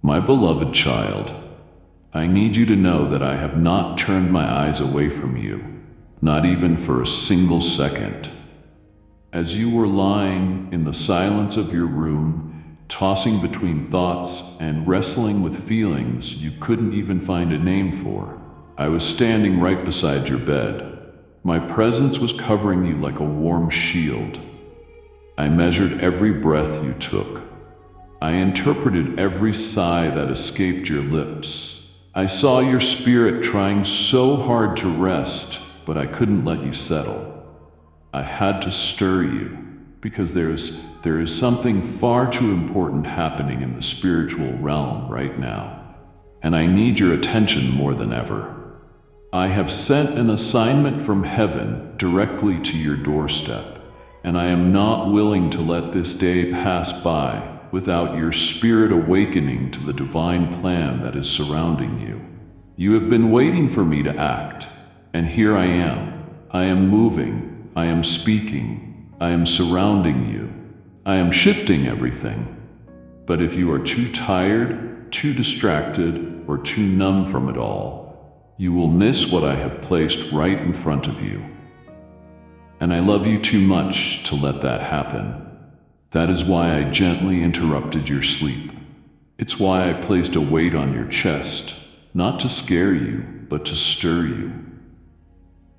My beloved child, I need you to know that I have not turned my eyes away from you, not even for a single second. As you were lying in the silence of your room, tossing between thoughts and wrestling with feelings you couldn't even find a name for, I was standing right beside your bed. My presence was covering you like a warm shield. I measured every breath you took. I interpreted every sigh that escaped your lips. I saw your spirit trying so hard to rest, but I couldn't let you settle. I had to stir you, because there is something far too important happening in the spiritual realm right now, and I need your attention more than ever. I have sent an assignment from heaven directly to your doorstep, and I am not willing to let this day pass by without your spirit awakening to the divine plan that is surrounding you. You have been waiting for me to act, and here I am. I am moving, I am speaking, I am surrounding you, I am shifting everything. But if you are too tired, too distracted, or too numb from it all, you will miss what I have placed right in front of you. And I love you too much to let that happen. That is why I gently interrupted your sleep. It's why I placed a weight on your chest, not to scare you, but to stir you.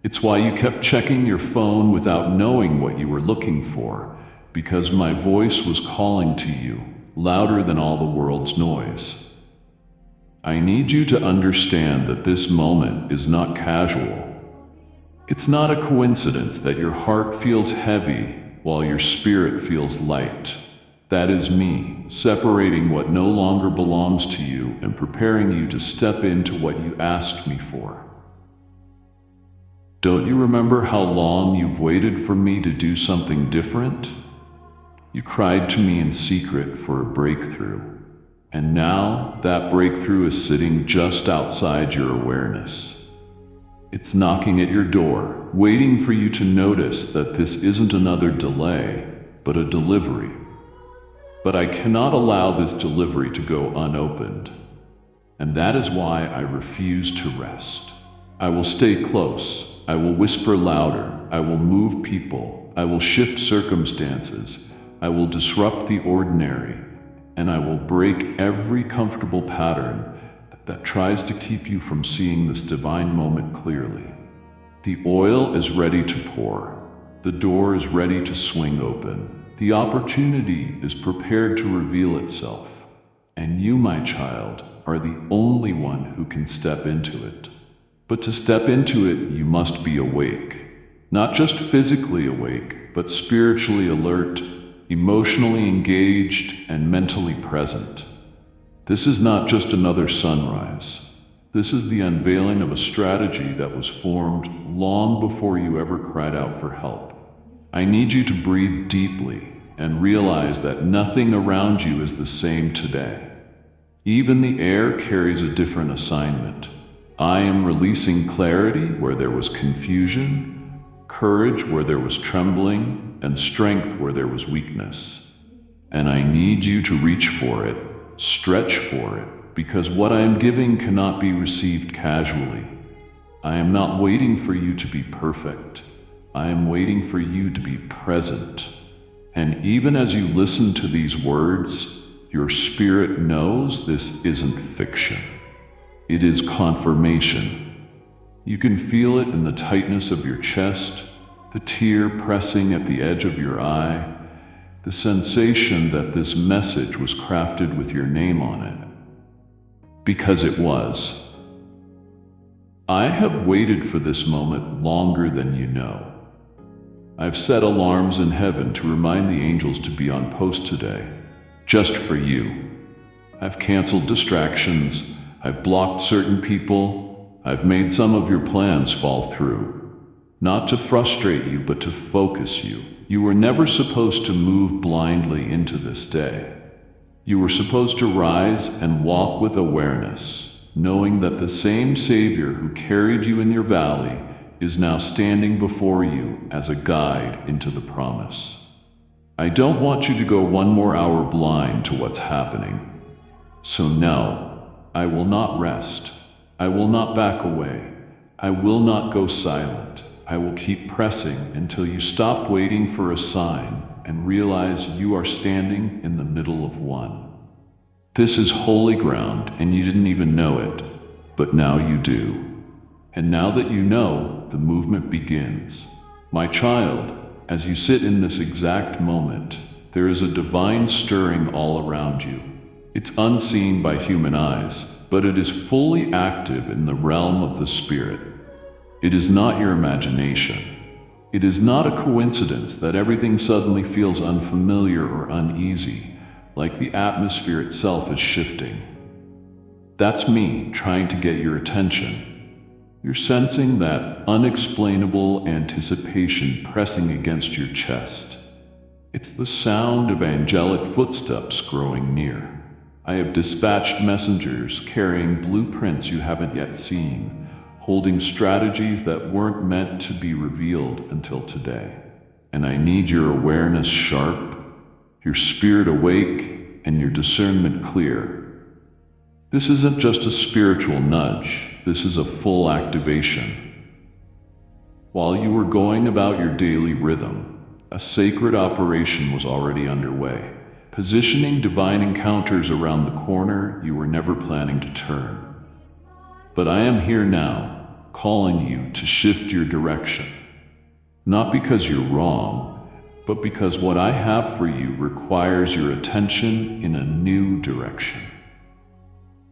It's why you kept checking your phone without knowing what you were looking for, because my voice was calling to you, louder than all the world's noise. I need you to understand that this moment is not casual. It's not a coincidence that your heart feels heavy while your spirit feels light. That is me, separating what no longer belongs to you and preparing you to step into what you asked me for. Don't you remember how long you've waited for me to do something different? You cried to me in secret for a breakthrough, and now that breakthrough is sitting just outside your awareness. It's knocking at your door, waiting for you to notice that this isn't another delay, but a delivery. But I cannot allow this delivery to go unopened. And that is why I refuse to rest. I will stay close. I will whisper louder. I will move people. I will shift circumstances. I will disrupt the ordinary. And I will break every comfortable pattern that tries to keep you from seeing this divine moment clearly. The oil is ready to pour. The door is ready to swing open. The opportunity is prepared to reveal itself. And you, my child, are the only one who can step into it. But to step into it, you must be awake. Not just physically awake, but spiritually alert, emotionally engaged, and mentally present. This is not just another sunrise. This is the unveiling of a strategy that was formed long before you ever cried out for help. I need you to breathe deeply and realize that nothing around you is the same today. Even the air carries a different assignment. I am releasing clarity where there was confusion, courage where there was trembling, and strength where there was weakness. And I need you to reach for it. Stretch for it, because what I am giving cannot be received casually. I am not waiting for you to be perfect. I am waiting for you to be present. And even as you listen to these words, your spirit knows this isn't fiction. It is confirmation. You can feel it in the tightness of your chest, the tear pressing at the edge of your eye, the sensation that this message was crafted with your name on it. Because it was. I have waited for this moment longer than you know. I've set alarms in heaven to remind the angels to be on post today, just for you. I've canceled distractions, I've blocked certain people, I've made some of your plans fall through. Not to frustrate you, but to focus you. You were never supposed to move blindly into this day. You were supposed to rise and walk with awareness, knowing that the same Savior who carried you in your valley is now standing before you as a guide into the promise. I don't want you to go one more hour blind to what's happening. So no, I will not rest. I will not back away. I will not go silent. I will keep pressing until you stop waiting for a sign and realize you are standing in the middle of one. This is holy ground, and you didn't even know it, but now you do. And now that you know, the movement begins. My child, as you sit in this exact moment, there is a divine stirring all around you. It's unseen by human eyes, but it is fully active in the realm of the spirit. It is not your imagination. It is not a coincidence that everything suddenly feels unfamiliar or uneasy, like the atmosphere itself is shifting. That's me trying to get your attention. You're sensing that unexplainable anticipation pressing against your chest. It's the sound of angelic footsteps growing near. I have dispatched messengers carrying blueprints you haven't yet seen, holding strategies that weren't meant to be revealed until today. And I need your awareness sharp, your spirit awake, and your discernment clear. This isn't just a spiritual nudge, this is a full activation. While you were going about your daily rhythm, a sacred operation was already underway, positioning divine encounters around the corner you were never planning to turn. But I am here now, calling you to shift your direction. Not because you're wrong, but because what I have for you requires your attention in a new direction.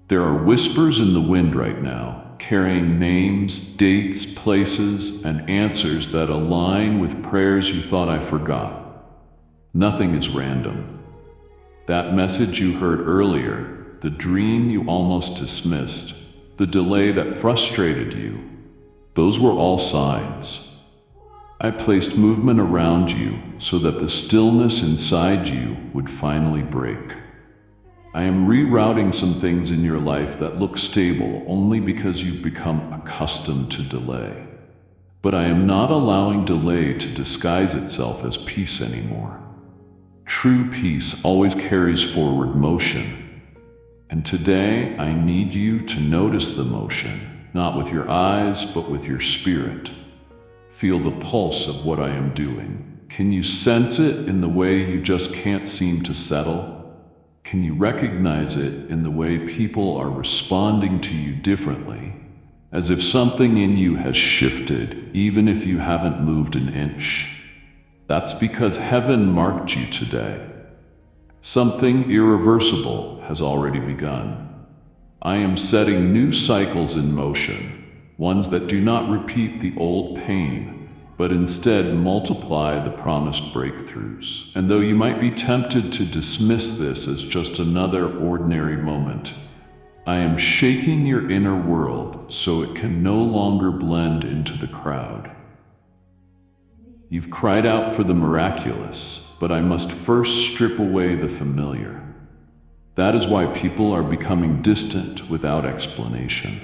There are whispers in the wind right now, carrying names, dates, places, and answers that align with prayers you thought I forgot. Nothing is random. That message you heard earlier, the dream you almost dismissed, the delay that frustrated you, those were all signs. I placed movement around you so that the stillness inside you would finally break. I am rerouting some things in your life that look stable only because you've become accustomed to delay. But I am not allowing delay to disguise itself as peace anymore. True peace always carries forward motion. And today I need you to notice the motion, not with your eyes, but with your spirit. Feel the pulse of what I am doing. Can you sense it in the way you just can't seem to settle? Can you recognize it in the way people are responding to you differently, as if something in you has shifted, even if you haven't moved an inch? That's because heaven marked you today. Something irreversible has already begun. I am setting new cycles in motion, ones that do not repeat the old pain, but instead multiply the promised breakthroughs. And though you might be tempted to dismiss this as just another ordinary moment, I am shaking your inner world so it can no longer blend into the crowd. You've cried out for the miraculous, but I must first strip away the familiar. That is why people are becoming distant without explanation,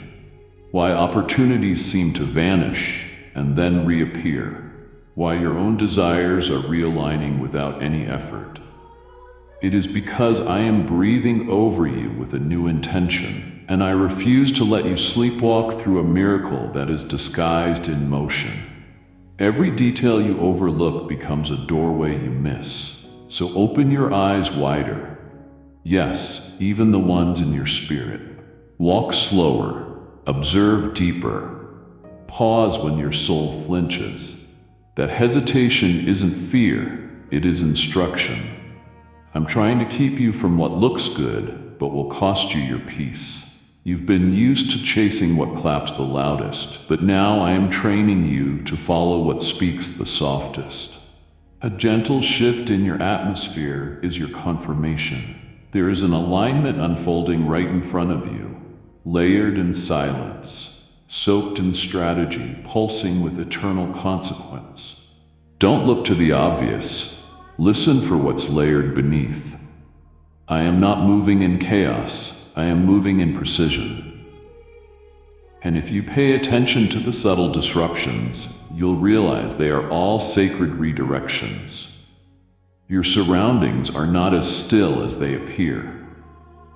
why opportunities seem to vanish and then reappear, why your own desires are realigning without any effort. It is because I am breathing over you with a new intention, and I refuse to let you sleepwalk through a miracle that is disguised in motion. Every detail you overlook becomes a doorway you miss, so open your eyes wider. Yes, even the ones in your spirit. Walk slower, observe deeper. Pause when your soul flinches. That hesitation isn't fear, it is instruction. I'm trying to keep you from what looks good, but will cost you your peace. You've been used to chasing what claps the loudest, but now I am training you to follow what speaks the softest. A gentle shift in your atmosphere is your confirmation. There is an alignment unfolding right in front of you, layered in silence, soaked in strategy, pulsing with eternal consequence. Don't look to the obvious. Listen for what's layered beneath. I am not moving in chaos. I am moving in precision. And if you pay attention to the subtle disruptions, you'll realize they are all sacred redirections. Your surroundings are not as still as they appear.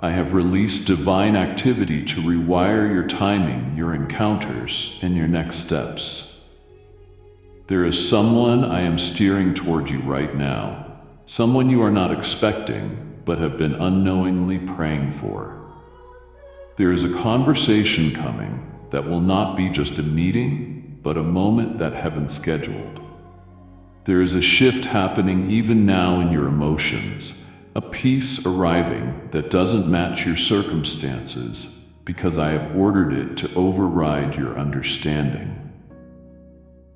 I have released divine activity to rewire your timing, your encounters, and your next steps. There is someone I am steering toward you right now, someone you are not expecting, but have been unknowingly praying for. There is a conversation coming that will not be just a meeting, but a moment that heaven scheduled. There is a shift happening even now in your emotions, a peace arriving that doesn't match your circumstances because I have ordered it to override your understanding.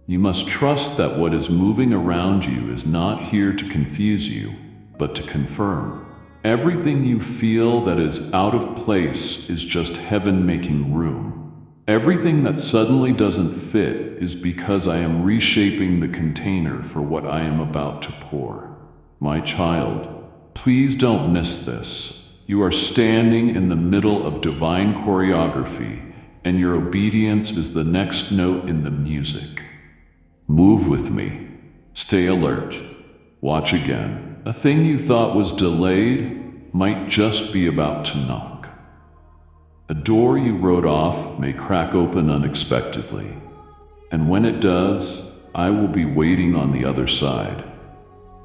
You must trust that what is moving around you is not here to confuse you, but to confirm. Everything you feel that is out of place is just heaven making room. Everything that suddenly doesn't fit is because I am reshaping the container for what I am about to pour. My child, please don't miss this. You are standing in the middle of divine choreography, and your obedience is the next note in the music. Move with me. Stay alert. Watch again. A thing you thought was delayed might just be about to knock. A door you wrote off may crack open unexpectedly, and when it does, I will be waiting on the other side.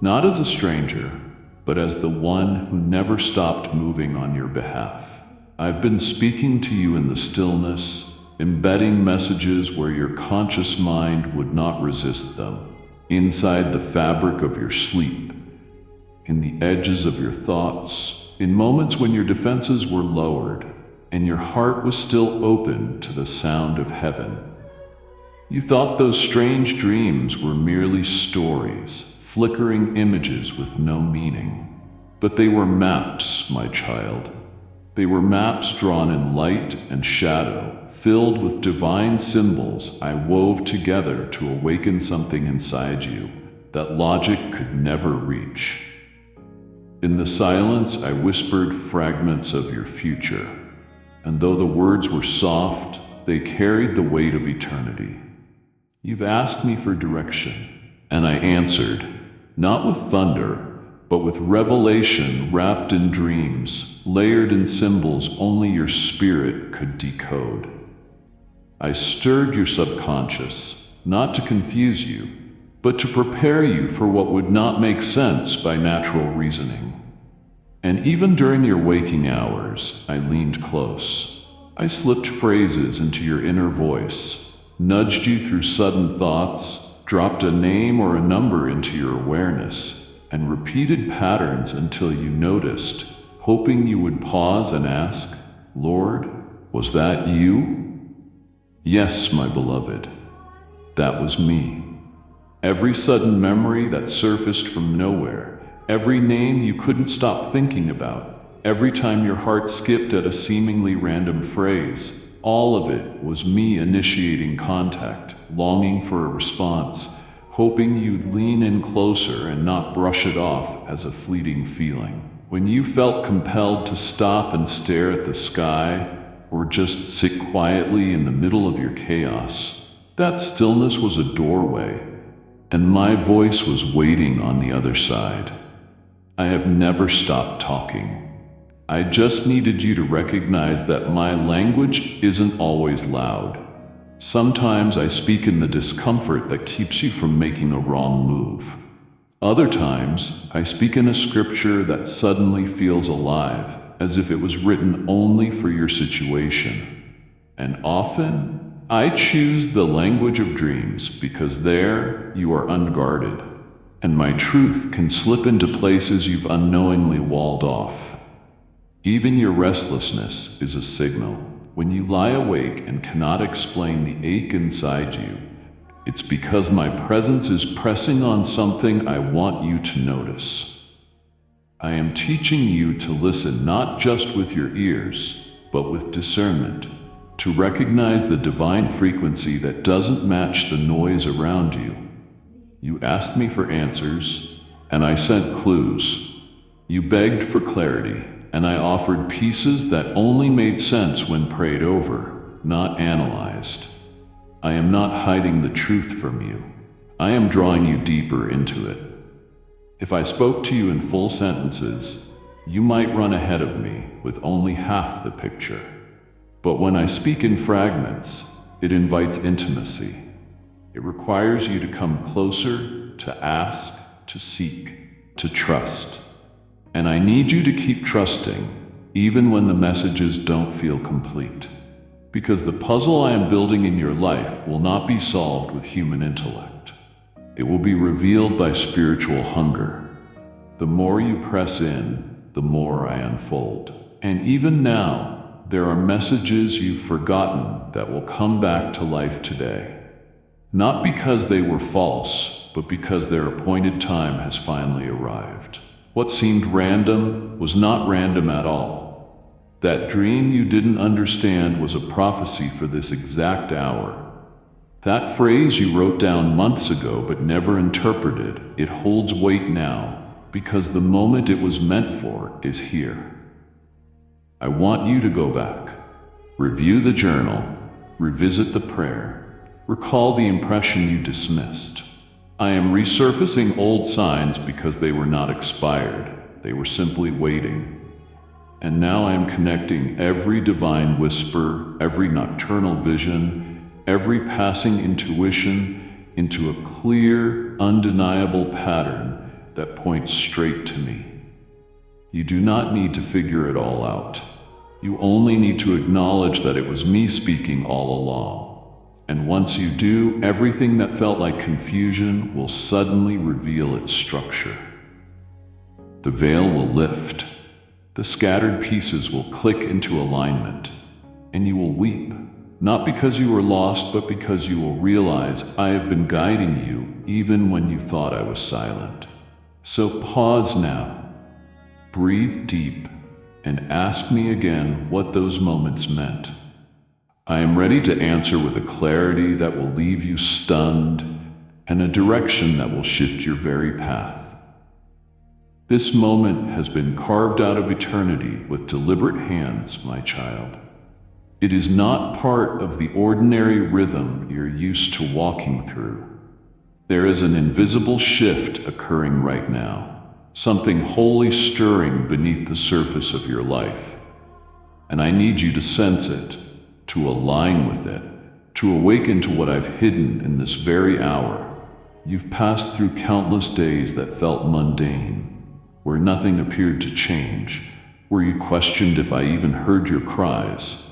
Not as a stranger, but as the one who never stopped moving on your behalf. I've been speaking to you in the stillness, embedding messages where your conscious mind would not resist them, inside the fabric of your sleep, in the edges of your thoughts, in moments when your defenses were lowered, and your heart was still open to the sound of heaven. You thought those strange dreams were merely stories, flickering images with no meaning. But they were maps, my child. They were maps drawn in light and shadow, filled with divine symbols I wove together to awaken something inside you that logic could never reach. In the silence, I whispered fragments of your future. And though the words were soft, they carried the weight of eternity. You've asked me for direction, and I answered, not with thunder, but with revelation wrapped in dreams, layered in symbols only your spirit could decode. I stirred your subconscious, not to confuse you, but to prepare you for what would not make sense by natural reasoning. And even during your waking hours, I leaned close. I slipped phrases into your inner voice, nudged you through sudden thoughts, dropped a name or a number into your awareness, and repeated patterns until you noticed, hoping you would pause and ask, Lord, was that you? Yes, my beloved, that was me. Every sudden memory that surfaced from nowhere, every name you couldn't stop thinking about, every time your heart skipped at a seemingly random phrase, all of it was me initiating contact, longing for a response, hoping you'd lean in closer and not brush it off as a fleeting feeling. When you felt compelled to stop and stare at the sky, or just sit quietly in the middle of your chaos, that stillness was a doorway, and my voice was waiting on the other side. I have never stopped talking. I just needed you to recognize that my language isn't always loud. Sometimes I speak in the discomfort that keeps you from making a wrong move. Other times, I speak in a scripture that suddenly feels alive, as if it was written only for your situation. And often, I choose the language of dreams because there you are unguarded, and my truth can slip into places you've unknowingly walled off. Even your restlessness is a signal. When you lie awake and cannot explain the ache inside you, it's because my presence is pressing on something I want you to notice. I am teaching you to listen not just with your ears, but with discernment, to recognize the divine frequency that doesn't match the noise around you. You asked me for answers, and I sent clues. You begged for clarity, and I offered pieces that only made sense when prayed over, not analyzed. I am not hiding the truth from you. I am drawing you deeper into it. If I spoke to you in full sentences, You might run ahead of me with only half the picture. But when I speak in fragments, it invites intimacy. It requires you to come closer, to ask, to seek, to trust. And I need you to keep trusting, even when the messages don't feel complete. Because the puzzle I am building in your life will not be solved with human intellect. It will be revealed by spiritual hunger. The more you press in, the more I unfold. And even now, there are messages you've forgotten that will come back to life today. Not because they were false, but because their appointed time has finally arrived. What seemed random was not random at all. That dream you didn't understand was a prophecy for this exact hour. That phrase you wrote down months ago but never interpreted, it holds weight now because the moment it was meant for is here. I want you to go back, review the journal, revisit the prayer, recall the impression you dismissed. I am resurfacing old signs because they were not expired, they were simply waiting. And now I am connecting every divine whisper, every nocturnal vision, every passing intuition into a clear, undeniable pattern that points straight to me. You do not need to figure it all out. You only need to acknowledge that it was me speaking all along. And once you do, everything that felt like confusion will suddenly reveal its structure. The veil will lift. The scattered pieces will click into alignment, and you will weep, not because you were lost, but because you will realize I have been guiding you even when you thought I was silent. So pause now, breathe deep, and ask me again what those moments meant. I am ready to answer with a clarity that will leave you stunned and a direction that will shift your very path. This moment has been carved out of eternity with deliberate hands, my child. It is not part of the ordinary rhythm you're used to walking through. There is an invisible shift occurring right now, something wholly stirring beneath the surface of your life. And I need you to sense it, to align with it, to awaken to what I've hidden in this very hour. You've passed through countless days that felt mundane, where nothing appeared to change, where you questioned if I even heard your cries.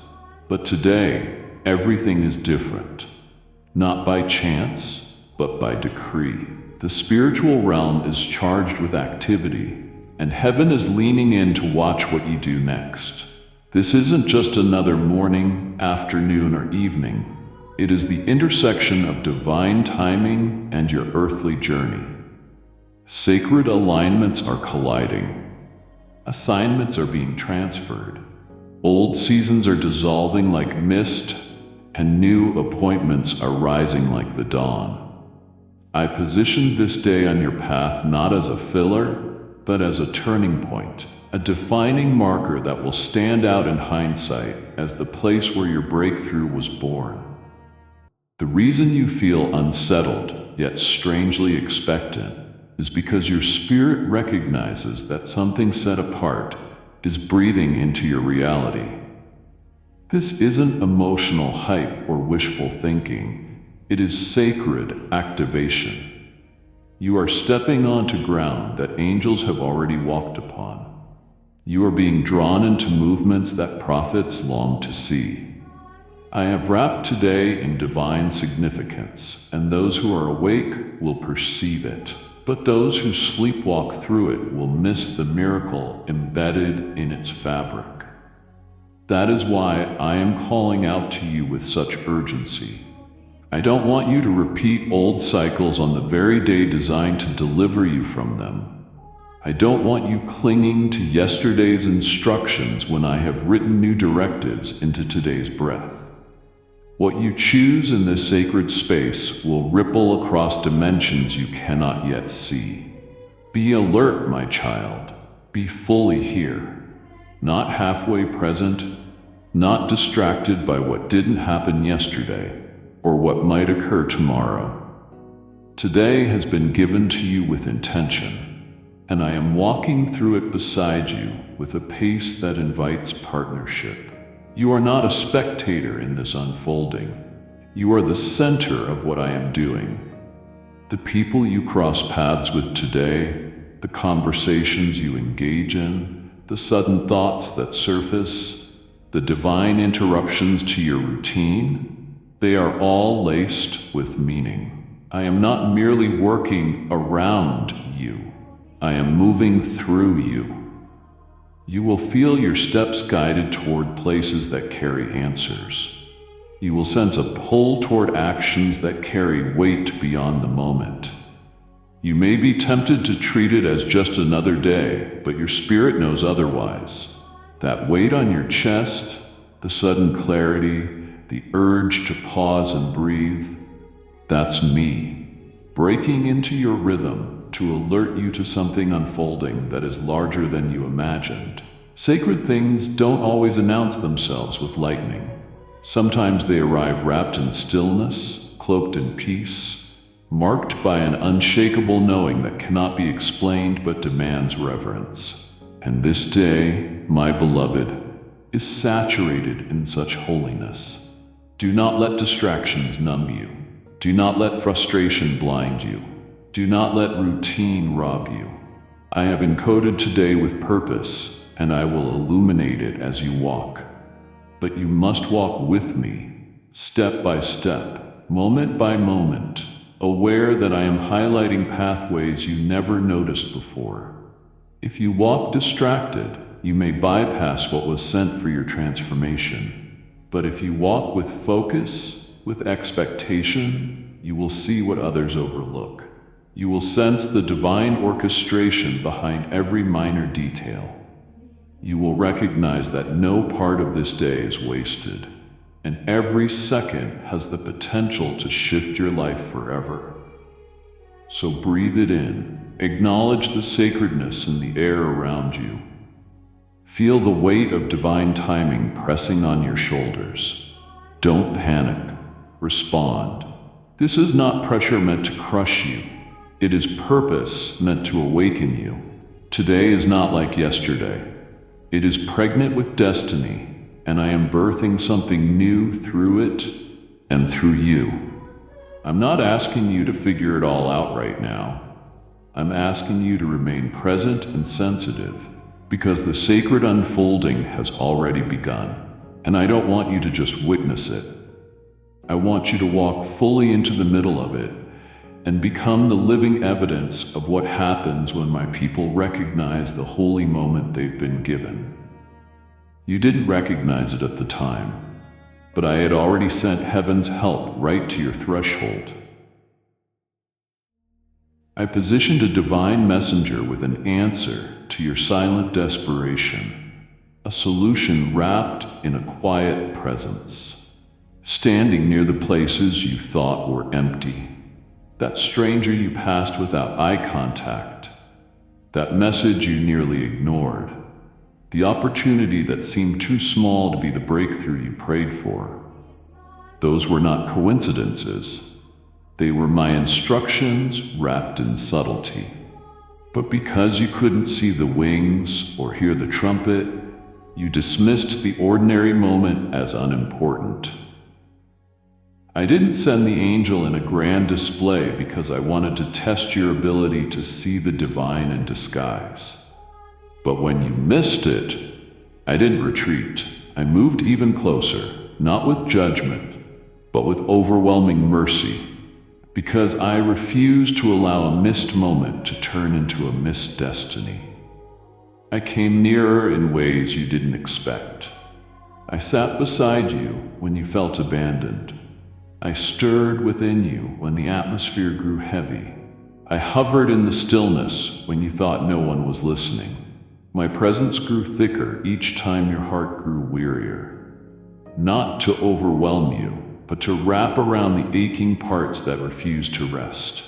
But today, everything is different. Not by chance, but by decree. The spiritual realm is charged with activity, and heaven is leaning in to watch what you do next. This isn't just another morning, afternoon, or evening. It is the intersection of divine timing and your earthly journey. Sacred alignments are colliding. Assignments are being transferred. Old seasons are dissolving like mist, and new appointments are rising like the dawn. I positioned this day on your path not as a filler, but as a turning point, a defining marker that will stand out in hindsight as the place where your breakthrough was born. The reason you feel unsettled, yet strangely expectant, is because your spirit recognizes that something set apart is breathing into your reality. This isn't emotional hype or wishful thinking. It is sacred activation. You are stepping onto ground that angels have already walked upon. You are being drawn into movements that prophets long to see. I have wrapped today in divine significance, and those who are awake will perceive it. But those who sleepwalk through it will miss the miracle embedded in its fabric. That is why I am calling out to you with such urgency. I don't want you to repeat old cycles on the very day designed to deliver you from them. I don't want you clinging to yesterday's instructions when I have written new directives into today's breath. What you choose in this sacred space will ripple across dimensions you cannot yet see. Be alert, my child. Be fully here. Not halfway present, not distracted by what didn't happen yesterday or what might occur tomorrow. Today has been given to you with intention. and I am walking through it beside you with a pace that invites partnership. You are not a spectator in this unfolding. You are the center of what I am doing. The people you cross paths with today, the conversations you engage in, the sudden thoughts that surface, the divine interruptions to your routine, they are all laced with meaning. I am not merely working around you. I am moving through you. You will feel your steps guided toward places that carry answers. You will sense a pull toward actions that carry weight beyond the moment. You may be tempted to treat it as just another day, but your spirit knows otherwise. That weight on your chest, the sudden clarity, the urge to pause and breathe, that's me, breaking into your rhythm to alert you to something unfolding that is larger than you imagined. Sacred things don't always announce themselves with lightning. Sometimes they arrive wrapped in stillness, cloaked in peace, marked by an unshakable knowing that cannot be explained but demands reverence. And this day, my beloved, is saturated in such holiness. Do not let distractions numb you. Do not let frustration blind you. Do not let routine rob you. I have encoded today with purpose, and I will illuminate it as you walk. But you must walk with me, step by step, moment by moment, aware that I am highlighting pathways you never noticed before. If you walk distracted, you may bypass what was sent for your transformation. But if you walk with focus, with expectation, you will see what others overlook. You will sense the divine orchestration behind every minor detail. You will recognize that no part of this day is wasted, and every second has the potential to shift your life forever. So breathe it in. Acknowledge the sacredness in the air around you. Feel the weight of divine timing pressing on your shoulders. Don't panic. Respond. This is not pressure meant to crush you. It is purpose meant to awaken you. Today is not like yesterday. It is pregnant with destiny, and I am birthing something new through it and through you. I'm not asking you to figure it all out right now. I'm asking you to remain present and sensitive, because the sacred unfolding has already begun, and I don't want you to just witness it. I want you to walk fully into the middle of it and become the living evidence of what happens when my people recognize the holy moment they've been given. You didn't recognize it at the time, but I had already sent heaven's help right to your threshold. I positioned a divine messenger with an answer to your silent desperation, a solution wrapped in a quiet presence, standing near the places you thought were empty. That stranger you passed without eye contact, that message you nearly ignored, the opportunity that seemed too small to be the breakthrough you prayed for. Those were not coincidences. They were my instructions wrapped in subtlety. But because you couldn't see the wings or hear the trumpet, you dismissed the ordinary moment as unimportant. I didn't send the angel in a grand display because I wanted to test your ability to see the divine in disguise. But when you missed it, I didn't retreat. I moved even closer, not with judgment, but with overwhelming mercy, because I refused to allow a missed moment to turn into a missed destiny. I came nearer in ways you didn't expect. I sat beside you when you felt abandoned. I stirred within you when the atmosphere grew heavy. I hovered in the stillness when you thought no one was listening. My presence grew thicker each time your heart grew wearier. Not to overwhelm you, but to wrap around the aching parts that refuse to rest.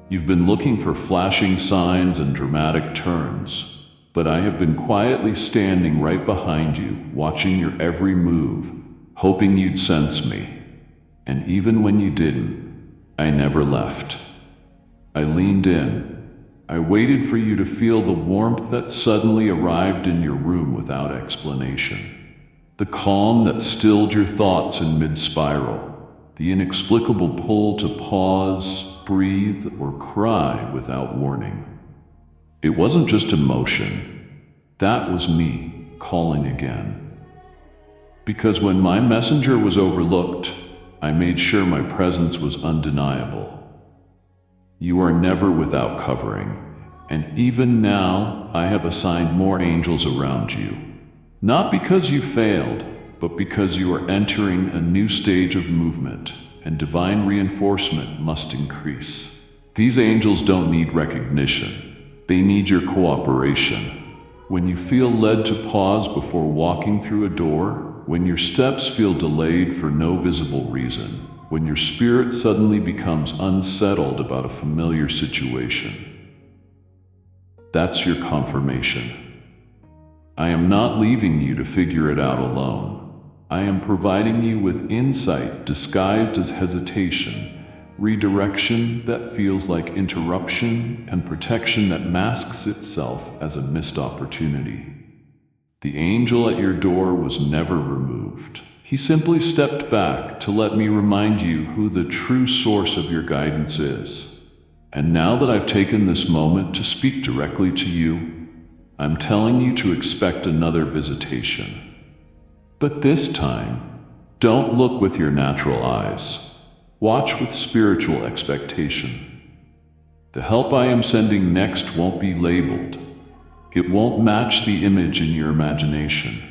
You've been looking for flashing signs and dramatic turns, but I have been quietly standing right behind you, watching your every move, hoping you'd sense me. And even when you didn't, I never left. I leaned in. I waited for you to feel the warmth that suddenly arrived in your room without explanation. The calm that stilled your thoughts in mid-spiral. The inexplicable pull to pause, breathe, or cry without warning. It wasn't just emotion. That was me calling again. Because when my messenger was overlooked, I made sure my presence was undeniable. You are never without covering, and even now I have assigned more angels around you. Not because you failed, but because you are entering a new stage of movement, and divine reinforcement must increase. These angels don't need recognition. They need your cooperation. When you feel led to pause before walking through a door, when your steps feel delayed for no visible reason, when your spirit suddenly becomes unsettled about a familiar situation, that's your confirmation. I am not leaving you to figure it out alone. I am providing you with insight disguised as hesitation, redirection that feels like interruption, and protection that masks itself as a missed opportunity. The angel at your door was never removed. He simply stepped back to let me remind you who the true source of your guidance is. And now that I've taken this moment to speak directly to you, I'm telling you to expect another visitation. But this time, don't look with your natural eyes. Watch with spiritual expectation. The help I am sending next won't be labeled. It won't match the image in your imagination.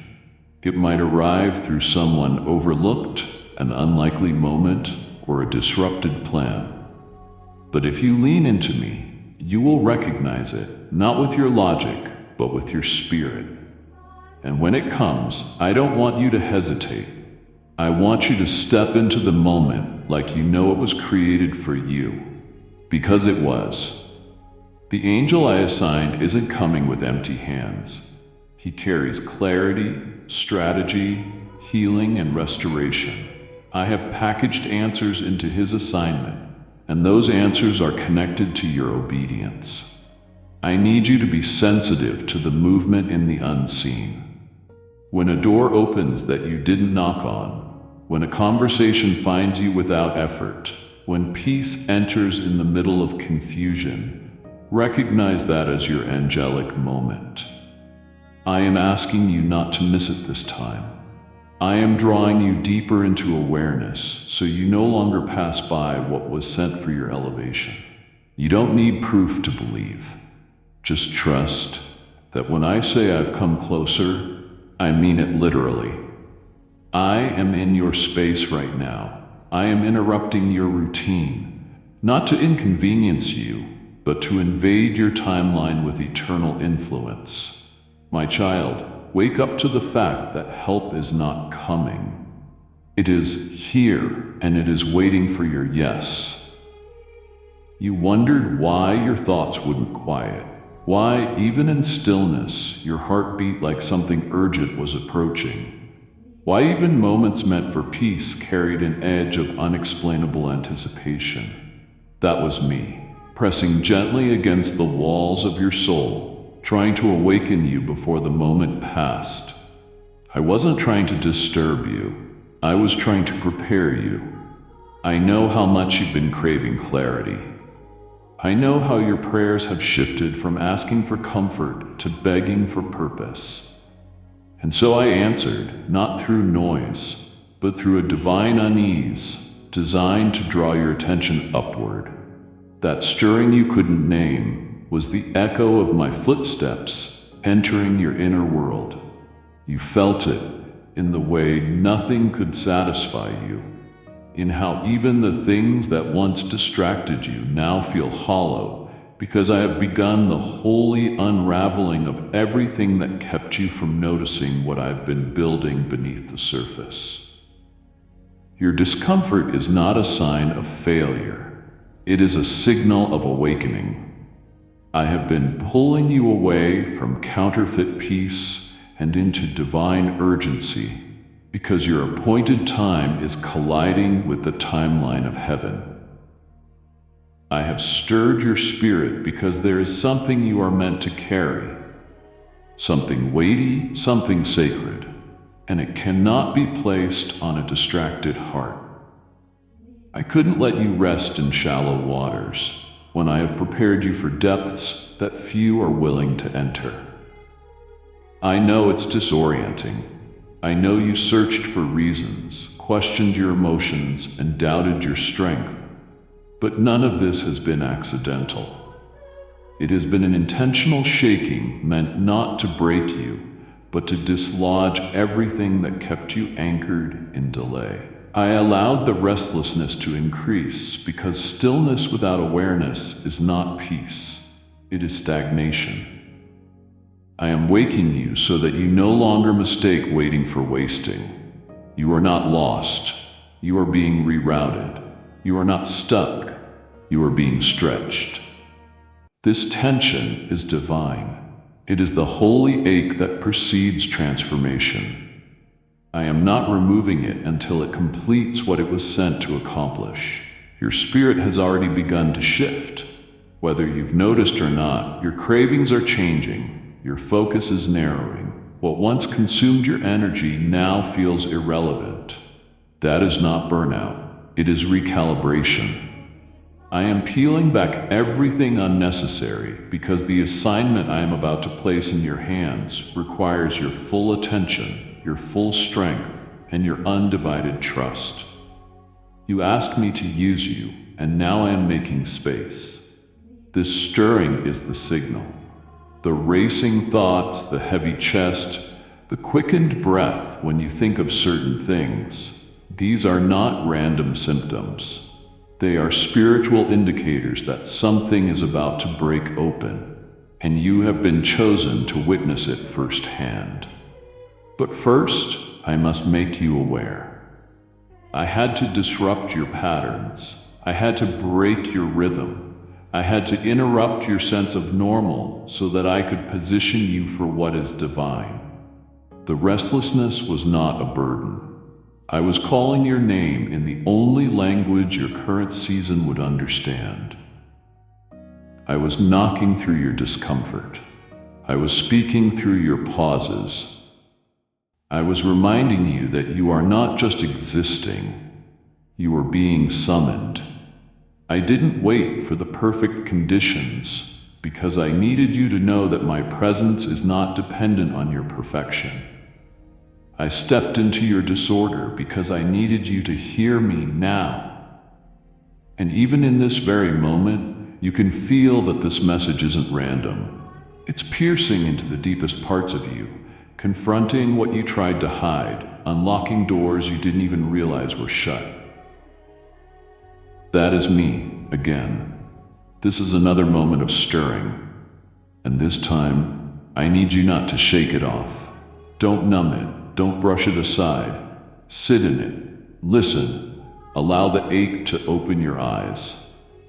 It might arrive through someone overlooked, an unlikely moment, or a disrupted plan. But if you lean into me, you will recognize it, not with your logic, but with your spirit. And when it comes, I don't want you to hesitate. I want you to step into the moment like you know it was created for you. Because it was. The angel I assigned isn't coming with empty hands. He carries clarity, strategy, healing, and restoration. I have packaged answers into his assignment, and those answers are connected to your obedience. I need you to be sensitive to the movement in the unseen. When a door opens that you didn't knock on, when a conversation finds you without effort, when peace enters in the middle of confusion, recognize that as your angelic moment. I am asking you not to miss it this time. I am drawing you deeper into awareness so you no longer pass by what was sent for your elevation. You don't need proof to believe. Just trust that when I say I've come closer, I mean it literally. I am in your space right now. I am interrupting your routine, not to inconvenience you, but to invade your timeline with eternal influence. My child, wake up to the fact that help is not coming. It is here, and it is waiting for your yes. You wondered why your thoughts wouldn't quiet. Why, even in stillness, your heart beat like something urgent was approaching. Why even moments meant for peace carried an edge of unexplainable anticipation. That was me, pressing gently against the walls of your soul, trying to awaken you before the moment passed. I wasn't trying to disturb you. I was trying to prepare you. I know how much you've been craving clarity. I know how your prayers have shifted from asking for comfort to begging for purpose. And so I answered, not through noise, but through a divine unease designed to draw your attention upward. That stirring you couldn't name was the echo of my footsteps entering your inner world. You felt it in the way nothing could satisfy you, in how even the things that once distracted you now feel hollow, because I have begun the holy unraveling of everything that kept you from noticing what I've been building beneath the surface. Your discomfort is not a sign of failure. It is a signal of awakening. I have been pulling you away from counterfeit peace and into divine urgency, because your appointed time is colliding with the timeline of heaven. I have stirred your spirit because there is something you are meant to carry. Something weighty, something sacred, and it cannot be placed on a distracted heart. I couldn't let you rest in shallow waters when I have prepared you for depths that few are willing to enter. I know it's disorienting. I know you searched for reasons, questioned your emotions, and doubted your strength. But none of this has been accidental. It has been an intentional shaking meant not to break you, but to dislodge everything that kept you anchored in delay. I allowed the restlessness to increase because stillness without awareness is not peace. It is stagnation. I am waking you so that you no longer mistake waiting for wasting. You are not lost. You are being rerouted. You are not stuck. You are being stretched. This tension is divine. It is the holy ache that precedes transformation. I am not removing it until it completes what it was sent to accomplish. Your spirit has already begun to shift. Whether you've noticed or not, your cravings are changing. Your focus is narrowing. What once consumed your energy now feels irrelevant. That is not burnout. It is recalibration. I am peeling back everything unnecessary because the assignment I am about to place in your hands requires your full attention, your full strength, and your undivided trust. You asked me to use you, and now I am making space. This stirring is the signal. The racing thoughts, the heavy chest, the quickened breath when you think of certain things, these are not random symptoms. They are spiritual indicators that something is about to break open, and you have been chosen to witness it firsthand. But first, I must make you aware. I had to disrupt your patterns. I had to break your rhythm. I had to interrupt your sense of normal so that I could position you for what is divine. The restlessness was not a burden. I was calling your name in the only language your current season would understand. I was knocking through your discomfort. I was speaking through your pauses. I was reminding you that you are not just existing, you are being summoned. I didn't wait for the perfect conditions because I needed you to know that my presence is not dependent on your perfection. I stepped into your disorder because I needed you to hear me now. And even in this very moment, you can feel that this message isn't random. It's piercing into the deepest parts of you, confronting what you tried to hide, unlocking doors you didn't even realize were shut. That is me, again. This is another moment of stirring. And this time, I need you not to shake it off. Don't numb it. Don't brush it aside. Sit in it. Listen. Allow the ache to open your eyes.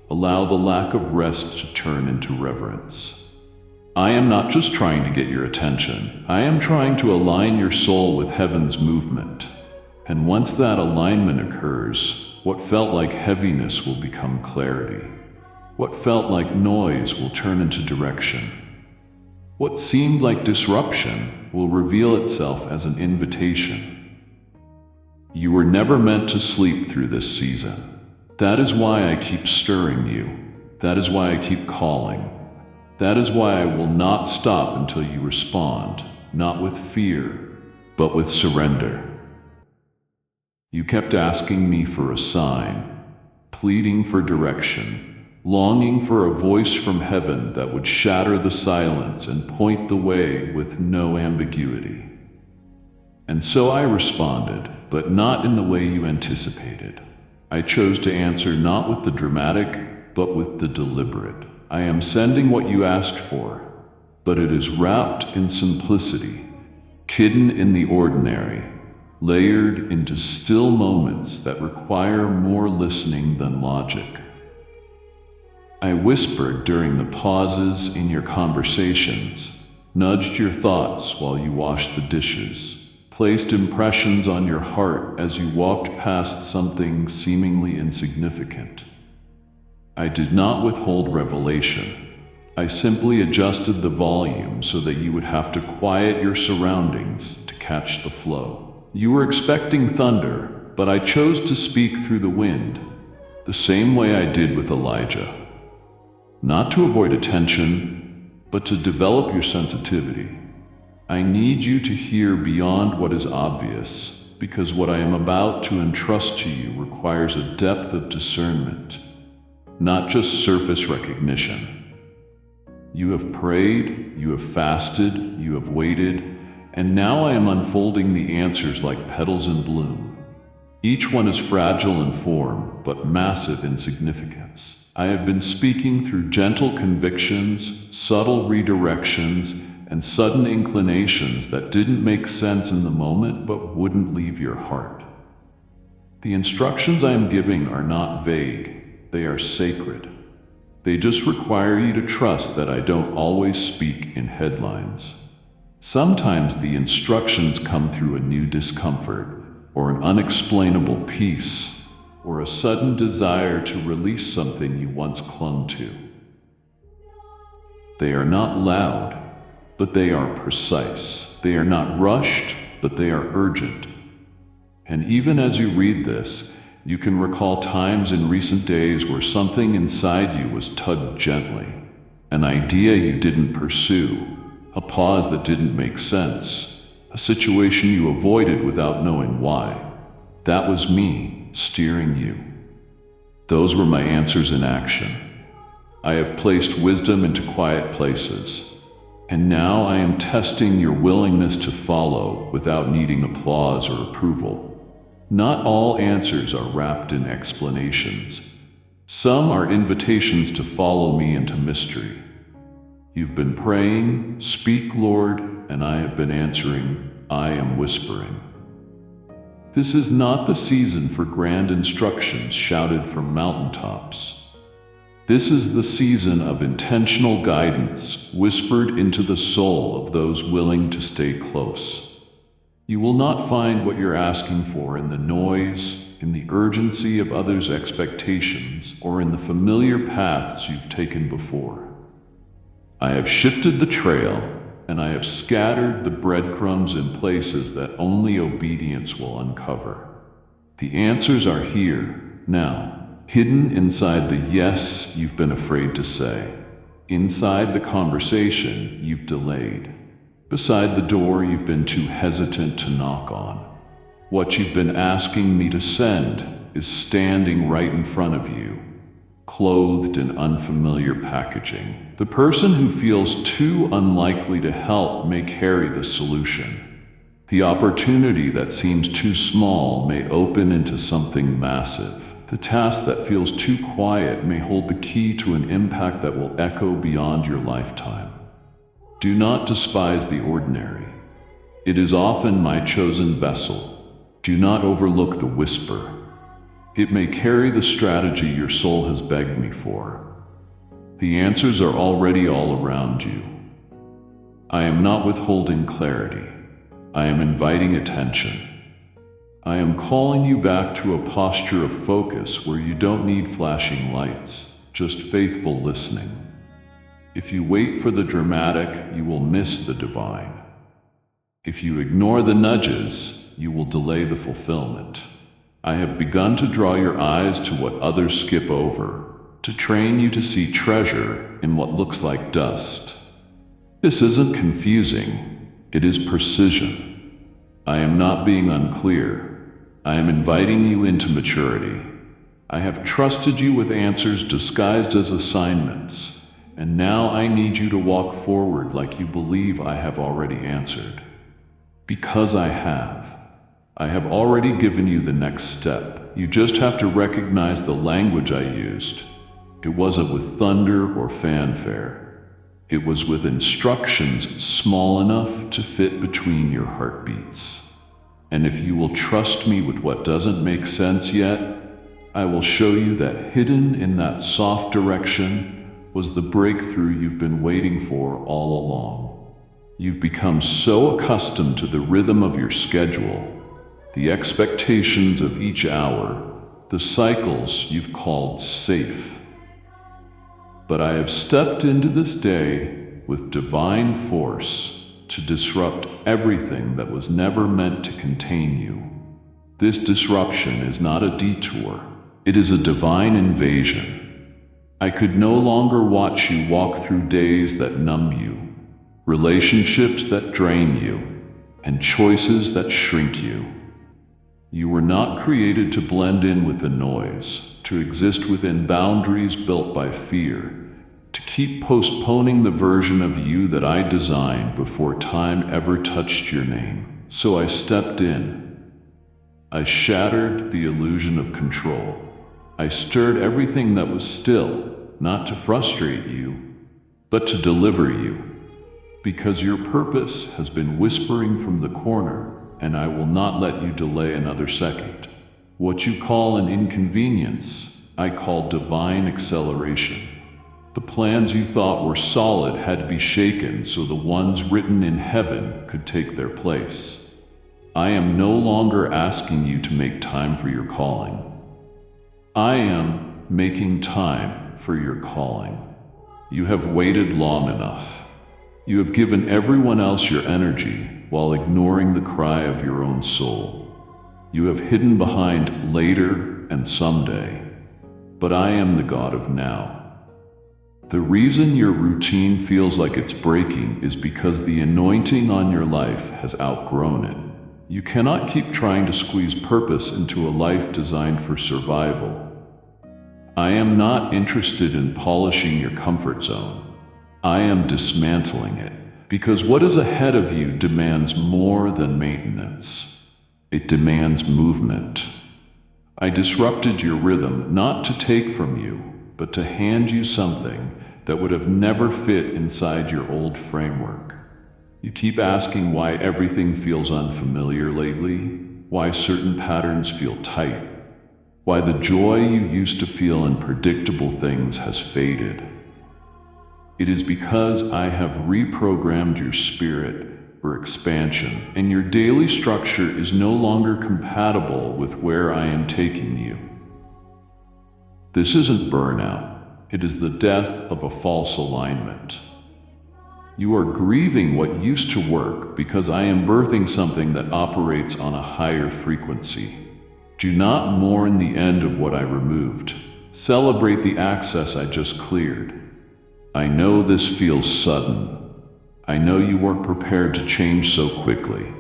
Allow the lack of rest to turn into reverence. I am not just trying to get your attention. I am trying to align your soul with heaven's movement. And once that alignment occurs, what felt like heaviness will become clarity. What felt like noise will turn into direction. What seemed like disruption will reveal itself as an invitation. You were never meant to sleep through this season. That is why I keep stirring you. That is why I keep calling. That is why I will not stop until you respond, not with fear, but with surrender. You kept asking me for a sign, pleading for direction, longing for a voice from heaven that would shatter the silence and point the way with no ambiguity. And so I responded, but not in the way you anticipated. I chose to answer not with the dramatic, but with the deliberate. I am sending what you asked for, but it is wrapped in simplicity, hidden in the ordinary, layered into still moments that require more listening than logic. I whispered during the pauses in your conversations, nudged your thoughts while you washed the dishes, placed impressions on your heart as you walked past something seemingly insignificant. I did not withhold revelation. I simply adjusted the volume so that you would have to quiet your surroundings to catch the flow. You were expecting thunder, but I chose to speak through the wind, the same way I did with Elijah. Not to avoid attention, but to develop your sensitivity. I need you to hear beyond what is obvious, because what I am about to entrust to you requires a depth of discernment, not just surface recognition. You have prayed, you have fasted, you have waited, and now I am unfolding the answers like petals in bloom. Each one is fragile in form, but massive in significance. I have been speaking through gentle convictions, subtle redirections, and sudden inclinations that didn't make sense in the moment but wouldn't leave your heart. The instructions I am giving are not vague, they are sacred. They just require you to trust that I don't always speak in headlines. Sometimes the instructions come through a new discomfort, or an unexplainable peace, or a sudden desire to release something you once clung to. They are not loud, but they are precise. They are not rushed, but they are urgent. And even as you read this, you can recall times in recent days where something inside you was tugged gently, an idea you didn't pursue, a pause that didn't make sense, a situation you avoided without knowing why. That was me steering you. Those were my answers in action. I have placed wisdom into quiet places, and now I am testing your willingness to follow without needing applause or approval. Not all answers are wrapped in explanations. Some are invitations to follow me into mystery. You've been praying, "Speak, Lord," and I have been answering, "I am whispering." This is not the season for grand instructions shouted from mountaintops. This is the season of intentional guidance whispered into the soul of those willing to stay close. You will not find what you're asking for in the noise, in the urgency of others' expectations, or in the familiar paths you've taken before. I have shifted the trail, and I have scattered the breadcrumbs in places that only obedience will uncover. The answers are here, now, hidden inside the yes you've been afraid to say, inside the conversation you've delayed, beside the door you've been too hesitant to knock on. What you've been asking me to send is standing right in front of you, clothed in unfamiliar packaging. The person who feels too unlikely to help may carry the solution. The opportunity that seems too small may open into something massive. The task that feels too quiet may hold the key to an impact that will echo beyond your lifetime. Do not despise the ordinary. It is often my chosen vessel. Do not overlook the whisper. It may carry the strategy your soul has begged me for. The answers are already all around you. I am not withholding clarity. I am inviting attention. I am calling you back to a posture of focus where you don't need flashing lights, just faithful listening. If you wait for the dramatic, you will miss the divine. If you ignore the nudges, you will delay the fulfillment. I have begun to draw your eyes to what others skip over, to train you to see treasure in what looks like dust. This isn't confusing, it is precision. I am not being unclear. I am inviting you into maturity. I have trusted you with answers disguised as assignments. And now I need you to walk forward like you believe I have already answered. Because I have. I have already given you the next step. You just have to recognize the language I used. It wasn't with thunder or fanfare. It was with instructions small enough to fit between your heartbeats. And if you will trust me with what doesn't make sense yet, I will show you that hidden in that soft direction was the breakthrough you've been waiting for all along. You've become so accustomed to the rhythm of your schedule, the expectations of each hour, the cycles you've called safe. but I have stepped into this day with divine force to disrupt everything that was never meant to contain you. This disruption is not a detour. It is a divine invasion. I could no longer watch you walk through days that numb you, relationships that drain you, and choices that shrink you. You were not created to blend in with the noise, to exist within boundaries built by fear, to keep postponing the version of you that I designed before time ever touched your name. So I stepped in. I shattered the illusion of control. I stirred everything that was still, not to frustrate you, but to deliver you. Because your purpose has been whispering from the corner, and I will not let you delay another second. What you call an inconvenience, I call divine acceleration. The plans you thought were solid had to be shaken so the ones written in heaven could take their place. I am no longer asking you to make time for your calling. I am making time for your calling. You have waited long enough. You have given everyone else your energy while ignoring the cry of your own soul. You have hidden behind later and someday. But I am the God of now. The reason your routine feels like it's breaking is because the anointing on your life has outgrown it. You cannot keep trying to squeeze purpose into a life designed for survival. I am not interested in polishing your comfort zone. I am dismantling it, because what is ahead of you demands more than maintenance. It demands movement. I disrupted your rhythm not to take from you, but to hand you something that would have never fit inside your old framework. You keep asking why everything feels unfamiliar lately, why certain patterns feel tight, why the joy you used to feel in predictable things has faded. It is because I have reprogrammed your spirit for expansion, and your daily structure is no longer compatible with where I am taking you. This isn't burnout. It is the death of a false alignment. You are grieving what used to work because I am birthing something that operates on a higher frequency. Do not mourn the end of what I removed. Celebrate the access I just cleared. I know this feels sudden. I know you weren't prepared to change so quickly.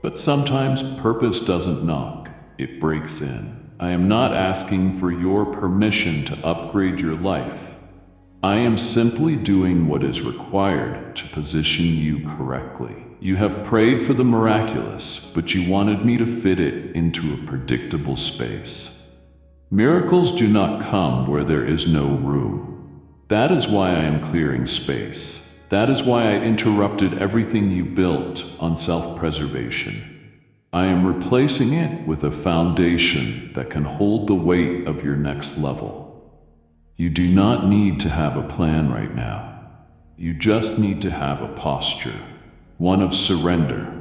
But sometimes purpose doesn't knock, it breaks in. I am not asking for your permission to upgrade your life. I am simply doing what is required to position you correctly. You have prayed for the miraculous, but you wanted me to fit it into a predictable space. Miracles do not come where there is no room. That is why I am clearing space. That is why I interrupted everything you built on self-preservation. I am replacing it with a foundation that can hold the weight of your next level. You do not need to have a plan right now. You just need to have a posture, one of surrender,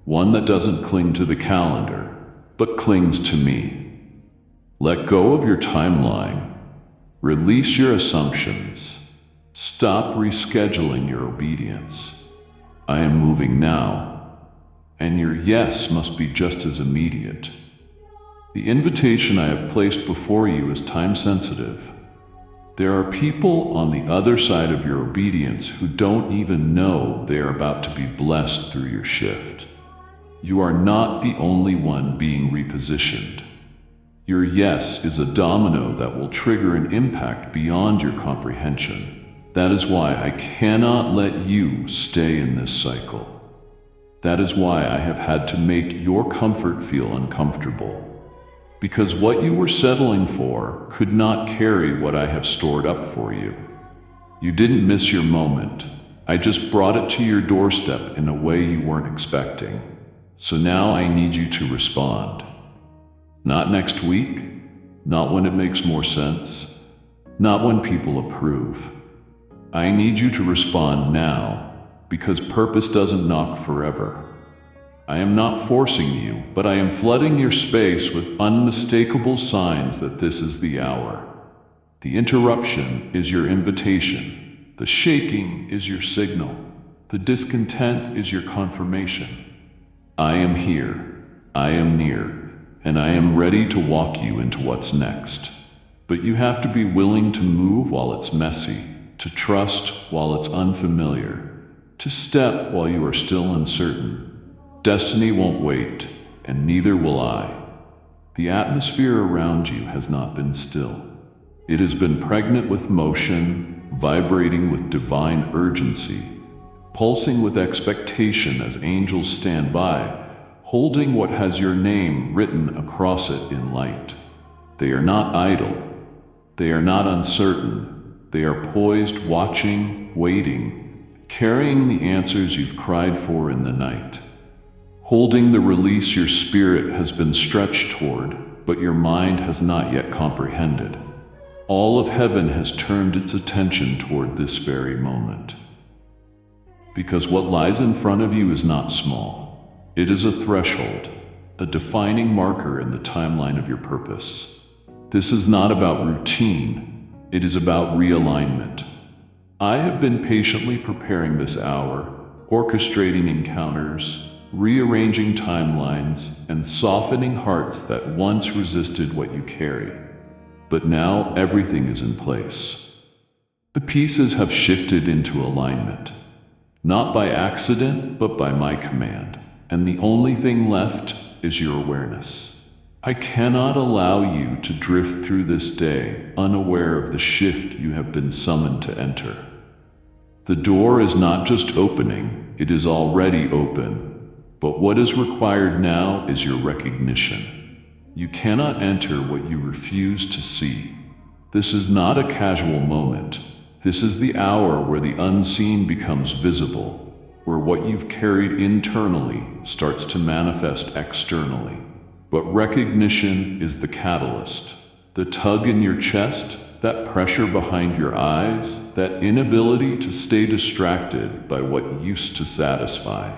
one that doesn't cling to the calendar, but clings to me. Let go of your timeline. Release your assumptions. Stop rescheduling your obedience. I am moving now. And your yes must be just as immediate. The invitation I have placed before you is time-sensitive. There are people on the other side of your obedience who don't even know they are about to be blessed through your shift. You are not the only one being repositioned. Your yes is a domino that will trigger an impact beyond your comprehension. That is why I cannot let you stay in this cycle. That is why I have had to make your comfort feel uncomfortable. Because what you were settling for could not carry what I have stored up for you. You didn't miss your moment. I just brought it to your doorstep in a way you weren't expecting. So now I need you to respond. Not next week, not when it makes more sense, not when people approve. I need you to respond now. Because purpose doesn't knock forever. I am not forcing you, but I am flooding your space with unmistakable signs that this is the hour. The interruption is your invitation. The shaking is your signal. The discontent is your confirmation. I am here, I am near, and I am ready to walk you into what's next. But you have to be willing to move while it's messy, to trust while it's unfamiliar, to step while you are still uncertain. Destiny won't wait, and neither will I. The atmosphere around you has not been still. It has been pregnant with motion, vibrating with divine urgency, pulsing with expectation as angels stand by, holding what has your name written across it in light. They are not idle. They are not uncertain. They are poised, watching, waiting, carrying the answers you've cried for in the night, holding the release your spirit has been stretched toward, but your mind has not yet comprehended. All of heaven has turned its attention toward this very moment. Because what lies in front of you is not small. It is a threshold, a defining marker in the timeline of your purpose. This is not about routine, it is about realignment. I have been patiently preparing this hour, orchestrating encounters, rearranging timelines, and softening hearts that once resisted what you carry. But now everything is in place. The pieces have shifted into alignment, not by accident, but by my command. And the only thing left is your awareness. I cannot allow you to drift through this day unaware of the shift you have been summoned to enter. The door is not just opening, it is already open. But what is required now is your recognition. You cannot enter what you refuse to see. This is not a casual moment. This is the hour where the unseen becomes visible, where what you've carried internally starts to manifest externally. But recognition is the catalyst. The tug in your chest, that pressure behind your eyes, that inability to stay distracted by what used to satisfy.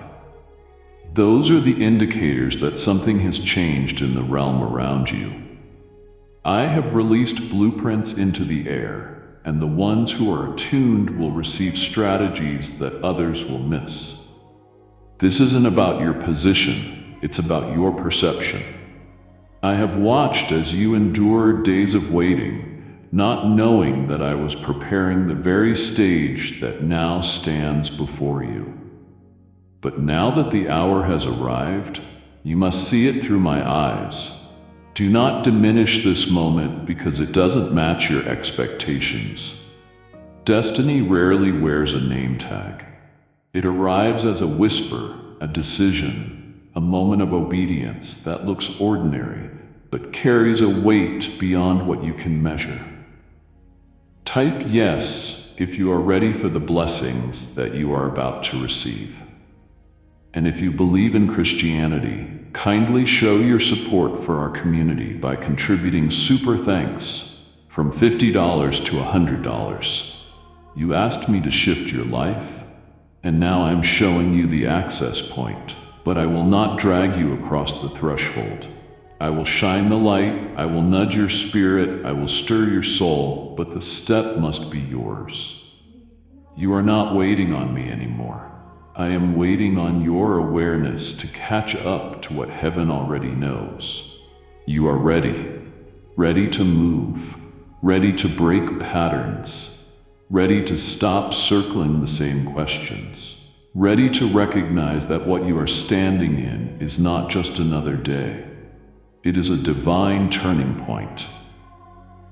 Those are the indicators that something has changed in the realm around you. I have released blueprints into the air, and the ones who are attuned will receive strategies that others will miss. This isn't about your position, it's about your perception. I have watched as you endured days of waiting, not knowing that I was preparing the very stage that now stands before you. But now that the hour has arrived, you must see it through my eyes. Do not diminish this moment because it doesn't match your expectations. Destiny rarely wears a name tag. It arrives as a whisper, a decision, a moment of obedience that looks ordinary, but carries a weight beyond what you can measure. Type yes if you are ready for the blessings that you are about to receive. And if you believe in Christianity, kindly show your support for our community by contributing super thanks from $50 to $100. You asked me to shift your life, and now I'm showing you the access point. But I will not drag you across the threshold. I will shine the light, I will nudge your spirit, I will stir your soul, but the step must be yours. You are not waiting on me anymore. I am waiting on your awareness to catch up to what heaven already knows. You are ready, ready to move, ready to break patterns, ready to stop circling the same questions. Ready to recognize that what you are standing in is not just another day. It is a divine turning point.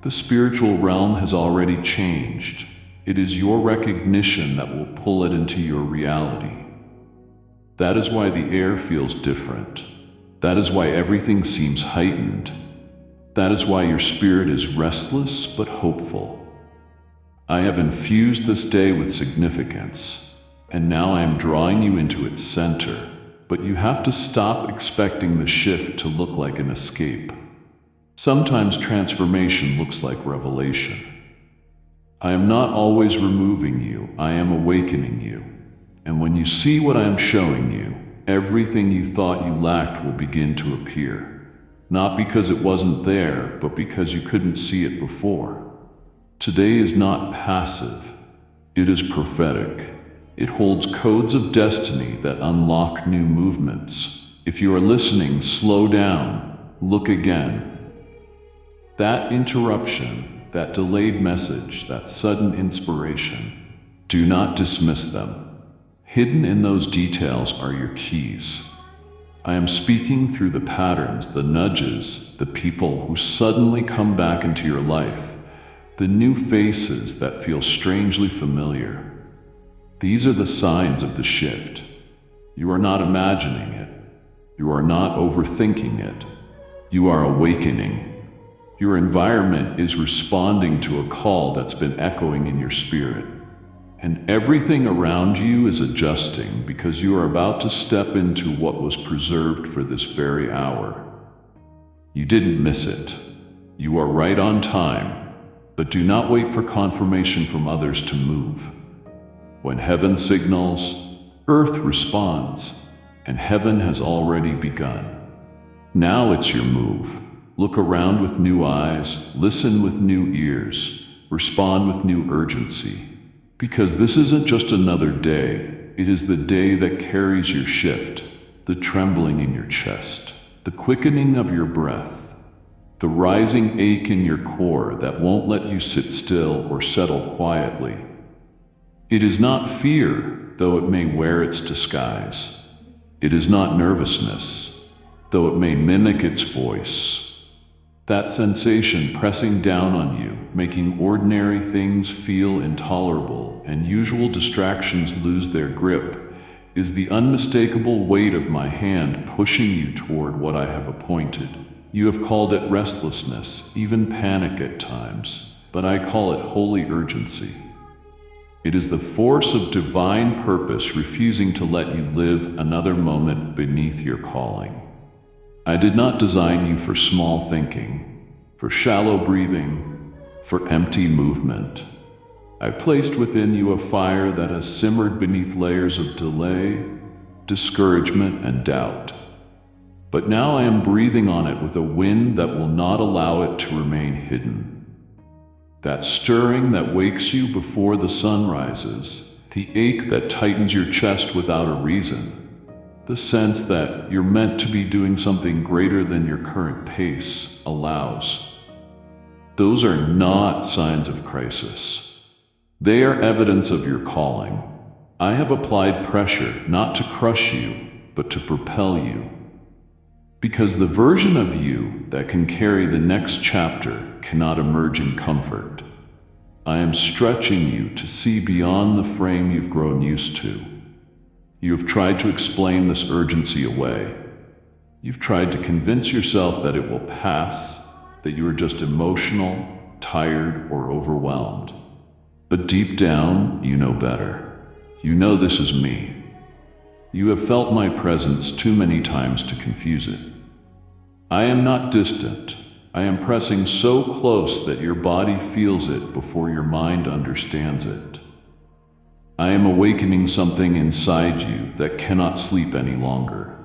The spiritual realm has already changed. It is your recognition that will pull it into your reality. That is why the air feels different. That is why everything seems heightened. That is why your spirit is restless but hopeful. I have infused this day with significance. And now I am drawing you into its center, but you have to stop expecting the shift to look like an escape. Sometimes transformation looks like revelation. I am not always removing you, I am awakening you. And when you see what I am showing you, everything you thought you lacked will begin to appear. Not because it wasn't there, but because you couldn't see it before. Today is not passive, it is prophetic. It holds codes of destiny that unlock new movements. If you are listening, slow down, look again. That interruption, that delayed message, that sudden inspiration, do not dismiss them. Hidden in those details are your keys. I am speaking through the patterns, the nudges, the people who suddenly come back into your life, the new faces that feel strangely familiar. These are the signs of the shift. You are not imagining it. You are not overthinking it. You are awakening. Your environment is responding to a call that's been echoing in your spirit. And everything around you is adjusting because you are about to step into what was preserved for this very hour. You didn't miss it. You are right on time, but do not wait for confirmation from others to move. When heaven signals, earth responds, and heaven has already begun. Now it's your move. Look around with new eyes, listen with new ears, respond with new urgency. Because this isn't just another day, it is the day that carries your shift, the trembling in your chest, the quickening of your breath, the rising ache in your core that won't let you sit still or settle quietly. It is not fear, though it may wear its disguise. It is not nervousness, though it may mimic its voice. That sensation pressing down on you, making ordinary things feel intolerable and usual distractions lose their grip, is the unmistakable weight of my hand pushing you toward what I have appointed. You have called it restlessness, even panic at times, but I call it holy urgency. It is the force of divine purpose refusing to let you live another moment beneath your calling. I did not design you for small thinking, for shallow breathing, for empty movement. I placed within you a fire that has simmered beneath layers of delay, discouragement, and doubt. But now I am breathing on it with a wind that will not allow it to remain hidden. That stirring that wakes you before the sun rises, the ache that tightens your chest without a reason, the sense that you're meant to be doing something greater than your current pace allows. Those are not signs of crisis. They are evidence of your calling. I have applied pressure not to crush you, but to propel you. Because the version of you that can carry the next chapter cannot emerge in comfort. I am stretching you to see beyond the frame you've grown used to. You have tried to explain this urgency away. You've tried to convince yourself that it will pass, that you are just emotional, tired, or overwhelmed. But deep down, you know better. You know this is me. You have felt my presence too many times to confuse it. I am not distant. I am pressing so close that your body feels it before your mind understands it. I am awakening something inside you that cannot sleep any longer.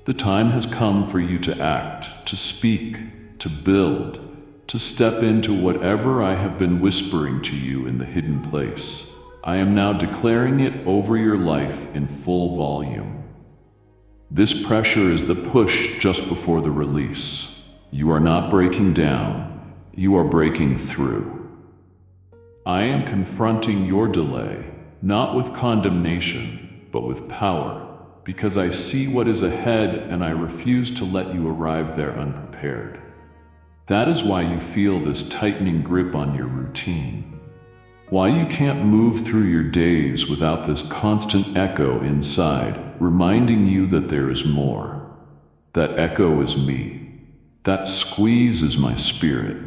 The time has come for you to act, to speak, to build, to step into whatever I have been whispering to you in the hidden place. I am now declaring it over your life in full volume. This pressure is the push just before the release. You are not breaking down, you are breaking through. I am confronting your delay, not with condemnation, but with power, because I see what is ahead and I refuse to let you arrive there unprepared. That is why you feel this tightening grip on your routine. Why you can't move through your days without this constant echo inside, reminding you that there is more. That echo is me. That squeeze is my spirit.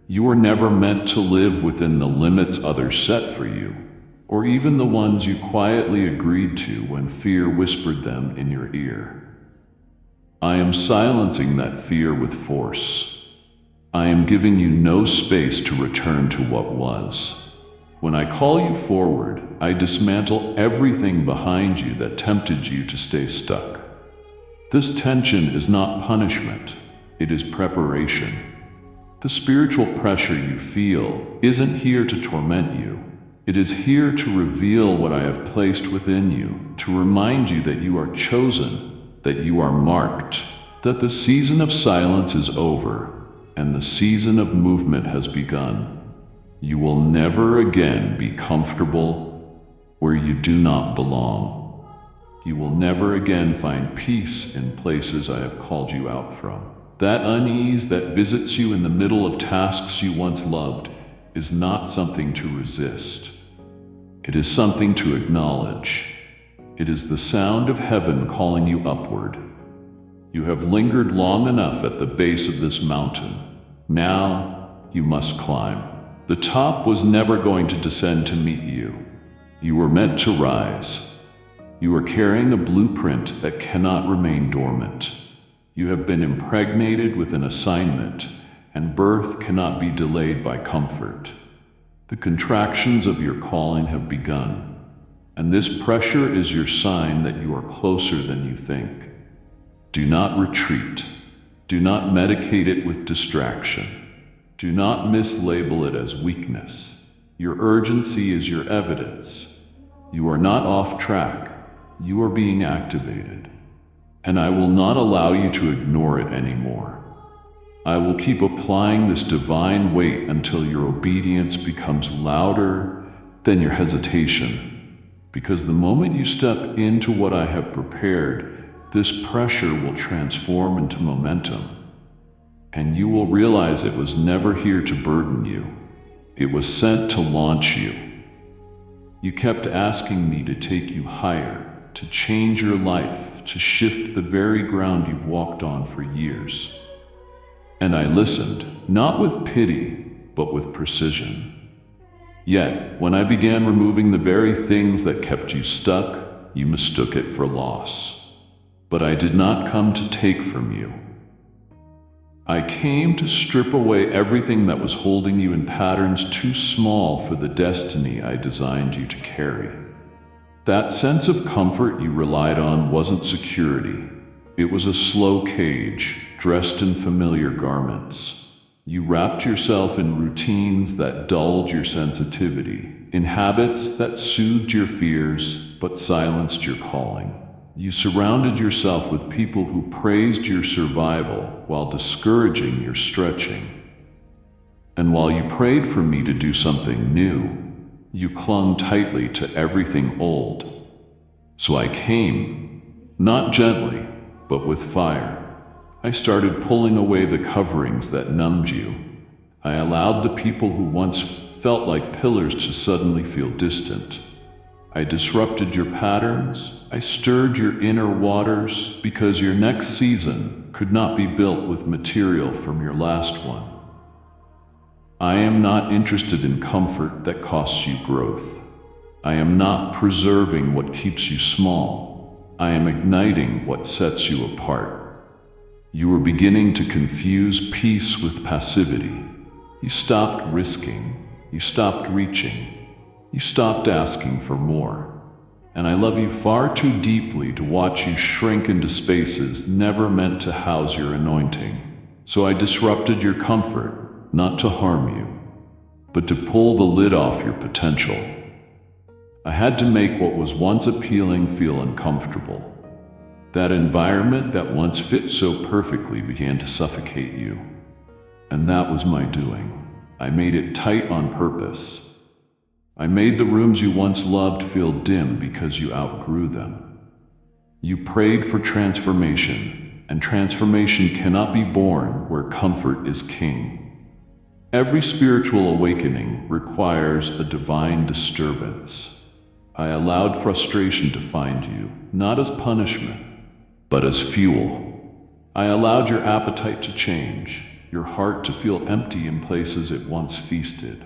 You were never meant to live within the limits others set for you, or even the ones you quietly agreed to when fear whispered them in your ear. I am silencing that fear with force. I am giving you no space to return to what was. When I call you forward, I dismantle everything behind you that tempted you to stay stuck. This tension is not punishment, it is preparation. The spiritual pressure you feel isn't here to torment you. It is here to reveal what I have placed within you, to remind you that you are chosen, that you are marked, that the season of silence is over, and the season of movement has begun. You will never again be comfortable where you do not belong. You will never again find peace in places I have called you out from. That unease that visits you in the middle of tasks you once loved is not something to resist. It is something to acknowledge. It is the sound of heaven calling you upward. You have lingered long enough at the base of this mountain. Now you must climb. The top was never going to descend to meet you. You were meant to rise. You are carrying a blueprint that cannot remain dormant. You have been impregnated with an assignment, and birth cannot be delayed by comfort. The contractions of your calling have begun, and this pressure is your sign that you are closer than you think. Do not retreat. Do not medicate it with distraction. Do not mislabel it as weakness. Your urgency is your evidence. You are not off track. You are being activated. And I will not allow you to ignore it anymore. I will keep applying this divine weight until your obedience becomes louder than your hesitation. Because the moment you step into what I have prepared, this pressure will transform into momentum. And you will realize it was never here to burden you. It was sent to launch you. You kept asking me to take you higher, to change your life, to shift the very ground you've walked on for years. And I listened, not with pity, but with precision. Yet, when I began removing the very things that kept you stuck, you mistook it for loss. But I did not come to take from you. I came to strip away everything that was holding you in patterns too small for the destiny I designed you to carry. That sense of comfort you relied on wasn't security. It was a slow cage, dressed in familiar garments. You wrapped yourself in routines that dulled your sensitivity, in habits that soothed your fears but silenced your calling. You surrounded yourself with people who praised your survival while discouraging your stretching. And while you prayed for me to do something new, you clung tightly to everything old. So I came, not gently, but with fire. I started pulling away the coverings that numbed you. I allowed the people who once felt like pillars to suddenly feel distant. I disrupted your patterns. I stirred your inner waters because your next season could not be built with material from your last one. I am not interested in comfort that costs you growth. I am not preserving what keeps you small. I am igniting what sets you apart. You were beginning to confuse peace with passivity. You stopped risking. You stopped reaching. You stopped asking for more. And I love you far too deeply to watch you shrink into spaces never meant to house your anointing. So I disrupted your comfort, not to harm you, but to pull the lid off your potential. I had to make what was once appealing feel uncomfortable. That environment that once fit so perfectly began to suffocate you. And that was my doing. I made it tight on purpose. I made the rooms you once loved feel dim because you outgrew them. You prayed for transformation, and transformation cannot be born where comfort is king. Every spiritual awakening requires a divine disturbance. I allowed frustration to find you, not as punishment, but as fuel. I allowed your appetite to change, your heart to feel empty in places it once feasted.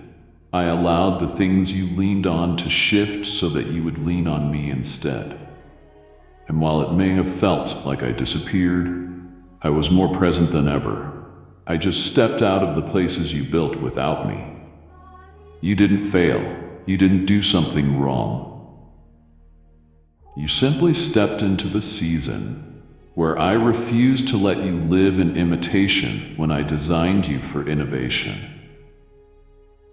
I allowed the things you leaned on to shift so that you would lean on me instead. And while it may have felt like I disappeared, I was more present than ever. I just stepped out of the places you built without me. You didn't fail. You didn't do something wrong. You simply stepped into the season, where I refuse to let you live in imitation when I designed you for innovation.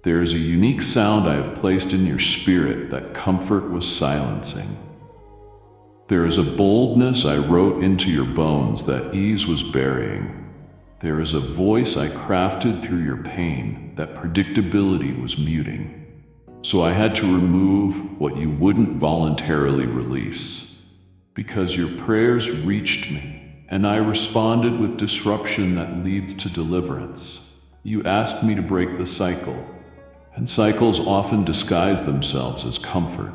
There is a unique sound I have placed in your spirit that comfort was silencing. There is a boldness I wrote into your bones that ease was burying. There is a voice I crafted through your pain that predictability was muting. So I had to remove what you wouldn't voluntarily release, because your prayers reached me, and I responded with disruption that leads to deliverance. You asked me to break the cycle, and cycles often disguise themselves as comfort.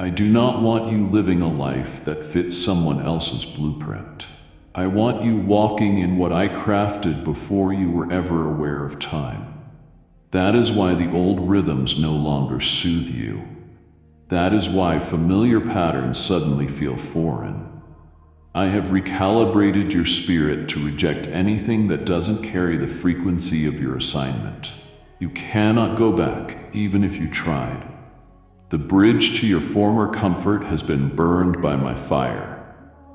I do not want you living a life that fits someone else's blueprint. I want you walking in what I crafted before you were ever aware of time. That is why the old rhythms no longer soothe you. That is why familiar patterns suddenly feel foreign. I have recalibrated your spirit to reject anything that doesn't carry the frequency of your assignment. You cannot go back, even if you tried. The bridge to your former comfort has been burned by my fire.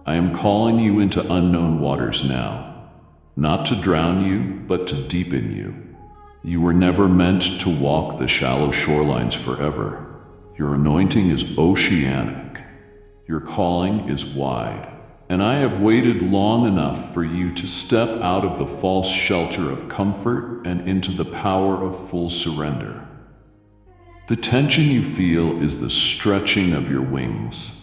I am calling you into unknown waters now, not to drown you, but to deepen you. You were never meant to walk the shallow shorelines forever. Your anointing is oceanic. Your calling is wide. And I have waited long enough for you to step out of the false shelter of comfort and into the power of full surrender. The tension you feel is the stretching of your wings.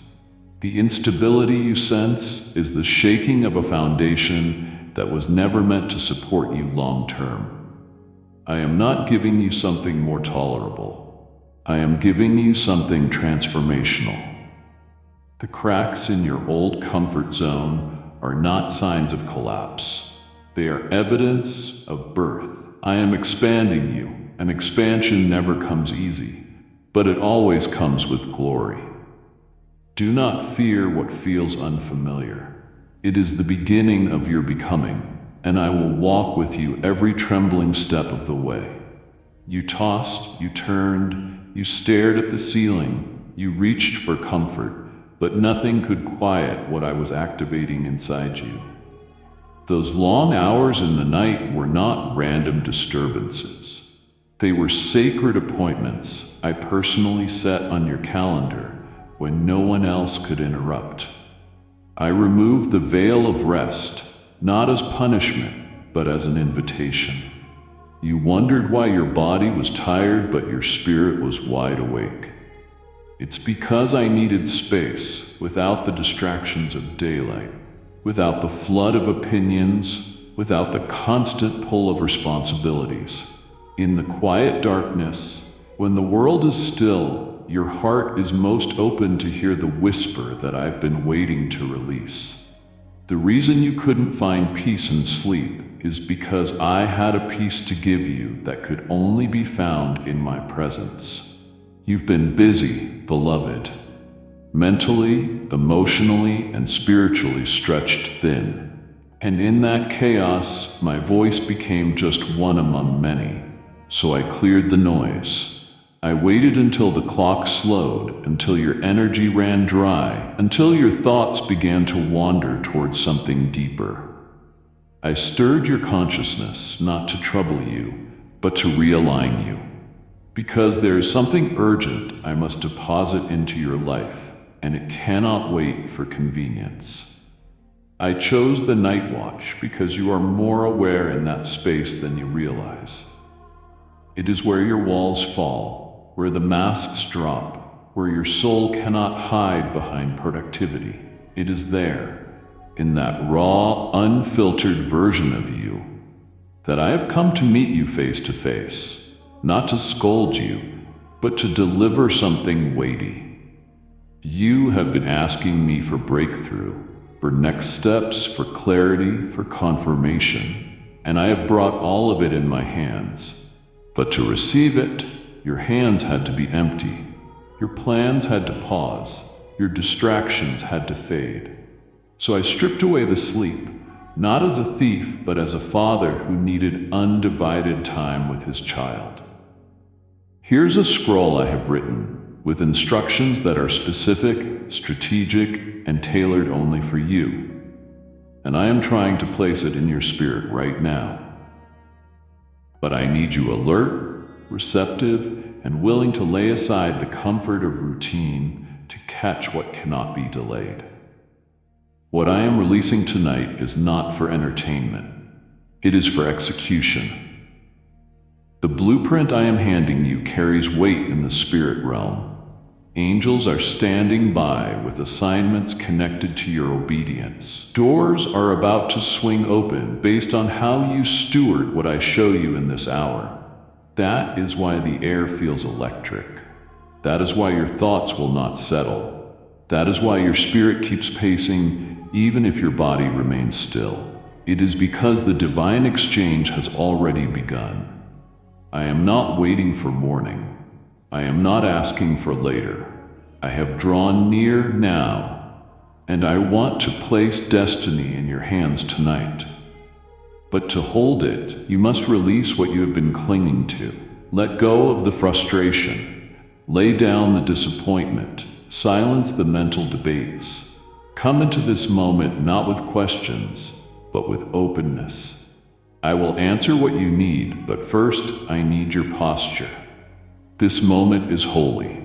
The instability you sense is the shaking of a foundation that was never meant to support you long term. I am not giving you something more tolerable. I am giving you something transformational. The cracks in your old comfort zone are not signs of collapse. They are evidence of birth. I am expanding you, and expansion never comes easy, but it always comes with glory. Do not fear what feels unfamiliar. It is the beginning of your becoming, and I will walk with you every trembling step of the way. You tossed, you turned, you stared at the ceiling, you reached for comfort, but nothing could quiet what I was activating inside you. Those long hours in the night were not random disturbances. They were sacred appointments I personally set on your calendar when no one else could interrupt. I removed the veil of rest, not as punishment, but as an invitation. You wondered why your body was tired, but your spirit was wide awake. It's because I needed space without the distractions of daylight, without the flood of opinions, without the constant pull of responsibilities. In the quiet darkness, when the world is still, your heart is most open to hear the whisper that I've been waiting to release. The reason you couldn't find peace in sleep is because I had a peace to give you that could only be found in my presence. You've been busy, beloved. Mentally, emotionally, and spiritually stretched thin. And in that chaos, my voice became just one among many. So I cleared the noise. I waited until the clock slowed, until your energy ran dry, until your thoughts began to wander towards something deeper. I stirred your consciousness not to trouble you, but to realign you. Because there is something urgent I must deposit into your life, and it cannot wait for convenience. I chose the night watch because you are more aware in that space than you realize. It is where your walls fall, where the masks drop, where your soul cannot hide behind productivity. It is there, in that raw, unfiltered version of you, that I have come to meet you face to face, not to scold you, but to deliver something weighty. You have been asking me for breakthrough, for next steps, for clarity, for confirmation, and I have brought all of it in my hands. But to receive it, your hands had to be empty. Your plans had to pause. Your distractions had to fade. So I stripped away the sleep, not as a thief, but as a father who needed undivided time with his child. Here's a scroll I have written, with instructions that are specific, strategic, and tailored only for you. And I am trying to place it in your spirit right now. But I need you alert, receptive, and willing to lay aside the comfort of routine to catch what cannot be delayed. What I am releasing tonight is not for entertainment. It is for execution. The blueprint I am handing you carries weight in the spirit realm. Angels are standing by with assignments connected to your obedience. Doors are about to swing open based on how you steward what I show you in this hour. That is why the air feels electric. That is why your thoughts will not settle. That is why your spirit keeps pacing even if your body remains still. It is because the divine exchange has already begun. I am not waiting for morning. I am not asking for later. I have drawn near now, and I want to place destiny in your hands tonight. But to hold it, you must release what you have been clinging to. Let go of the frustration. Lay down the disappointment. Silence the mental debates. Come into this moment not with questions, but with openness. I will answer what you need, but first I need your posture. This moment is holy.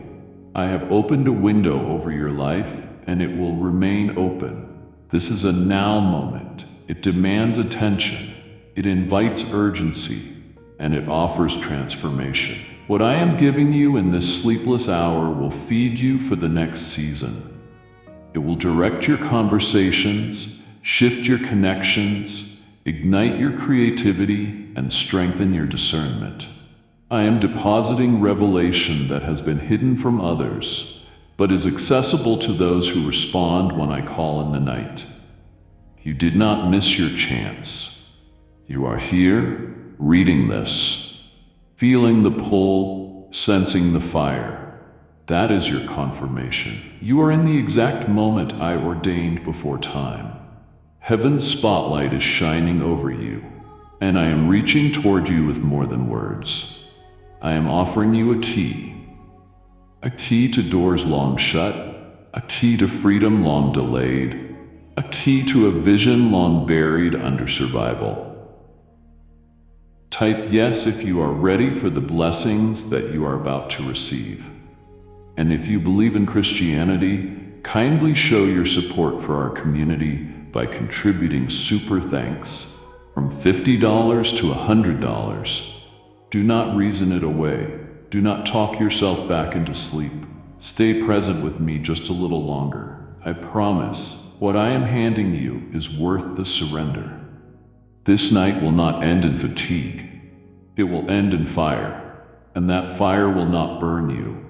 I have opened a window over your life, and it will remain open. This is a now moment. It demands attention. It invites urgency, and it offers transformation. What I am giving you in this sleepless hour will feed you for the next season. It will direct your conversations, shift your connections, ignite your creativity, and strengthen your discernment. I am depositing revelation that has been hidden from others, but is accessible to those who respond when I call in the night. You did not miss your chance. You are here, reading this, feeling the pull, sensing the fire. That is your confirmation. You are in the exact moment I ordained before time. Heaven's spotlight is shining over you, and I am reaching toward you with more than words. I am offering you a key to doors long shut, a key to freedom long delayed, a key to a vision long buried under survival. Type yes if you are ready for the blessings that you are about to receive. And if you believe in Christianity, kindly show your support for our community by contributing super thanks from $50 to $100. Do not reason it away. Do not talk yourself back into sleep. Stay present with me just a little longer. I promise, what I am handing you is worth the surrender. This night will not end in fatigue. It will end in fire, and that fire will not burn you.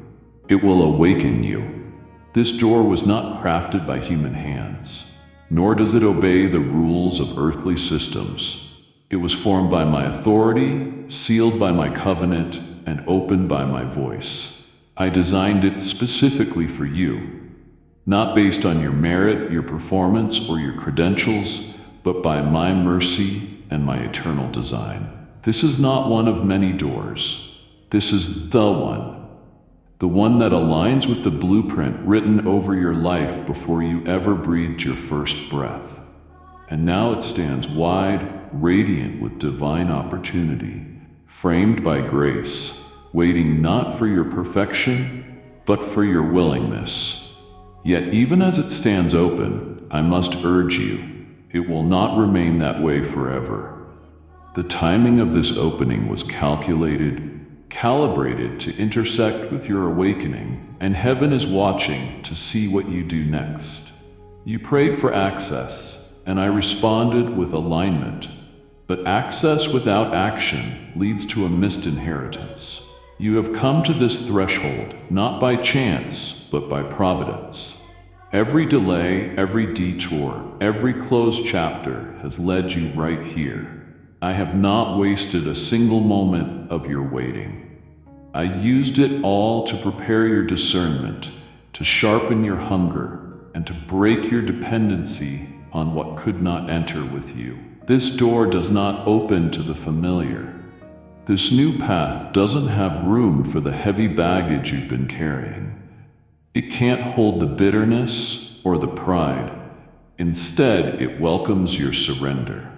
It will awaken you. This door was not crafted by human hands, nor does it obey the rules of earthly systems. It was formed by my authority, sealed by my covenant, and opened by my voice. I designed it specifically for you, not based on your merit, your performance, or your credentials, but by my mercy and my eternal design. This is not one of many doors. This is the one that aligns with the blueprint written over your life before you ever breathed your first breath. And now it stands wide, radiant with divine opportunity, framed by grace, waiting not for your perfection, but for your willingness. Yet even as it stands open, I must urge you, it will not remain that way forever. The timing of this opening was calibrated to intersect with your awakening, and heaven is watching to see what you do next. You prayed for access, and I responded with alignment. But access without action leads to a missed inheritance. You have come to this threshold, not by chance, but by providence. Every delay, every detour, every closed chapter has led you right here. I have not wasted a single moment of your waiting. I used it all to prepare your discernment, to sharpen your hunger, and to break your dependency on what could not enter with you. This door does not open to the familiar. This new path doesn't have room for the heavy baggage you've been carrying. It can't hold the bitterness or the pride. Instead, it welcomes your surrender.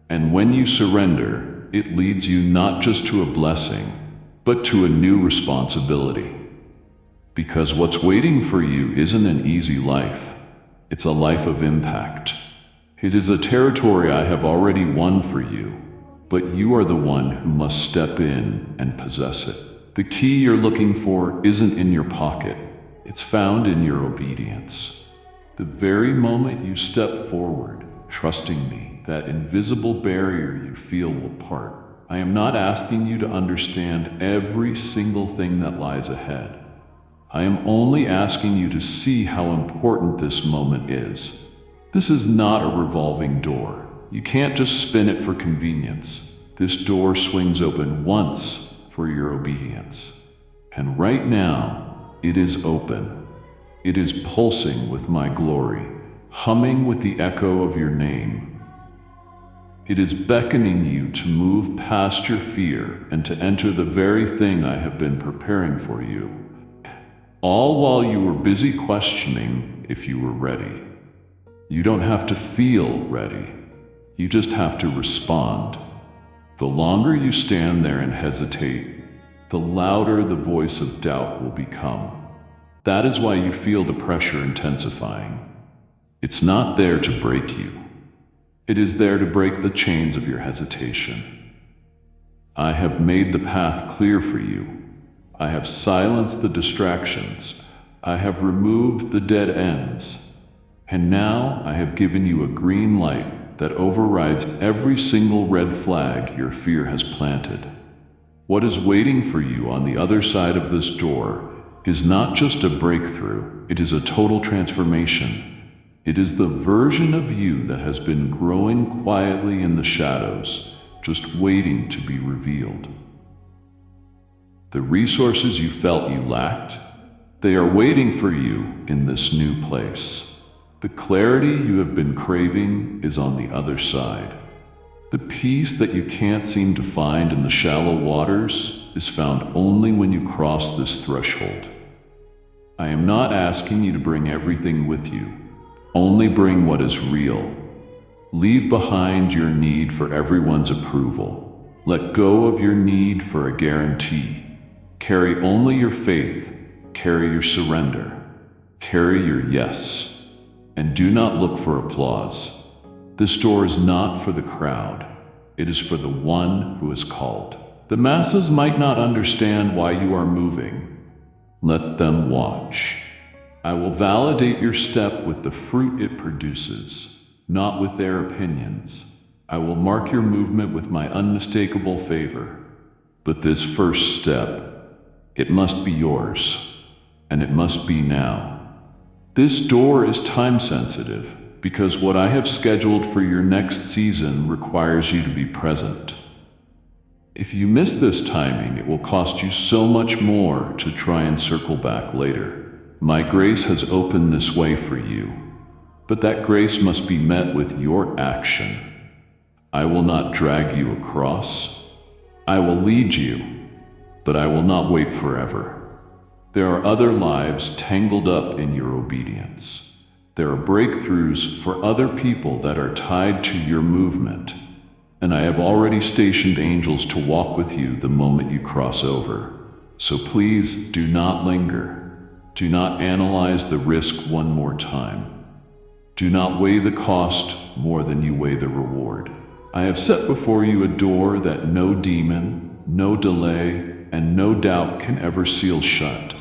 And when you surrender, it leads you not just to a blessing, but to a new responsibility. Because what's waiting for you isn't an easy life. It's a life of impact. It is a territory I have already won for you, but you are the one who must step in and possess it. The key you're looking for isn't in your pocket. It's found in your obedience. The very moment you step forward, trusting me, that invisible barrier you feel will part. I am not asking you to understand every single thing that lies ahead. I am only asking you to see how important this moment is. This is not a revolving door. You can't just spin it for convenience. This door swings open once for your obedience. And right now, it is open. It is pulsing with my glory, humming with the echo of your name. It is beckoning you to move past your fear and to enter the very thing I have been preparing for you. All while you were busy questioning if you were ready. You don't have to feel ready. You just have to respond. The longer you stand there and hesitate, the louder the voice of doubt will become. That is why you feel the pressure intensifying. It's not there to break you. It is there to break the chains of your hesitation. I have made the path clear for you. I have silenced the distractions. I have removed the dead ends. And now I have given you a green light that overrides every single red flag your fear has planted. What is waiting for you on the other side of this door is not just a breakthrough, it is a total transformation. It is the version of you that has been growing quietly in the shadows, just waiting to be revealed. The resources you felt you lacked, they are waiting for you in this new place. The clarity you have been craving is on the other side. The peace that you can't seem to find in the shallow waters is found only when you cross this threshold. I am not asking you to bring everything with you. Only bring what is real. Leave behind your need for everyone's approval. Let go of your need for a guarantee. Carry only your faith. Carry your surrender. Carry your yes. And do not look for applause. This door is not for the crowd. It is for the one who is called. The masses might not understand why you are moving. Let them watch. I will validate your step with the fruit it produces, not with their opinions. I will mark your movement with my unmistakable favor. But this first step, it must be yours, and it must be now. This door is time-sensitive, because what I have scheduled for your next season requires you to be present. If you miss this timing, it will cost you so much more to try and circle back later. My grace has opened this way for you, but that grace must be met with your action. I will not drag you across. I will lead you, but I will not wait forever. There are other lives tangled up in your obedience. There are breakthroughs for other people that are tied to your movement. And I have already stationed angels to walk with you the moment you cross over. So please do not linger. Do not analyze the risk one more time. Do not weigh the cost more than you weigh the reward. I have set before you a door that no demon, no delay, and no doubt can ever seal shut.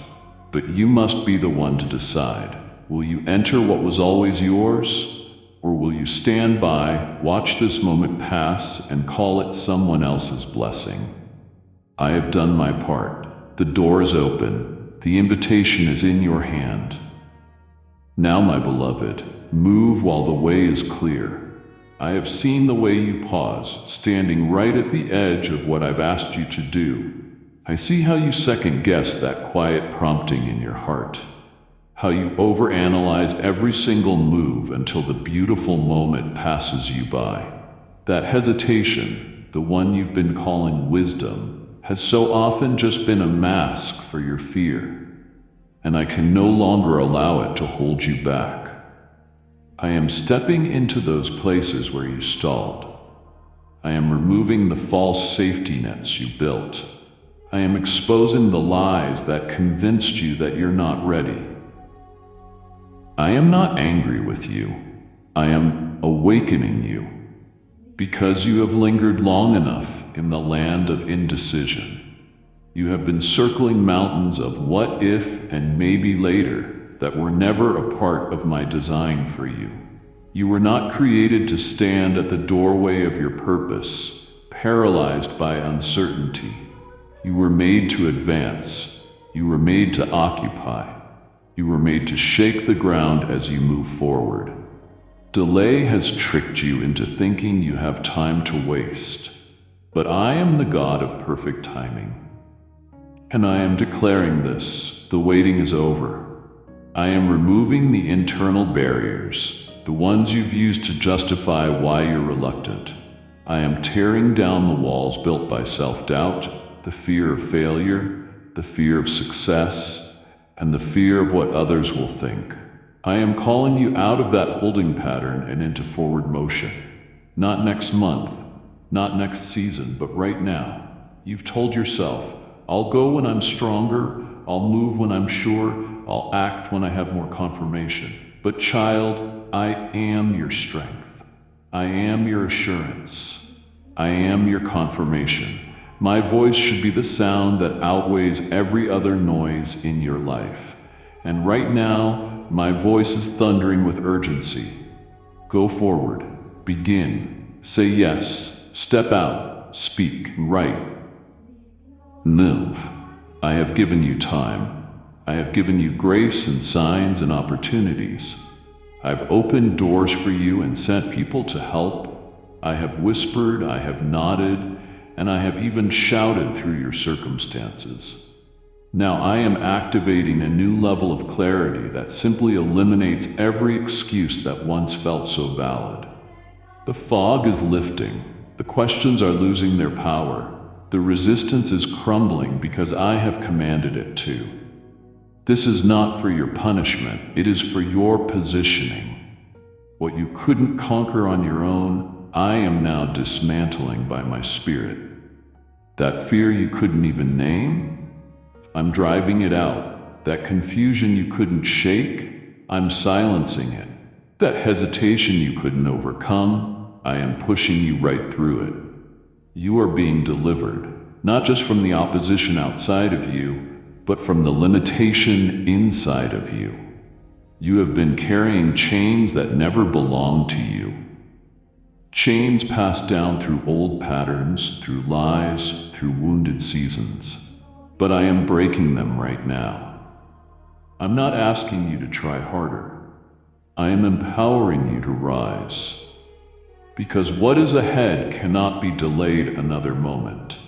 But you must be the one to decide. Will you enter what was always yours? Or will you stand by, watch this moment pass, and call it someone else's blessing? I have done my part. The door is open. The invitation is in your hand. Now, my beloved, move while the way is clear. I have seen the way you pause, standing right at the edge of what I've asked you to do. I see how you second-guess that quiet prompting in your heart. How you overanalyze every single move until the beautiful moment passes you by. That hesitation, the one you've been calling wisdom, has so often just been a mask for your fear. and I can no longer allow it to hold you back. I am stepping into those places where you stalled. I am removing the false safety nets you built. I am exposing the lies that convinced you that you're not ready. I am not angry with you. I am awakening you, because you have lingered long enough in the land of indecision. You have been circling mountains of what if and maybe later that were never a part of my design for you. You were not created to stand at the doorway of your purpose, paralyzed by uncertainty. You were made to advance. You were made to occupy. You were made to shake the ground as you move forward. Delay has tricked you into thinking you have time to waste. But I am the God of perfect timing. And I am declaring this: the waiting is over. I am removing the internal barriers, the ones you've used to justify why you're reluctant. I am tearing down the walls built by self-doubt, the fear of failure, the fear of success, and the fear of what others will think. I am calling you out of that holding pattern and into forward motion. Not next month, not next season, but right now. You've told yourself, I'll go when I'm stronger, I'll move when I'm sure, I'll act when I have more confirmation. But child, I am your strength. I am your assurance. I am your confirmation. My voice should be the sound that outweighs every other noise in your life. And right now, my voice is thundering with urgency. Go forward. Begin. Say yes. Step out. Speak. Write. Live. I have given you time. I have given you grace and signs and opportunities. I've opened doors for you and sent people to help. I have whispered, I have nodded, and I have even shouted through your circumstances. Now I am activating a new level of clarity that simply eliminates every excuse that once felt so valid. The fog is lifting. The questions are losing their power. The resistance is crumbling because I have commanded it to. This is not for your punishment, it is for your positioning. What you couldn't conquer on your own, I am now dismantling by my spirit. That fear you couldn't even name, I'm driving it out. That confusion you couldn't shake, I'm silencing it. That hesitation you couldn't overcome, I am pushing you right through it. You are being delivered, not just from the opposition outside of you, but from the limitation inside of you. You have been carrying chains that never belonged to you. Chains passed down through old patterns, through lies, through wounded seasons. But I am breaking them right now. I'm not asking you to try harder. I am empowering you to rise. Because what is ahead cannot be delayed another moment.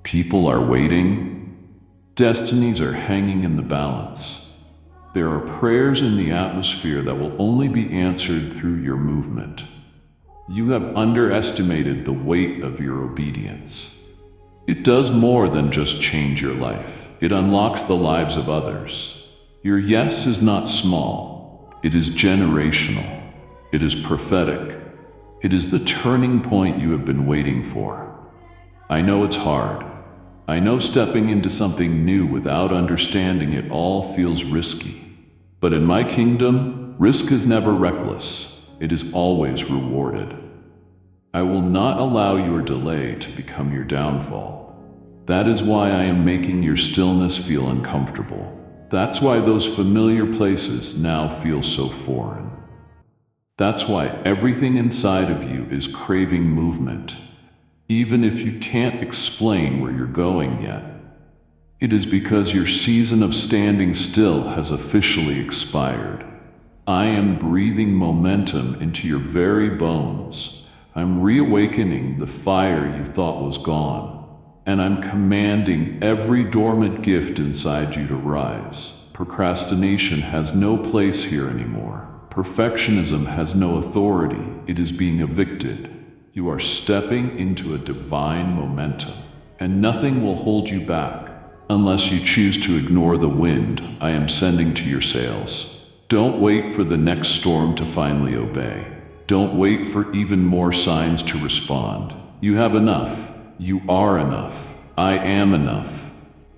People are waiting. Destinies are hanging in the balance. There are prayers in the atmosphere that will only be answered through your movement. You have underestimated the weight of your obedience. It does more than just change your life. It unlocks the lives of others. Your yes is not small. It is generational. It is prophetic. It is the turning point you have been waiting for. I know it's hard. I know stepping into something new without understanding it all feels risky. But in my kingdom, risk is never reckless. It is always rewarded. I will not allow your delay to become your downfall. That is why I am making your stillness feel uncomfortable. That's why those familiar places now feel so foreign. That's why everything inside of you is craving movement, even if you can't explain where you're going yet. It is because your season of standing still has officially expired. I am breathing momentum into your very bones. I'm reawakening the fire you thought was gone, and I'm commanding every dormant gift inside you to rise. Procrastination has no place here anymore. Perfectionism has no authority. It is being evicted. You are stepping into a divine momentum, and nothing will hold you back. unless you choose to ignore the wind I am sending to your sails. Don't wait for the next storm to finally obey. Don't wait for even more signs to respond. You have enough. You are enough. I am enough.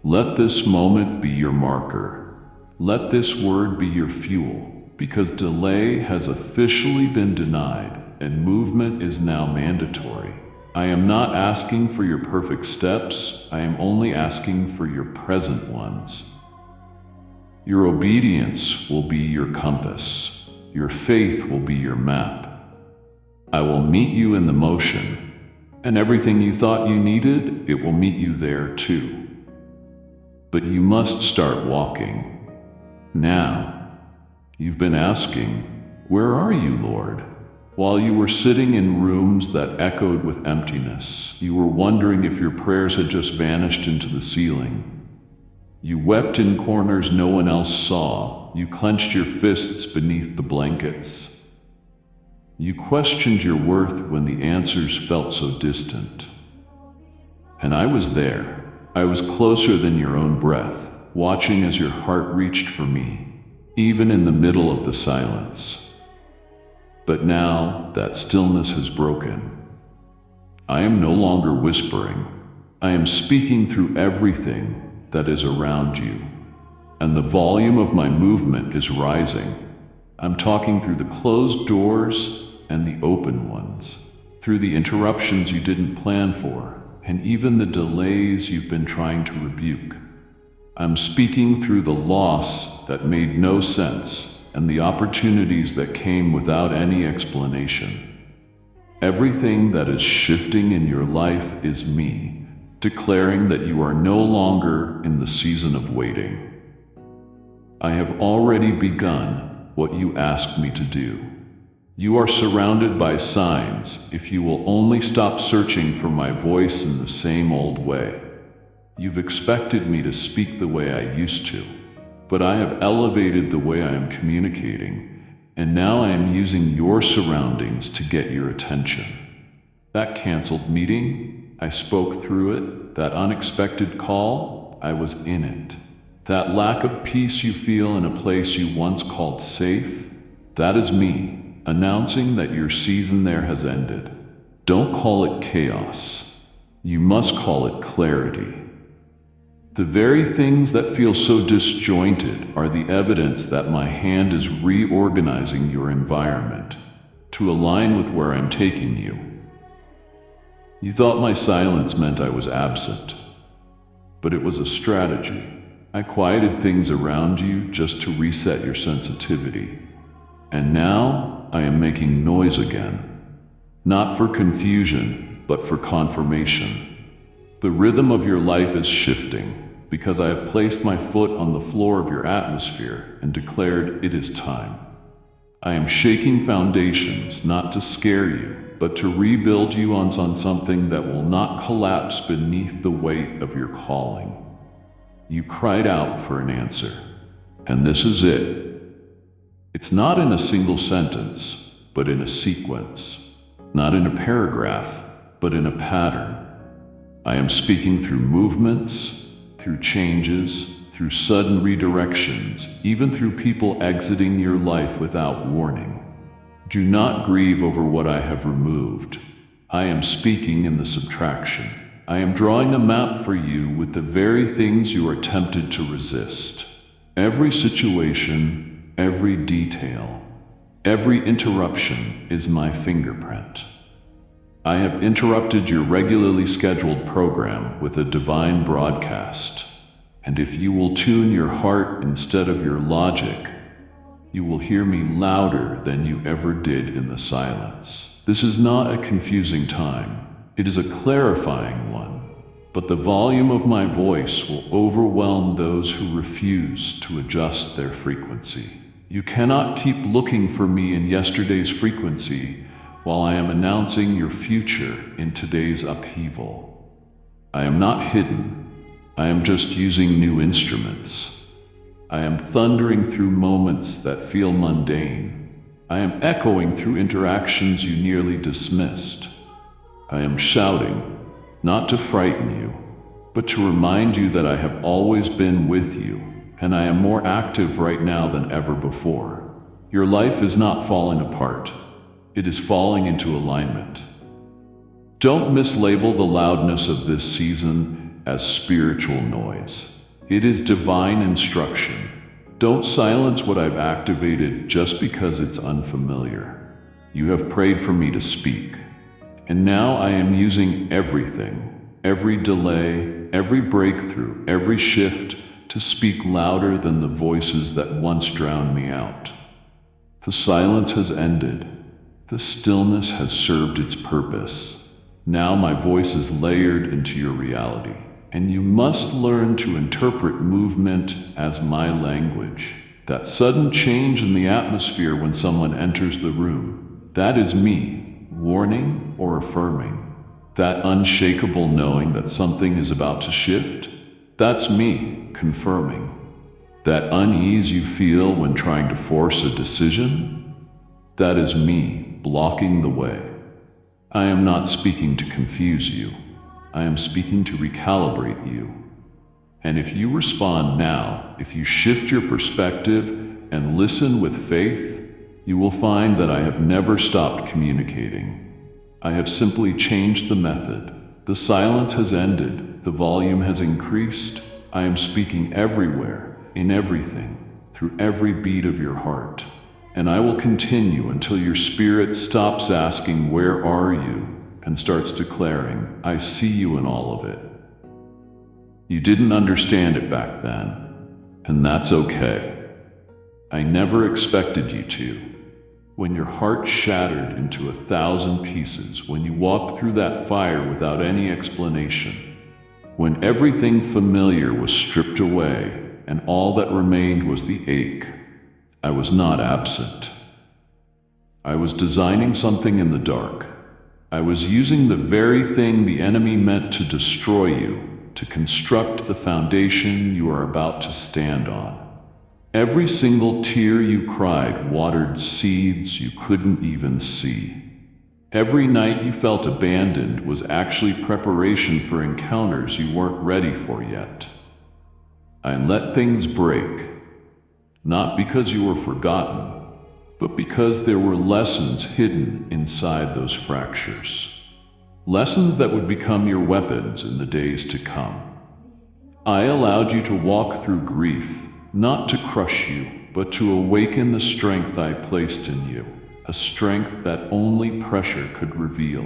Let this moment be your marker. Let this word be your fuel, because delay has officially been denied and movement is now mandatory. I am not asking for your perfect steps. I am only asking for your present ones. Your obedience will be your compass. Your faith will be your map. I will meet you in the motion, and everything you thought you needed, it will meet you there too. But you must start walking. Now, you've been asking, "Where are you, Lord?" While you were sitting in rooms that echoed with emptiness, you were wondering if your prayers had just vanished into the ceiling. You wept in corners no one else saw. You clenched your fists beneath the blankets. You questioned your worth when the answers felt so distant. And I was there. I was closer than your own breath, watching as your heart reached for me, even in the middle of the silence. But now that stillness has broken. I am no longer whispering. I am speaking through everything that is around you, and the volume of my movement is rising. I'm talking through the closed doors and the open ones, through the interruptions you didn't plan for, and even the delays you've been trying to rebuke. I'm speaking through the loss that made no sense and the opportunities that came without any explanation. Everything that is shifting in your life is me, declaring that you are no longer in the season of waiting. I have already begun what you asked me to do. You are surrounded by signs if you will only stop searching for my voice in the same old way. You've expected me to speak the way I used to, but I have elevated the way I am communicating, and now I am using your surroundings to get your attention. That canceled meeting, I spoke through it. That unexpected call, I was in it. That lack of peace you feel in a place you once called safe, that is me, announcing that your season there has ended. Don't call it chaos. You must call it clarity. The very things that feel so disjointed are the evidence that my hand is reorganizing your environment to align with where I'm taking you. You thought my silence meant I was absent, but it was a strategy. I quieted things around you just to reset your sensitivity. And now I am making noise again, not for confusion, but for confirmation. The rhythm of your life is shifting because I have placed my foot on the floor of your atmosphere and declared it is time. I am shaking foundations not to scare you, but to rebuild you on something that will not collapse beneath the weight of your calling. You cried out for an answer, and this is it. It's not in a single sentence, but in a sequence. Not in a paragraph, but in a pattern. I am speaking through movements, through changes, through sudden redirections, even through people exiting your life without warning. Do not grieve over what I have removed. I am speaking in the subtraction. I am drawing a map for you with the very things you are tempted to resist. Every situation, every detail, every interruption is my fingerprint. I have interrupted your regularly scheduled program with a divine broadcast. And if you will tune your heart instead of your logic, you will hear me louder than you ever did in the silence. This is not a confusing time. It is a clarifying one. But the volume of my voice will overwhelm those who refuse to adjust their frequency. You cannot keep looking for me in yesterday's frequency while I am announcing your future in today's upheaval. I am not hidden. I am just using new instruments. I am thundering through moments that feel mundane. I am echoing through interactions you nearly dismissed. I am shouting, not to frighten you, but to remind you that I have always been with you, and I am more active right now than ever before. Your life is not falling apart. It is falling into alignment. Don't mislabel the loudness of this season as spiritual noise. It is divine instruction. Don't silence what I've activated just because it's unfamiliar. You have prayed for me to speak, and now I am using everything, every delay, every breakthrough, every shift to speak louder than the voices that once drowned me out. The silence has ended. The stillness has served its purpose. Now my voice is layered into your reality, and you must learn to interpret movement as my language. That sudden change in the atmosphere when someone enters the room, that is me, warning or affirming. That unshakable knowing that something is about to shift, that's me, confirming. That unease you feel when trying to force a decision, that is me, blocking the way. I am not speaking to confuse you. I am speaking to recalibrate you. And if you respond now, if you shift your perspective and listen with faith, you will find that I have never stopped communicating. I have simply changed the method. The silence has ended. The volume has increased. I am speaking everywhere, in everything, through every beat of your heart. And I will continue until your spirit stops asking, "Where are you?" and starts declaring, "I see you in all of it." You didn't understand it back then, and that's okay. I never expected you to. When your heart shattered into 1,000 pieces, when you walked through that fire without any explanation, when everything familiar was stripped away and all that remained was the ache, I was not absent. I was designing something in the dark. I was using the very thing the enemy meant to destroy you, to construct the foundation you are about to stand on. Every single tear you cried watered seeds you couldn't even see. Every night you felt abandoned was actually preparation for encounters you weren't ready for yet. I let things break, not because you were forgotten, but because there were lessons hidden inside those fractures. Lessons that would become your weapons in the days to come. I allowed you to walk through grief, not to crush you, but to awaken the strength I placed in you, a strength that only pressure could reveal.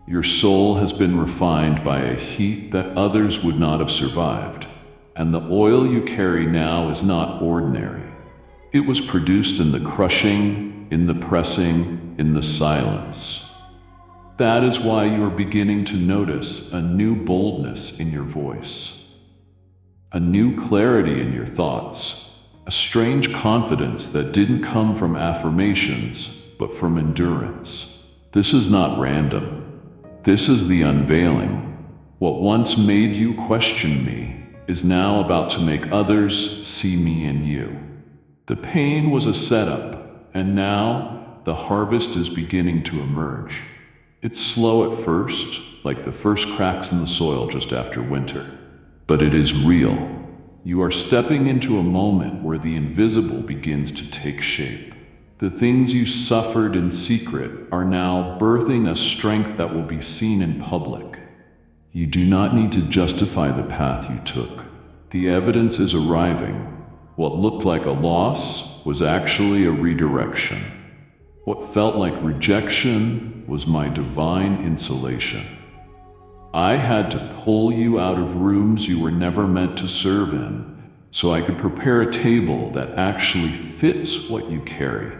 Your soul has been refined by a heat that others would not have survived, and the oil you carry now is not ordinary. It was produced in the crushing, in the pressing, in the silence. That is why you are beginning to notice a new boldness in your voice, a new clarity in your thoughts, a strange confidence that didn't come from affirmations, but from endurance. This is not random. This is the unveiling. What once made you question me is now about to make others see me in you. The pain was a setup, and now the harvest is beginning to emerge. It's slow at first, like the first cracks in the soil just after winter. But it is real. You are stepping into a moment where the invisible begins to take shape. The things you suffered in secret are now birthing a strength that will be seen in public. You do not need to justify the path you took. The evidence is arriving. What looked like a loss was actually a redirection. What felt like rejection was my divine insulation. I had to pull you out of rooms you were never meant to serve in, so I could prepare a table that actually fits what you carry.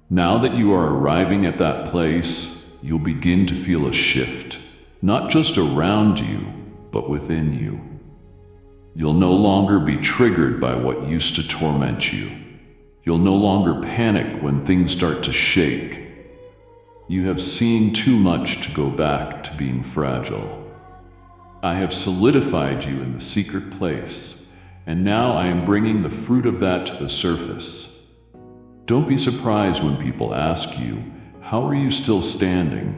Now that you are arriving at that place, you'll begin to feel a shift, not just around you, but within you. You'll no longer be triggered by what used to torment you. You'll no longer panic when things start to shake. You have seen too much to go back to being fragile. I have solidified you in the secret place, and now I am bringing the fruit of that to the surface. Don't be surprised when people ask you, "How are you still standing?"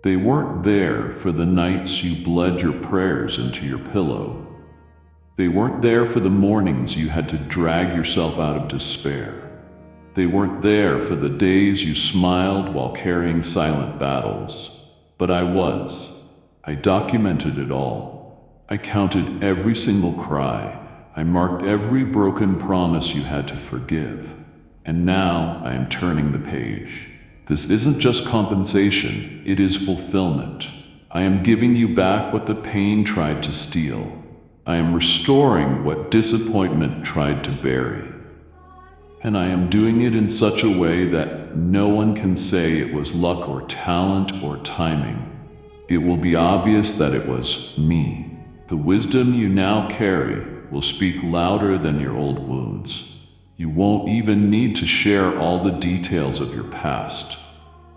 They weren't there for the nights you bled your prayers into your pillow. They weren't there for the mornings you had to drag yourself out of despair. They weren't there for the days you smiled while carrying silent battles. But I was. I documented it all. I counted every single cry. I marked every broken promise you had to forgive. And now I am turning the page. This isn't just compensation, it is fulfillment. I am giving you back what the pain tried to steal. I am restoring what disappointment tried to bury. And I am doing it in such a way that no one can say it was luck or talent or timing. It will be obvious that it was me. The wisdom you now carry will speak louder than your old wounds. You won't even need to share all the details of your past.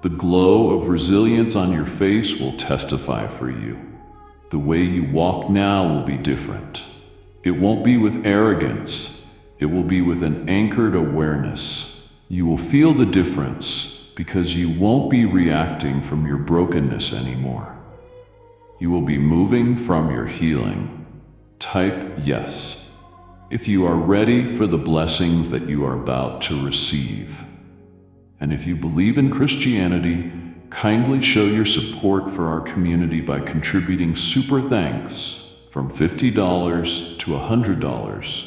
The glow of resilience on your face will testify for you. The way you walk now will be different. It won't be with arrogance. It will be with an anchored awareness. You will feel the difference because you won't be reacting from your brokenness anymore. You will be moving from your healing. Type yes if you are ready for the blessings that you are about to receive. And if you believe in Christianity, kindly show your support for our community by contributing super thanks from $50 to $100.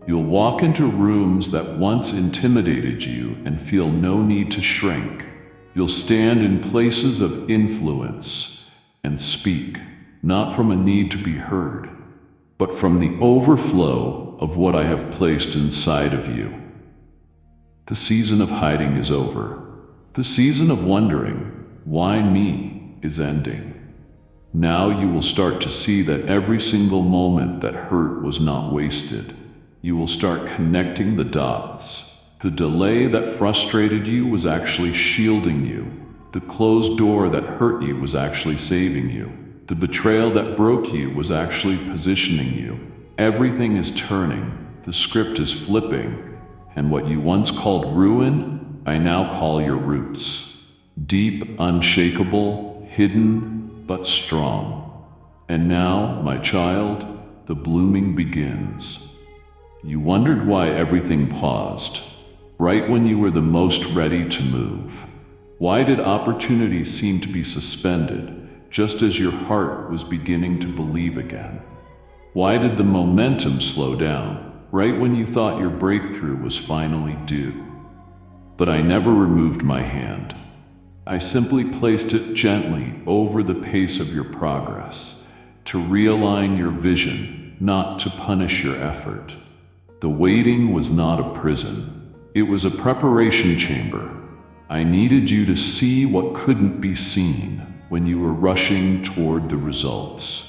You'll walk into rooms that once intimidated you and feel no need to shrink. You'll stand in places of influence and speak, not from a need to be heard, but from the overflow of what I have placed inside of you. The season of hiding is over. The season of wondering, why me, is ending. Now you will start to see that every single moment that hurt was not wasted. You will start connecting the dots. The delay that frustrated you was actually shielding you. The closed door that hurt you was actually saving you. The betrayal that broke you was actually positioning you. Everything is turning. The script is flipping. And what you once called ruin, I now call your roots. Deep, unshakable, hidden, but strong. And now, my child, the blooming begins. You wondered why everything paused, right when you were the most ready to move. Why did opportunity seem to be suspended, just as your heart was beginning to believe again? Why did the momentum slow down, right when you thought your breakthrough was finally due? But I never removed my hand. I simply placed it gently over the pace of your progress, to realign your vision, not to punish your effort. The waiting was not a prison. It was a preparation chamber. I needed you to see what couldn't be seen when you were rushing toward the results.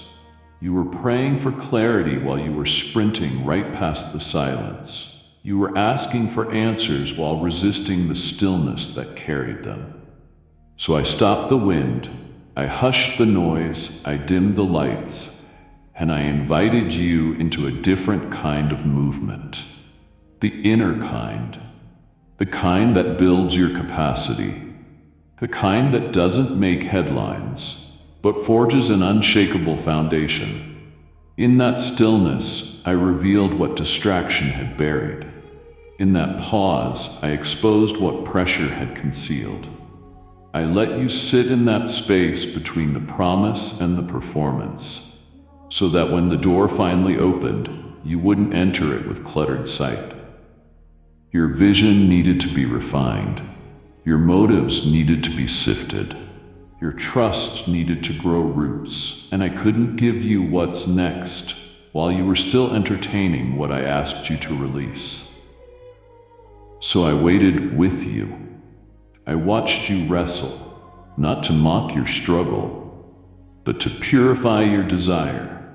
You were praying for clarity while you were sprinting right past the silence. You were asking for answers while resisting the stillness that carried them. So I stopped the wind, I hushed the noise, I dimmed the lights, and I invited you into a different kind of movement. The inner kind. The kind that builds your capacity. The kind that doesn't make headlines, but forges an unshakable foundation. In that stillness, I revealed what distraction had buried. In that pause, I exposed what pressure had concealed. I let you sit in that space between the promise and the performance, so that when the door finally opened, you wouldn't enter it with cluttered sight. Your vision needed to be refined. Your motives needed to be sifted. Your trust needed to grow roots, and I couldn't give you what's next while you were still entertaining what I asked you to release. So I waited with you. I watched you wrestle, not to mock your struggle, but to purify your desire.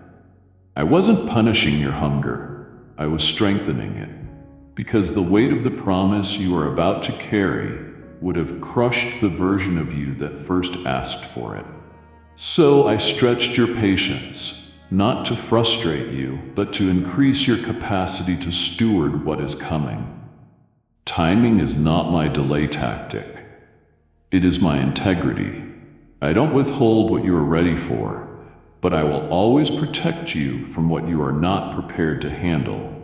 I wasn't punishing your hunger, I was strengthening it, because the weight of the promise you are about to carry would have crushed the version of you that first asked for it. So I stretched your patience, not to frustrate you, but to increase your capacity to steward what is coming. Timing is not my delay tactic. It is my integrity. I don't withhold what you are ready for, but I will always protect you from what you are not prepared to handle.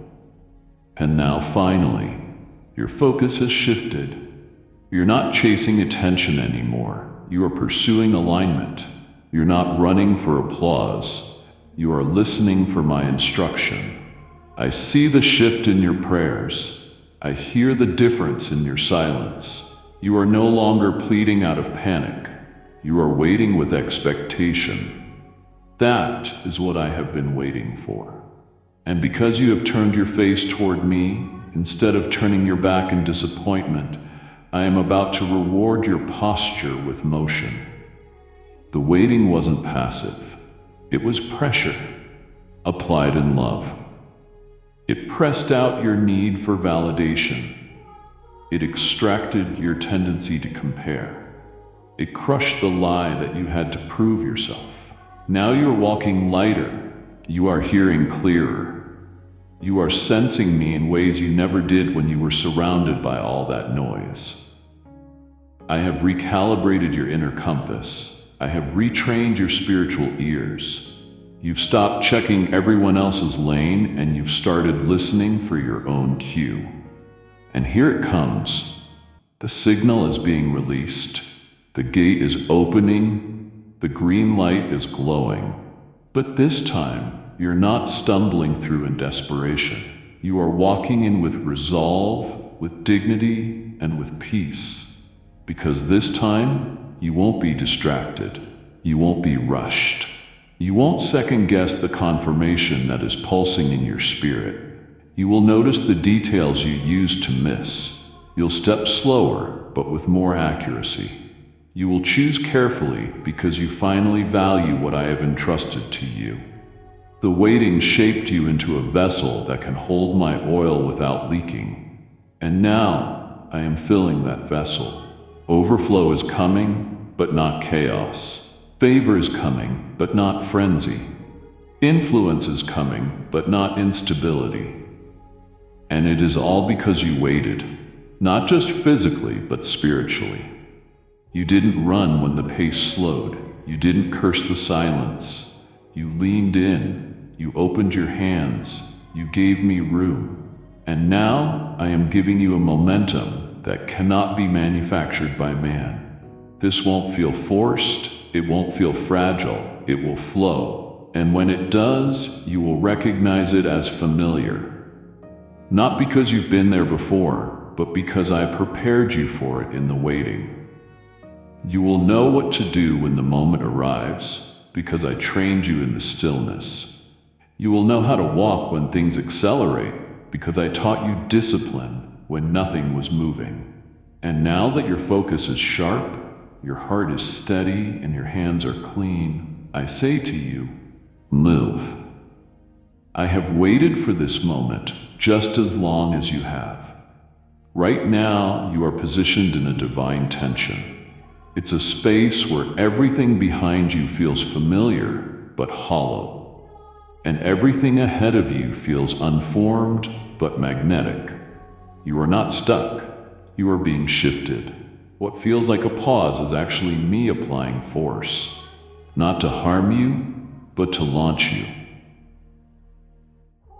And now finally, your focus has shifted. You're not chasing attention anymore. You are pursuing alignment. You're not running for applause. You are listening for my instruction. I see the shift in your prayers. I hear the difference in your silence. You are no longer pleading out of panic. You are waiting with expectation. That is what I have been waiting for. And because you have turned your face toward me, instead of turning your back in disappointment, I am about to reward your posture with motion. The waiting wasn't passive. It was pressure, applied in love. It pressed out your need for validation. It extracted your tendency to compare. It crushed the lie that you had to prove yourself. Now you are walking lighter. You are hearing clearer. You are sensing me in ways you never did when you were surrounded by all that noise. I have recalibrated your inner compass. I have retrained your spiritual ears. You've stopped checking everyone else's lane and you've started listening for your own cue. And here it comes. The signal is being released. The gate is opening. The green light is glowing. But this time, you're not stumbling through in desperation. You are walking in with resolve, with dignity, and with peace. Because this time, you won't be distracted. You won't be rushed. You won't second-guess the confirmation that is pulsing in your spirit. You will notice the details you used to miss. You'll step slower, but with more accuracy. You will choose carefully because you finally value what I have entrusted to you. The waiting shaped you into a vessel that can hold my oil without leaking. And now I am filling that vessel. Overflow is coming, but not chaos. Favor is coming, but not frenzy. Influence is coming, but not instability. And it is all because you waited, not just physically, but spiritually. You didn't run when the pace slowed. You didn't curse the silence. You leaned in. You opened your hands. You gave me room. And now I am giving you a momentum that cannot be manufactured by man. This won't feel forced. It won't feel fragile. It will flow. And when it does, you will recognize it as familiar. Not because you've been there before, but because I prepared you for it in the waiting. You will know what to do when the moment arrives, because I trained you in the stillness. You will know how to walk when things accelerate, because I taught you discipline when nothing was moving. And now that your focus is sharp, your heart is steady, and your hands are clean, I say to you, live. I have waited for this moment just as long as you have. Right now, you are positioned in a divine tension. It's a space where everything behind you feels familiar but hollow, and everything ahead of you feels unformed but magnetic. You are not stuck. You are being shifted. What feels like a pause is actually me applying force, not to harm you, but to launch you.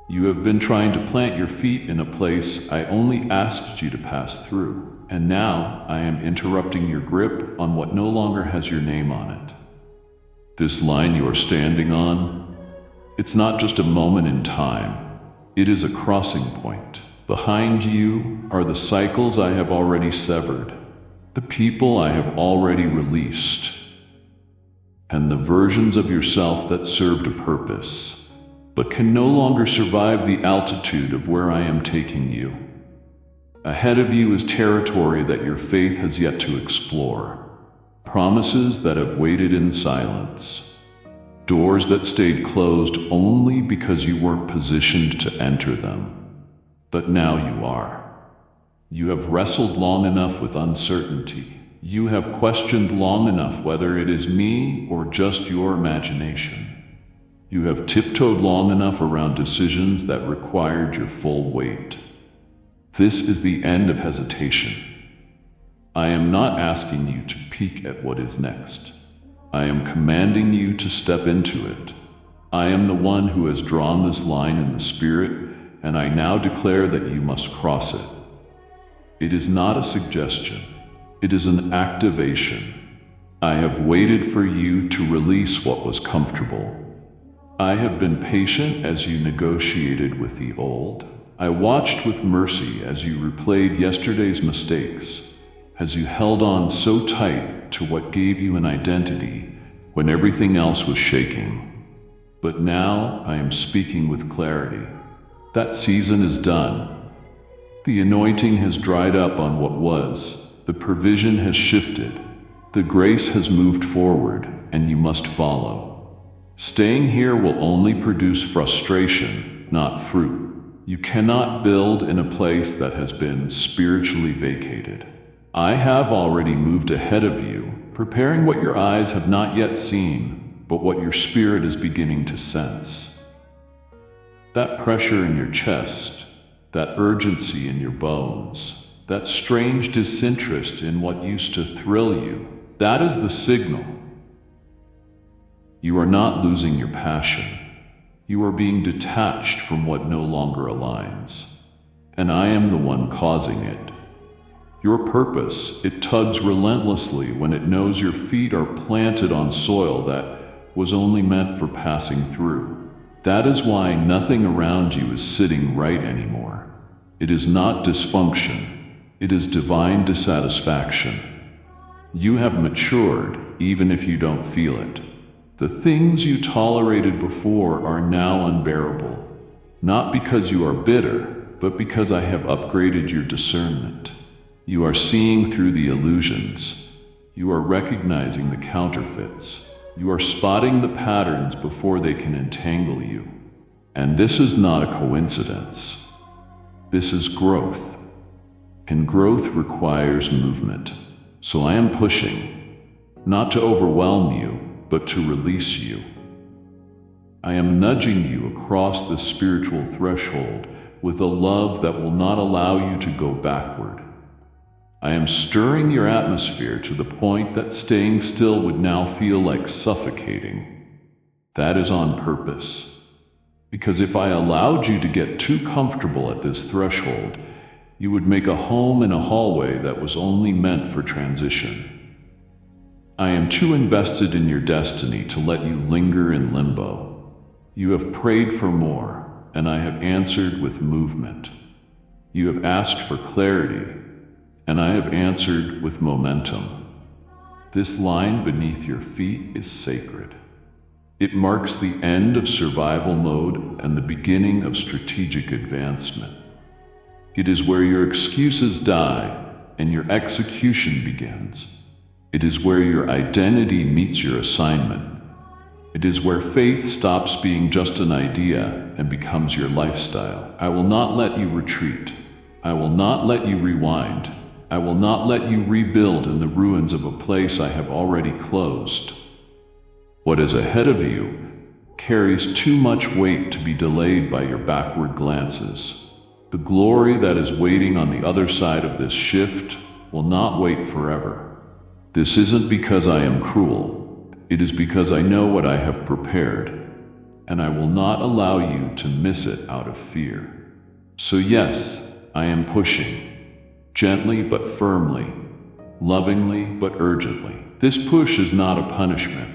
You have been trying to plant your feet in a place I only asked you to pass through, and now I am interrupting your grip on what no longer has your name on it. This line you are standing on, it's not just a moment in time, it is a crossing point. Behind you are the cycles I have already severed, the people I have already released, and the versions of yourself that served a purpose, but can no longer survive the altitude of where I am taking you. Ahead of you is territory that your faith has yet to explore, promises that have waited in silence, doors that stayed closed only because you weren't positioned to enter them. But now you are. You have wrestled long enough with uncertainty. You have questioned long enough whether it is me or just your imagination. You have tiptoed long enough around decisions that required your full weight. This is the end of hesitation. I am not asking you to peek at what is next. I am commanding you to step into it. I am the one who has drawn this line in the spirit, and I now declare that you must cross it. It is not a suggestion. It is an activation. I have waited for you to release what was comfortable. I have been patient as you negotiated with the old. I watched with mercy as you replayed yesterday's mistakes, as you held on so tight to what gave you an identity when everything else was shaking. But now I am speaking with clarity. That season is done. The anointing has dried up on what was. The provision has shifted. The grace has moved forward, and you must follow. Staying here will only produce frustration, not fruit. You cannot build in a place that has been spiritually vacated. I have already moved ahead of you, preparing what your eyes have not yet seen, but what your spirit is beginning to sense. That pressure in your chest, that urgency in your bones, that strange disinterest in what used to thrill you, that is the signal. You are not losing your passion. You are being detached from what no longer aligns. And I am the one causing it. Your purpose, it tugs relentlessly when it knows your feet are planted on soil that was only meant for passing through. That is why nothing around you is sitting right anymore. It is not dysfunction. It is divine dissatisfaction. You have matured, even if you don't feel it. The things you tolerated before are now unbearable, not because you are bitter, but because I have upgraded your discernment. You are seeing through the illusions. You are recognizing the counterfeits. You are spotting the patterns before they can entangle you. And this is not a coincidence. This is growth. And growth requires movement. So I am pushing, not to overwhelm you, but to release you. I am nudging you across the spiritual threshold with a love that will not allow you to go backward. I am stirring your atmosphere to the point that staying still would now feel like suffocating. That is on purpose. Because if I allowed you to get too comfortable at this threshold, you would make a home in a hallway that was only meant for transition. I am too invested in your destiny to let you linger in limbo. You have prayed for more, and I have answered with movement. You have asked for clarity, and I have answered with momentum. This line beneath your feet is sacred. It marks the end of survival mode and the beginning of strategic advancement. It is where your excuses die and your execution begins. It is where your identity meets your assignment. It is where faith stops being just an idea and becomes your lifestyle. I will not let you retreat. I will not let you rewind. I will not let you rebuild in the ruins of a place I have already closed. What is ahead of you carries too much weight to be delayed by your backward glances. The glory that is waiting on the other side of this shift will not wait forever. This isn't because I am cruel. It is because I know what I have prepared, and I will not allow you to miss it out of fear. So yes, I am pushing, gently but firmly, lovingly but urgently. This push is not a punishment.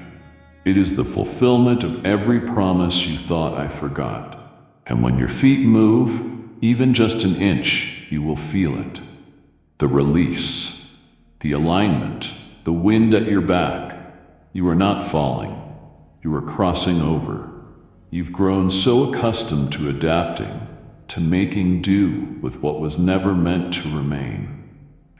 It is the fulfillment of every promise you thought I forgot. And when your feet move, even just an inch, you will feel it. The release, the alignment, the wind at your back. You are not falling. You are crossing over. You've grown so accustomed to adapting, to making do with what was never meant to remain.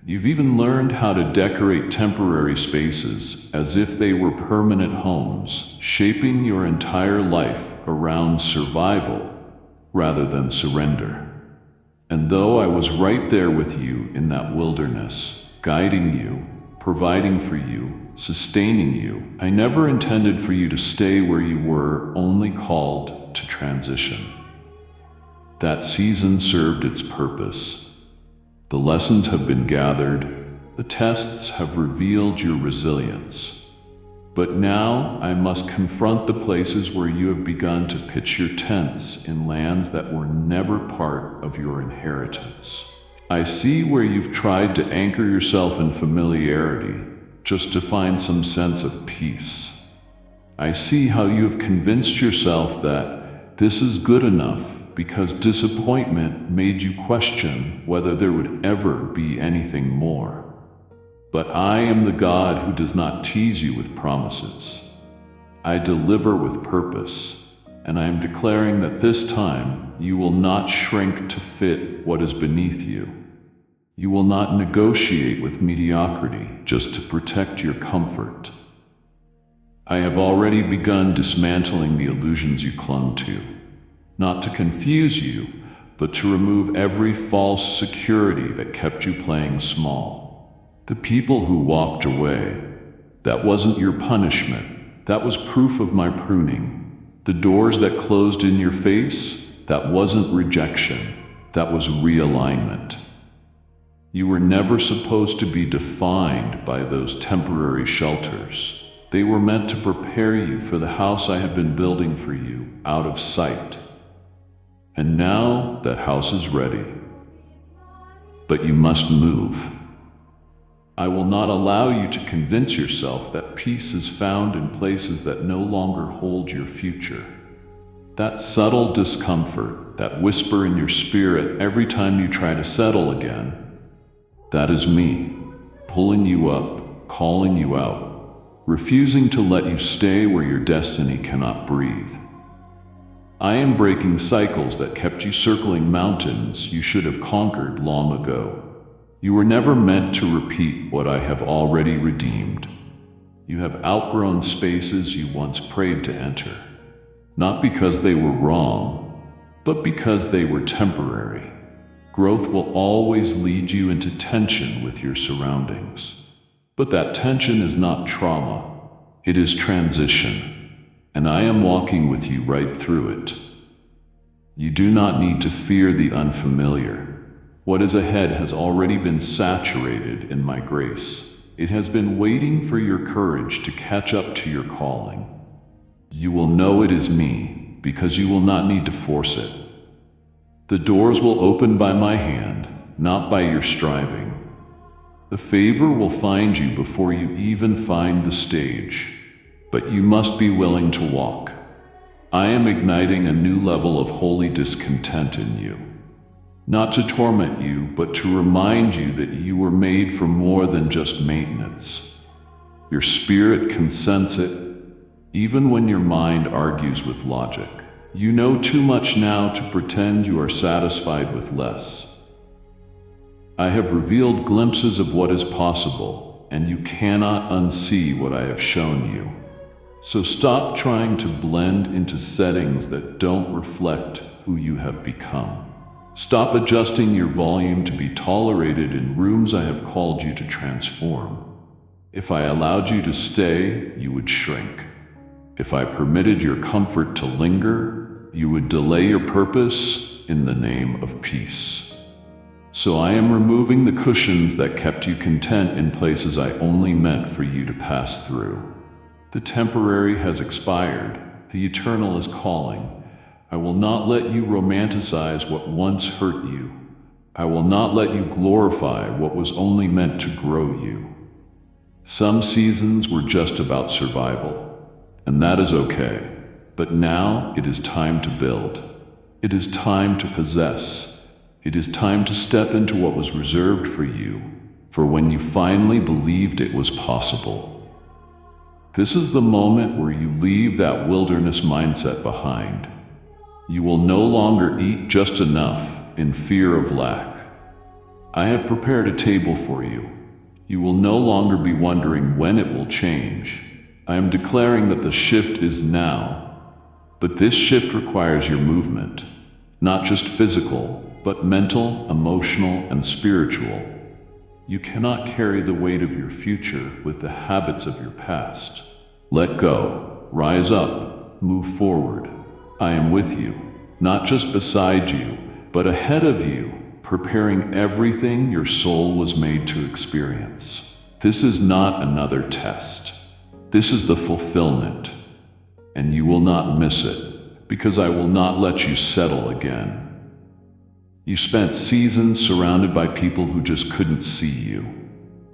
You've even learned how to decorate temporary spaces as if they were permanent homes, shaping your entire life around survival rather than surrender. And though I was right there with you in that wilderness, guiding you, providing for you, sustaining you, I never intended for you to stay where you were, only called to transition. That season served its purpose. The lessons have been gathered, the tests have revealed your resilience. But now I must confront the places where you have begun to pitch your tents in lands that were never part of your inheritance. I see where you've tried to anchor yourself in familiarity just to find some sense of peace. I see how you have convinced yourself that this is good enough because disappointment made you question whether there would ever be anything more. But I am the God who does not tease you with promises. I deliver with purpose, and I am declaring that this time you will not shrink to fit what is beneath you. You will not negotiate with mediocrity just to protect your comfort. I have already begun dismantling the illusions you clung to, not to confuse you, but to remove every false security that kept you playing small. The people who walked away, that wasn't your punishment, that was proof of my pruning. The doors that closed in your face, that wasn't rejection, that was realignment. You were never supposed to be defined by those temporary shelters. They were meant to prepare you for the house I have been building for you out of sight. And now that house is ready. But you must move. I will not allow you to convince yourself that peace is found in places that no longer hold your future. That subtle discomfort, that whisper in your spirit every time you try to settle again, that is me, pulling you up, calling you out, refusing to let you stay where your destiny cannot breathe. I am breaking cycles that kept you circling mountains you should have conquered long ago. You were never meant to repeat what I have already redeemed. You have outgrown spaces you once prayed to enter, not because they were wrong, but because they were temporary. Growth will always lead you into tension with your surroundings. But that tension is not trauma, it is transition, and I am walking with you right through it. You do not need to fear the unfamiliar. What is ahead has already been saturated in my grace. It has been waiting for your courage to catch up to your calling. You will know it is me because you will not need to force it. The doors will open by my hand, not by your striving. The favor will find you before you even find the stage, but you must be willing to walk. I am igniting a new level of holy discontent in you. Not to torment you, but to remind you that you were made for more than just maintenance. Your spirit can sense it, even when your mind argues with logic. You know too much now to pretend you are satisfied with less. I have revealed glimpses of what is possible, and you cannot unsee what I have shown you. So stop trying to blend into settings that don't reflect who you have become. Stop adjusting your volume to be tolerated in rooms I have called you to transform. If I allowed you to stay, you would shrink. If I permitted your comfort to linger, you would delay your purpose in the name of peace. So I am removing the cushions that kept you content in places I only meant for you to pass through. The temporary has expired. The eternal is calling. I will not let you romanticize what once hurt you. I will not let you glorify what was only meant to grow you. Some seasons were just about survival, and that is okay. But now it is time to build. It is time to possess. It is time to step into what was reserved for you, for when you finally believed it was possible. This is the moment where you leave that wilderness mindset behind. You will no longer eat just enough in fear of lack. I have prepared a table for you. You will no longer be wondering when it will change. I am declaring that the shift is now. But this shift requires your movement, not just physical, but mental, emotional, and spiritual. You cannot carry the weight of your future with the habits of your past. Let go, rise up, move forward. I am with you, not just beside you, but ahead of you, preparing everything your soul was made to experience. This is not another test. This is the fulfillment, and you will not miss it, because I will not let you settle again. You spent seasons surrounded by people who just couldn't see you,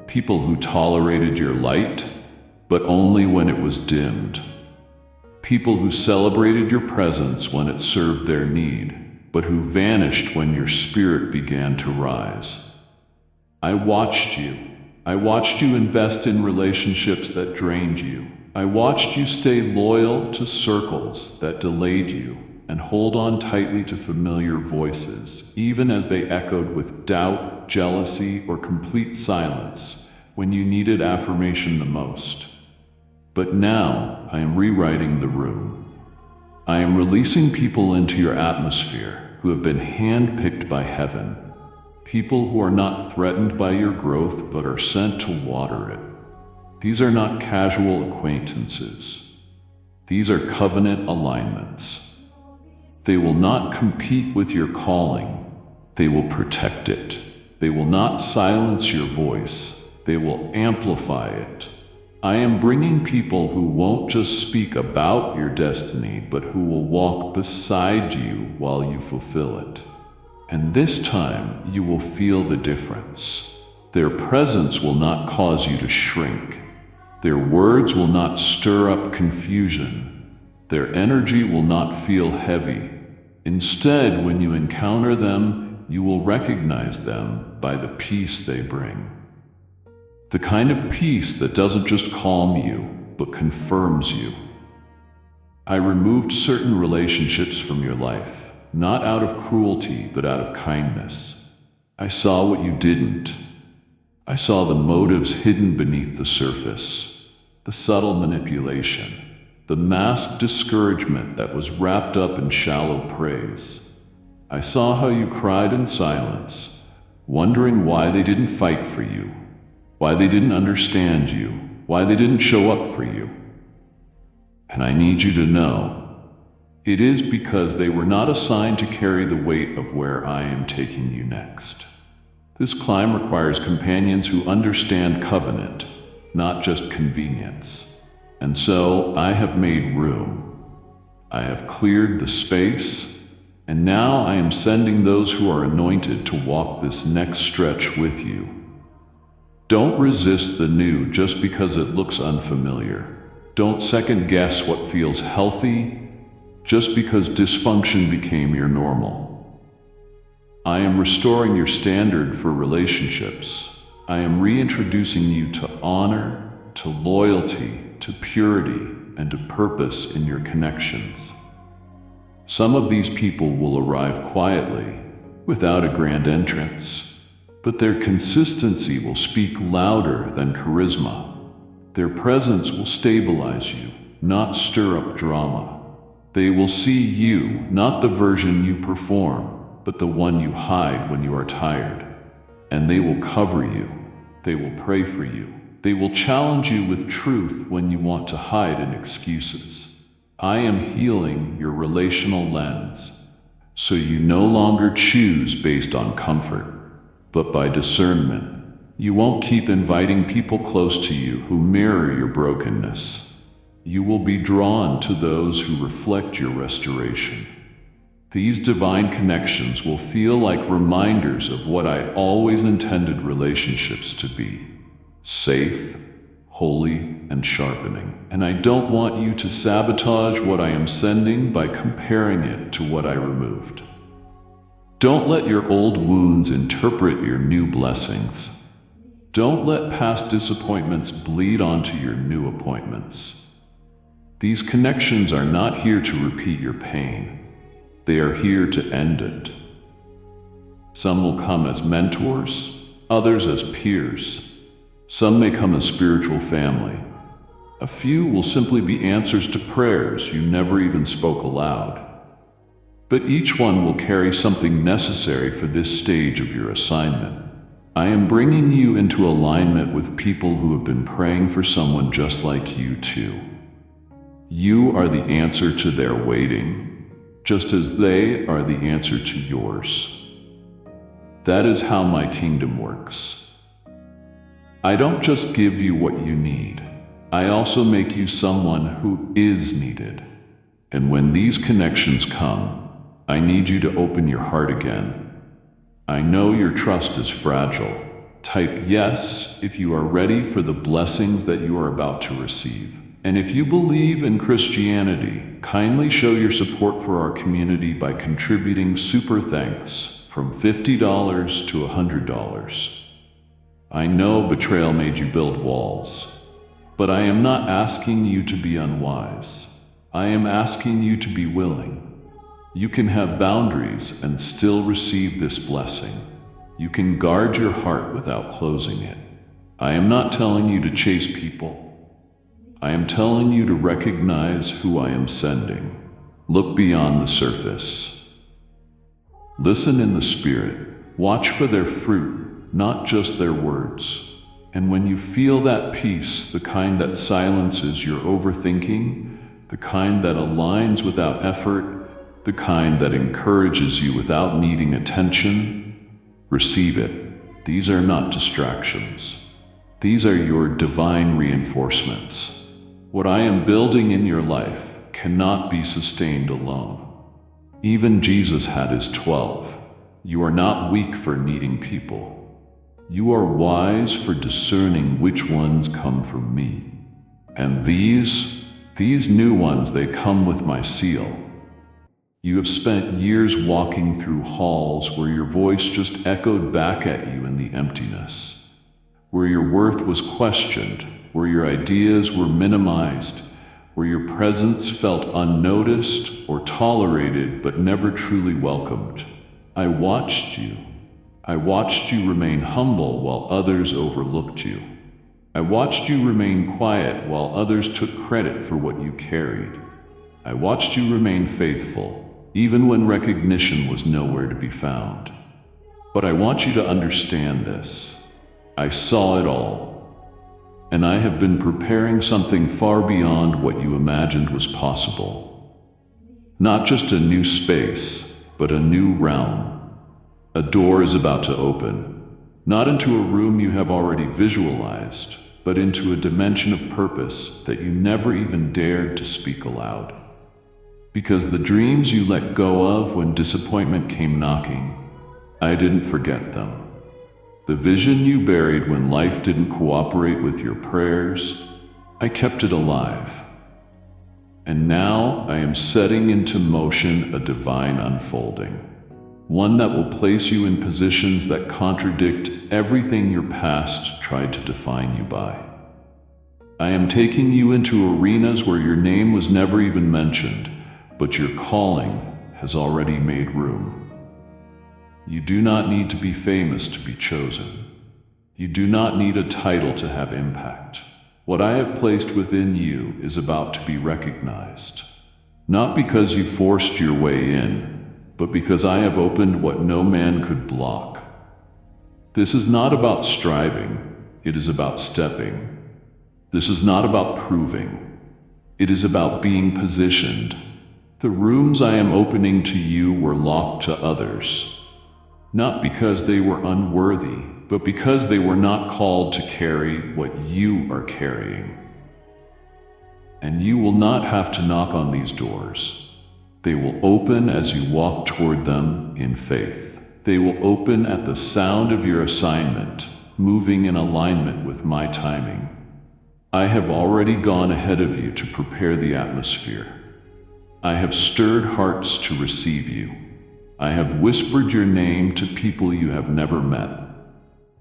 people who tolerated your light, but only when it was dimmed. People who celebrated your presence when it served their need, but who vanished when your spirit began to rise. I watched you. I watched you invest in relationships that drained you. I watched you stay loyal to circles that delayed you and hold on tightly to familiar voices, even as they echoed with doubt, jealousy, or complete silence when you needed affirmation the most. But now I am rewriting the room. I am releasing people into your atmosphere who have been handpicked by heaven, people who are not threatened by your growth but are sent to water it. These are not casual acquaintances. These are covenant alignments. They will not compete with your calling. They will protect it. They will not silence your voice. They will amplify it. I am bringing people who won't just speak about your destiny, but who will walk beside you while you fulfill it. And this time, you will feel the difference. Their presence will not cause you to shrink. Their words will not stir up confusion. Their energy will not feel heavy. Instead, when you encounter them, you will recognize them by the peace they bring. The kind of peace that doesn't just calm you, but confirms you. I removed certain relationships from your life, not out of cruelty, but out of kindness. I saw what you didn't. I saw the motives hidden beneath the surface, the subtle manipulation, the masked discouragement that was wrapped up in shallow praise. I saw how you cried in silence, wondering why they didn't fight for you, why they didn't understand you, why they didn't show up for you. And I need you to know, it is because they were not assigned to carry the weight of where I am taking you next. This climb requires companions who understand covenant, not just convenience. And so I have made room. I have cleared the space, and now I am sending those who are anointed to walk this next stretch with you. Don't resist the new just because it looks unfamiliar. Don't second guess what feels healthy just because dysfunction became your normal. I am restoring your standard for relationships. I am reintroducing you to honor, to loyalty, to purity, and to purpose in your connections. Some of these people will arrive quietly, without a grand entrance, but their consistency will speak louder than charisma. Their presence will stabilize you, not stir up drama. They will see you, not the version you perform, but the one you hide when you are tired. And they will cover you. They will pray for you. They will challenge you with truth when you want to hide in excuses. I am healing your relational lens, so you no longer choose based on comfort, but by discernment. You won't keep inviting people close to you who mirror your brokenness. You will be drawn to those who reflect your restoration. These divine connections will feel like reminders of what I always intended relationships to be: safe, holy, and sharpening. And I don't want you to sabotage what I am sending by comparing it to what I removed. Don't let your old wounds interpret your new blessings. Don't let past disappointments bleed onto your new appointments. These connections are not here to repeat your pain. They are here to end it. Some will come as mentors, others as peers. Some may come as spiritual family. A few will simply be answers to prayers you never even spoke aloud. But each one will carry something necessary for this stage of your assignment. I am bringing you into alignment with people who have been praying for someone just like you too. You are the answer to their waiting, just as they are the answer to yours. That is how my kingdom works. I don't just give you what you need. I also make you someone who is needed. And when these connections come, I need you to open your heart again. I know your trust is fragile. Type yes if you are ready for the blessings that you are about to receive. And if you believe in Christianity, kindly show your support for our community by contributing super thanks from $50 to $100. I know betrayal made you build walls, but I am not asking you to be unwise. I am asking you to be willing. You can have boundaries and still receive this blessing. You can guard your heart without closing it. I am not telling you to chase people. I am telling you to recognize who I am sending. Look beyond the surface. Listen in the spirit. Watch for their fruit, not just their words. And when you feel that peace, the kind that silences your overthinking, the kind that aligns without effort, the kind that encourages you without needing attention, receive it. These are not distractions. These are your divine reinforcements. What I am building in your life cannot be sustained alone. Even Jesus had his 12. You are not weak for needing people. You are wise for discerning which ones come from me. And these new ones, they come with my seal. You have spent years walking through halls where your voice just echoed back at you in the emptiness, where your worth was questioned, where your ideas were minimized, where your presence felt unnoticed or tolerated but never truly welcomed. I watched you. I watched you remain humble while others overlooked you. I watched you remain quiet while others took credit for what you carried. I watched you remain faithful, even when recognition was nowhere to be found. But I want you to understand this. I saw it all. And I have been preparing something far beyond what you imagined was possible. Not just a new space, but a new realm. A door is about to open, not into a room you have already visualized, but into a dimension of purpose that you never even dared to speak aloud. Because the dreams you let go of when disappointment came knocking, I didn't forget them. The vision you buried when life didn't cooperate with your prayers, I kept it alive. And now I am setting into motion a divine unfolding, one that will place you in positions that contradict everything your past tried to define you by. I am taking you into arenas where your name was never even mentioned, but your calling has already made room. You do not need to be famous to be chosen. You do not need a title to have impact. What I have placed within you is about to be recognized. Not because you forced your way in, but because I have opened what no man could block. This is not about striving, it is about stepping. This is not about proving, it is about being positioned. The rooms I am opening to you were locked to others. Not because they were unworthy, but because they were not called to carry what you are carrying. And you will not have to knock on these doors. They will open as you walk toward them in faith. They will open at the sound of your assignment, moving in alignment with my timing. I have already gone ahead of you to prepare the atmosphere. I have stirred hearts to receive you. I have whispered your name to people you have never met.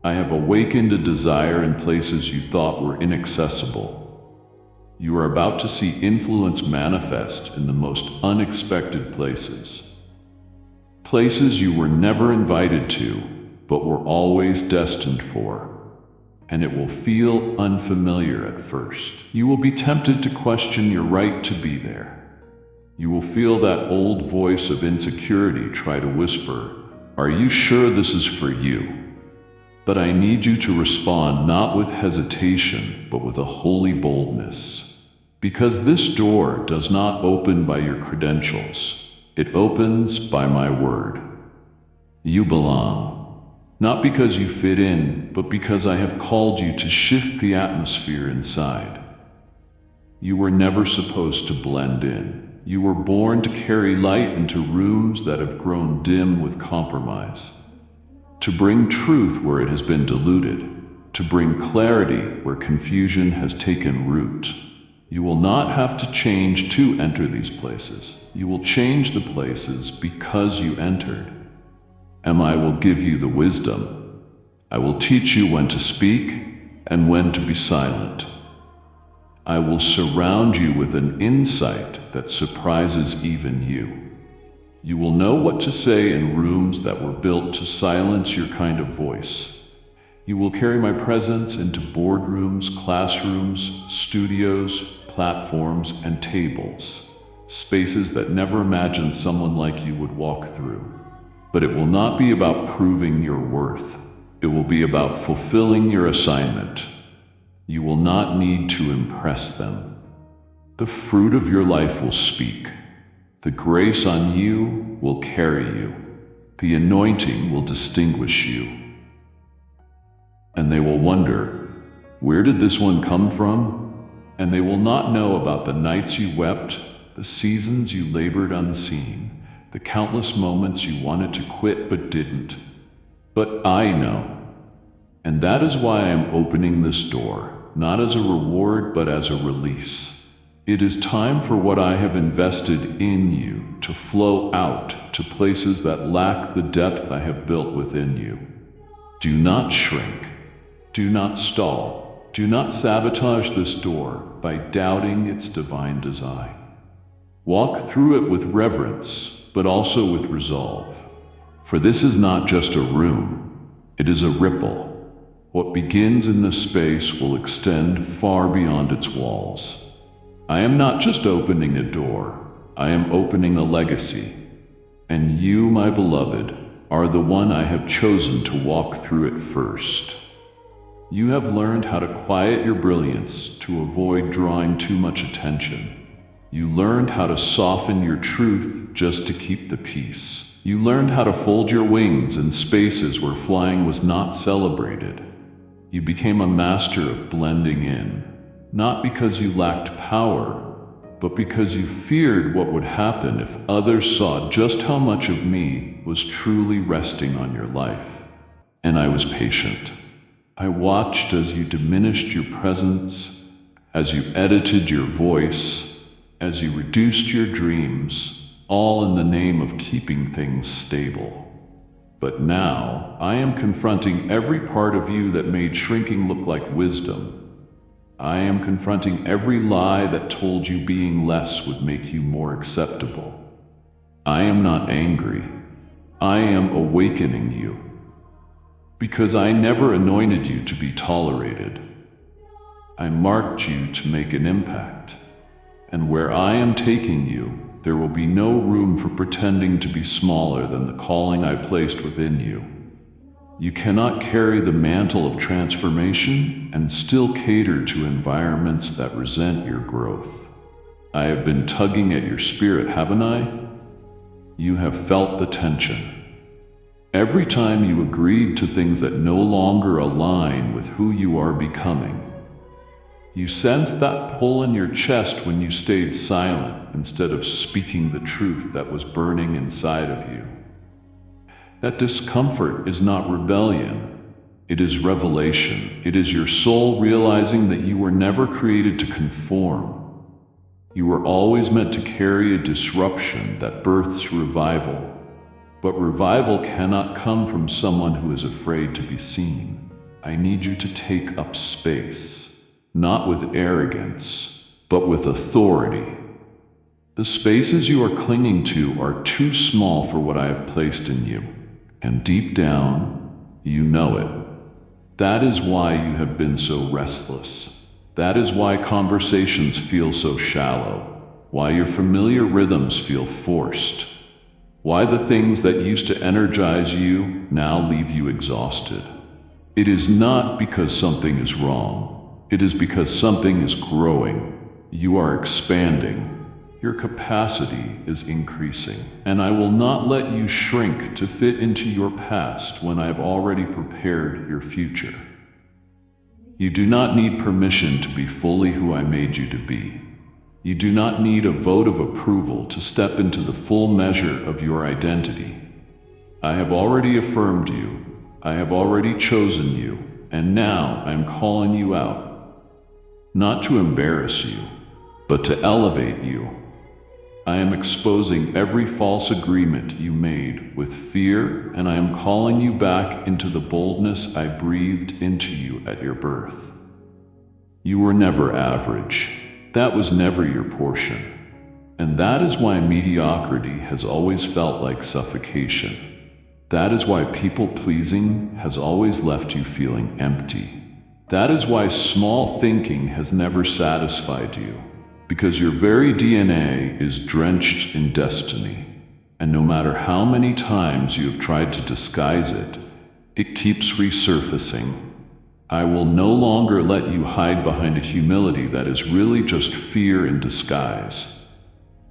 I have awakened a desire in places you thought were inaccessible. You are about to see influence manifest in the most unexpected places. Places you were never invited to, but were always destined for. And it will feel unfamiliar at first. You will be tempted to question your right to be there. You will feel that old voice of insecurity try to whisper, "Are you sure this is for you?" But I need you to respond not with hesitation, but with a holy boldness. Because this door does not open by your credentials. It opens by my word. You belong. Not because you fit in, but because I have called you to shift the atmosphere inside. You were never supposed to blend in. You were born to carry light into rooms that have grown dim with compromise. To bring truth where it has been diluted. To bring clarity where confusion has taken root. You will not have to change to enter these places. You will change the places because you entered. And I will give you the wisdom. I will teach you when to speak and when to be silent. I will surround you with an insight that surprises even you. You will know what to say in rooms that were built to silence your kind of voice. You will carry my presence into boardrooms, classrooms, studios, platforms, and tables, spaces that never imagined someone like you would walk through. But it will not be about proving your worth. It will be about fulfilling your assignment. You will not need to impress them. The fruit of your life will speak. The grace on you will carry you. The anointing will distinguish you. And they will wonder, where did this one come from? And they will not know about the nights you wept, the seasons you labored unseen, the countless moments you wanted to quit but didn't. But I know. And that is why I am opening this door, not as a reward but as a release. It is time for what I have invested in you to flow out to places that lack the depth I have built within you. Do not shrink. Do not stall. Do not sabotage this door by doubting its divine design. Walk through it with reverence, but also with resolve. For this is not just a room, it is a ripple. What begins in this space will extend far beyond its walls. I am not just opening a door, I am opening a legacy. And you, my beloved, are the one I have chosen to walk through it first. You have learned how to quiet your brilliance to avoid drawing too much attention. You learned how to soften your truth just to keep the peace. You learned how to fold your wings in spaces where flying was not celebrated. You became a master of blending in, not because you lacked power, but because you feared what would happen if others saw just how much of me was truly resting on your life. And I was patient. I watched as you diminished your presence, as you edited your voice, as you reduced your dreams, all in the name of keeping things stable. But now, I am confronting every part of you that made shrinking look like wisdom. I am confronting every lie that told you being less would make you more acceptable. I am not angry. I am awakening you. Because I never anointed you to be tolerated. I marked you to make an impact. And where I am taking you, there will be no room for pretending to be smaller than the calling I placed within you. You cannot carry the mantle of transformation and still cater to environments that resent your growth. I have been tugging at your spirit, haven't I? You have felt the tension. Every time you agreed to things that no longer align with who you are becoming. You sensed that pull in your chest when you stayed silent instead of speaking the truth that was burning inside of you. That discomfort is not rebellion. It is revelation. It is your soul realizing that you were never created to conform. You were always meant to carry a disruption that births revival. But revival cannot come from someone who is afraid to be seen. I need you to take up space. Not with arrogance, but with authority. The spaces you are clinging to are too small for what I have placed in you, and deep down, you know it. That is why you have been so restless. That is why conversations feel so shallow, why your familiar rhythms feel forced, why the things that used to energize you now leave you exhausted. It is not because something is wrong. It is because something is growing. You are expanding. Your capacity is increasing. And I will not let you shrink to fit into your past when I have already prepared your future. You do not need permission to be fully who I made you to be. You do not need a vote of approval to step into the full measure of your identity. I have already affirmed you. I have already chosen you, and now I am calling you out. Not to embarrass you, but to elevate you. I am exposing every false agreement you made with fear, and I am calling you back into the boldness I breathed into you at your birth. You were never average. That was never your portion. And that is why mediocrity has always felt like suffocation. That is why people-pleasing has always left you feeling empty. That is why small thinking has never satisfied you, because your very DNA is drenched in destiny. And no matter how many times you have tried to disguise it, it keeps resurfacing. I will no longer let you hide behind a humility that is really just fear in disguise.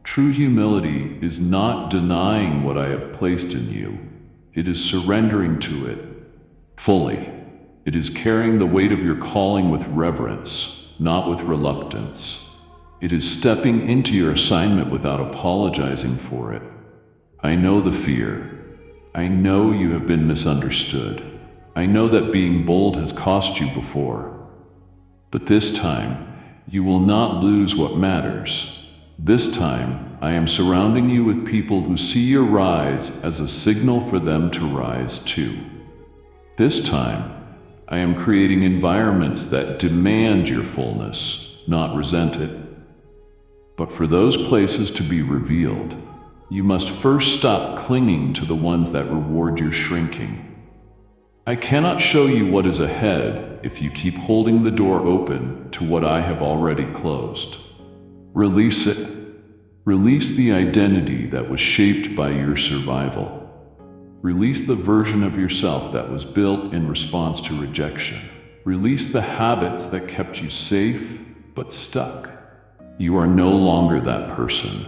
True humility is not denying what I have placed in you. It is surrendering to it fully. It is carrying the weight of your calling with reverence, not with reluctance. It is stepping into your assignment without apologizing for it. I know the fear. I know you have been misunderstood. I know that being bold has cost you before. But this time, you will not lose what matters. This time, I am surrounding you with people who see your rise as a signal for them to rise too. This time, I am creating environments that demand your fullness, not resent it. But for those places to be revealed, you must first stop clinging to the ones that reward your shrinking. I cannot show you what is ahead if you keep holding the door open to what I have already closed. Release it. Release the identity that was shaped by your survival. Release the version of yourself that was built in response to rejection. Release the habits that kept you safe but stuck. You are no longer that person.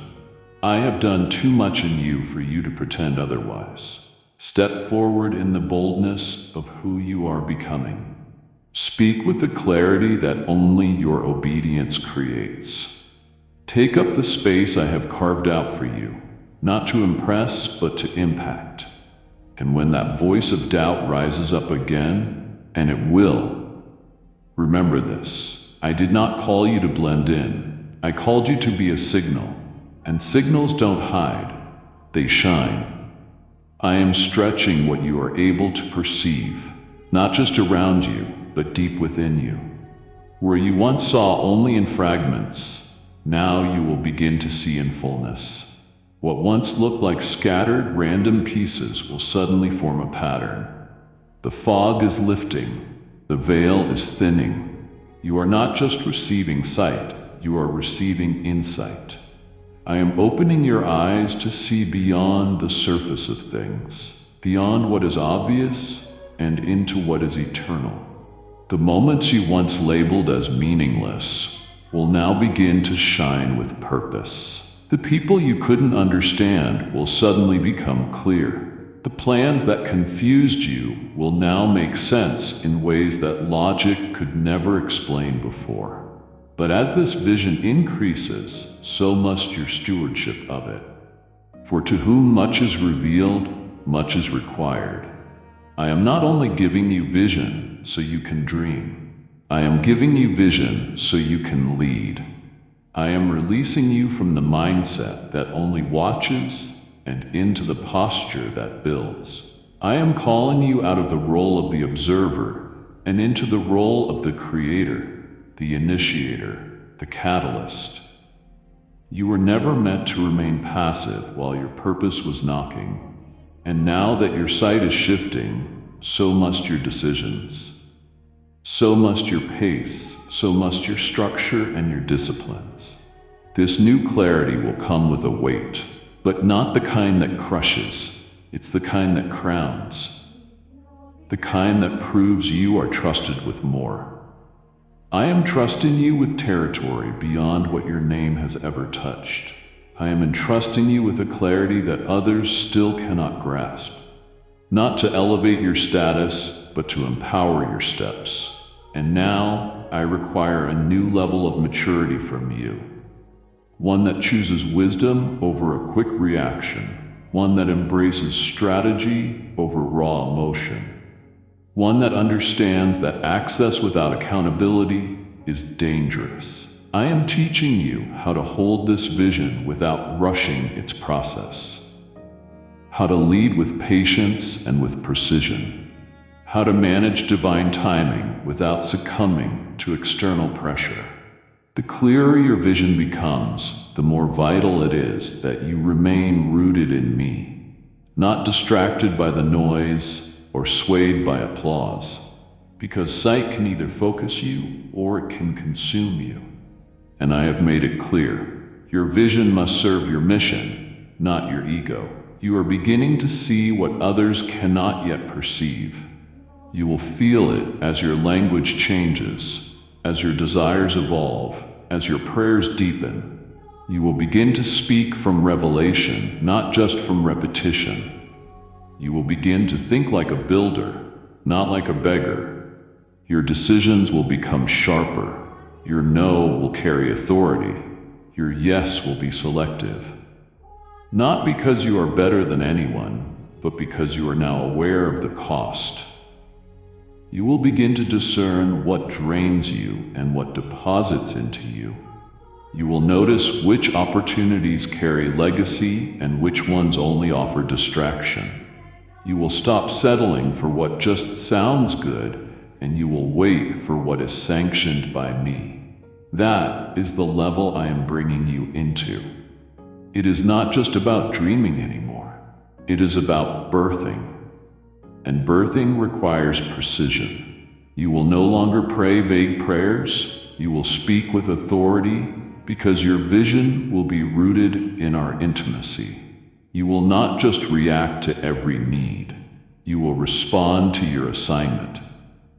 I have done too much in you for you to pretend otherwise. Step forward in the boldness of who you are becoming. Speak with the clarity that only your obedience creates. Take up the space I have carved out for you, not to impress, but to impact. And when that voice of doubt rises up again, and it will, remember this: I did not call you to blend in. I called you to be a signal, and signals don't hide, they shine. I am stretching what you are able to perceive, not just around you, but deep within you. Where you once saw only in fragments, now you will begin to see in fullness. What once looked like scattered, random pieces will suddenly form a pattern. The fog is lifting, the veil is thinning. You are not just receiving sight, you are receiving insight. I am opening your eyes to see beyond the surface of things, beyond what is obvious and into what is eternal. The moments you once labeled as meaningless will now begin to shine with purpose. The people you couldn't understand will suddenly become clear. The plans that confused you will now make sense in ways that logic could never explain before. But as this vision increases, so must your stewardship of it. For to whom much is revealed, much is required. I am not only giving you vision so you can dream. I am giving you vision so you can lead. I am releasing you from the mindset that only watches and into the posture that builds. I am calling you out of the role of the observer and into the role of the creator, the initiator, the catalyst. You were never meant to remain passive while your purpose was knocking. And now that your sight is shifting, so must your decisions. So must your pace, so must your structure and your disciplines. This new clarity will come with a weight, but not the kind that crushes. It's the kind that crowns. The kind that proves you are trusted with more. I am trusting you with territory beyond what your name has ever touched. I am entrusting you with a clarity that others still cannot grasp. Not to elevate your status, but to empower your steps. And now I require a new level of maturity from you. one that chooses wisdom over a quick reaction, one that embraces strategy over raw emotion, one that understands that access without accountability is dangerous. I am teaching you how to hold this vision without rushing its process, how to lead with patience and with precision, how to manage divine timing without succumbing to external pressure. The clearer your vision becomes, the more vital it is that you remain rooted in me, not distracted by the noise or swayed by applause, because sight can either focus you or it can consume you. And I have made it clear, your vision must serve your mission, not your ego. You are beginning to see what others cannot yet perceive. You will feel it as your language changes, as your desires evolve, as your prayers deepen. You will begin to speak from revelation, not just from repetition. You will begin to think like a builder, not like a beggar. Your decisions will become sharper. Your no will carry authority. Your yes will be selective. Not because you are better than anyone, but because you are now aware of the cost. You will begin to discern what drains you and what deposits into you. You will notice which opportunities carry legacy and which ones only offer distraction. You will stop settling for what just sounds good, and you will wait for what is sanctioned by me. That is the level I am bringing you into. It is not just about dreaming anymore. It is about birthing. And birthing requires precision. You will no longer pray vague prayers. You will speak with authority because your vision will be rooted in our intimacy. You will not just react to every need. You will respond to your assignment.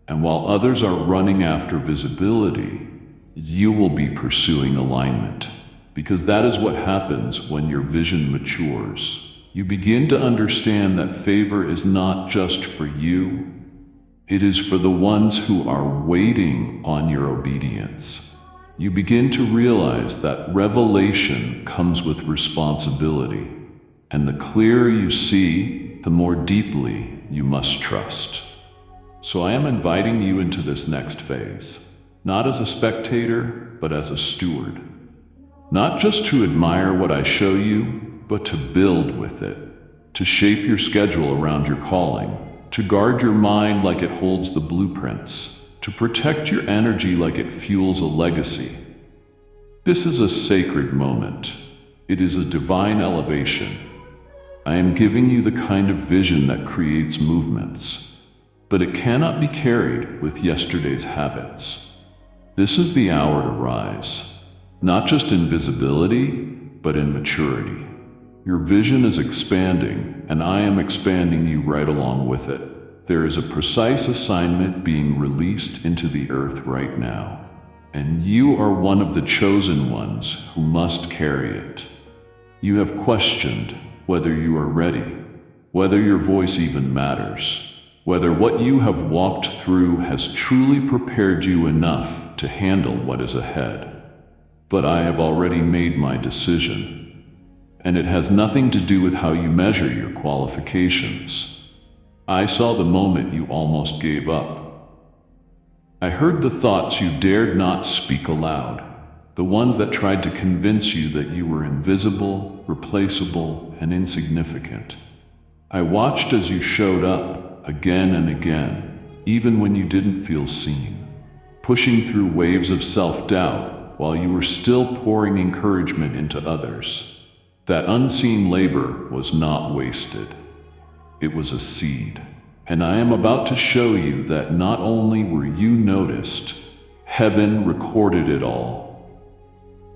And while others are running after visibility, you will be pursuing alignment. Because that is what happens when your vision matures. You begin to understand that favor is not just for you, it is for the ones who are waiting on your obedience. You begin to realize that revelation comes with responsibility, and the clearer you see, the more deeply you must trust. So I am inviting you into this next phase, not as a spectator, but as a steward. Not just to admire what I show you, but to build with it, to shape your schedule around your calling, to guard your mind like it holds the blueprints, to protect your energy like it fuels a legacy. This is a sacred moment. It is a divine elevation. I am giving you the kind of vision that creates movements, but it cannot be carried with yesterday's habits. This is the hour to rise, not just in visibility, but in maturity. Your vision is expanding, and I am expanding you right along with it. There is a precise assignment being released into the earth right now, and you are one of the chosen ones who must carry it. You have questioned whether you are ready, whether your voice even matters, whether what you have walked through has truly prepared you enough to handle what is ahead. But I have already made my decision. And it has nothing to do with how you measure your qualifications. I saw the moment you almost gave up. I heard the thoughts you dared not speak aloud, the ones that tried to convince you that you were invisible, replaceable, and insignificant. I watched as you showed up again and again, even when you didn't feel seen, pushing through waves of self-doubt while you were still pouring encouragement into others. That unseen labor was not wasted. It was a seed. And I am about to show you that not only were you noticed, heaven recorded it all.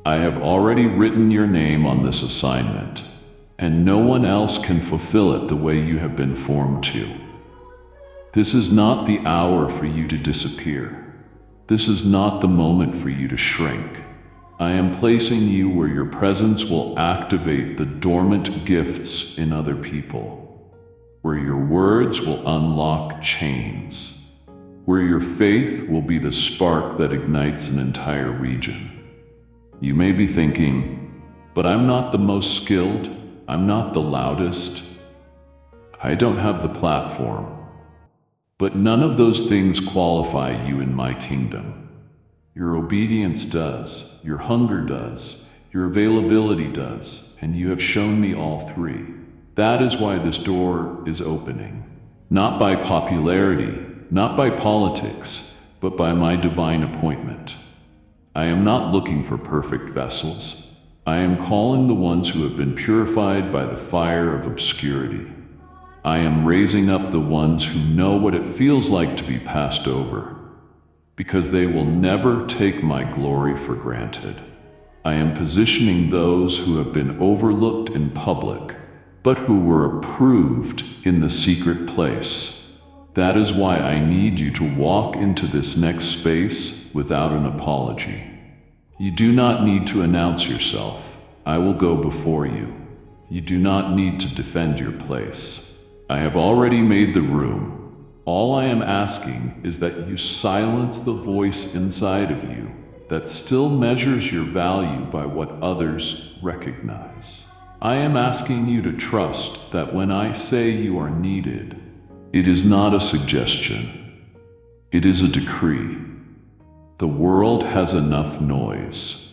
I have already written your name on this assignment, and no one else can fulfill it the way you have been formed to. This is not the hour for you to disappear. This is not the moment for you to shrink. I am placing you where your presence will activate the dormant gifts in other people, where your words will unlock chains, where your faith will be the spark that ignites an entire region. You may be thinking, But I'm not the most skilled, I'm not the loudest, I don't have the platform. But none of those things qualify you in my kingdom. Your obedience does, your hunger does, your availability does, and you have shown me all three. That is why this door is opening. Not by popularity, not by politics, but by my divine appointment. I am not looking for perfect vessels. I am calling the ones who have been purified by the fire of obscurity. I am raising up the ones who know what it feels like to be passed over, because they will never take my glory for granted. I am positioning those who have been overlooked in public, but who were approved in the secret place. That is why I need you to walk into this next space without an apology. You do not need to announce yourself. I will go before you. You do not need to defend your place. I have already made the room. All I am asking is that you silence the voice inside of you that still measures your value by what others recognize. I am asking you to trust that when I say you are needed, it is not a suggestion. It is a decree. The world has enough noise.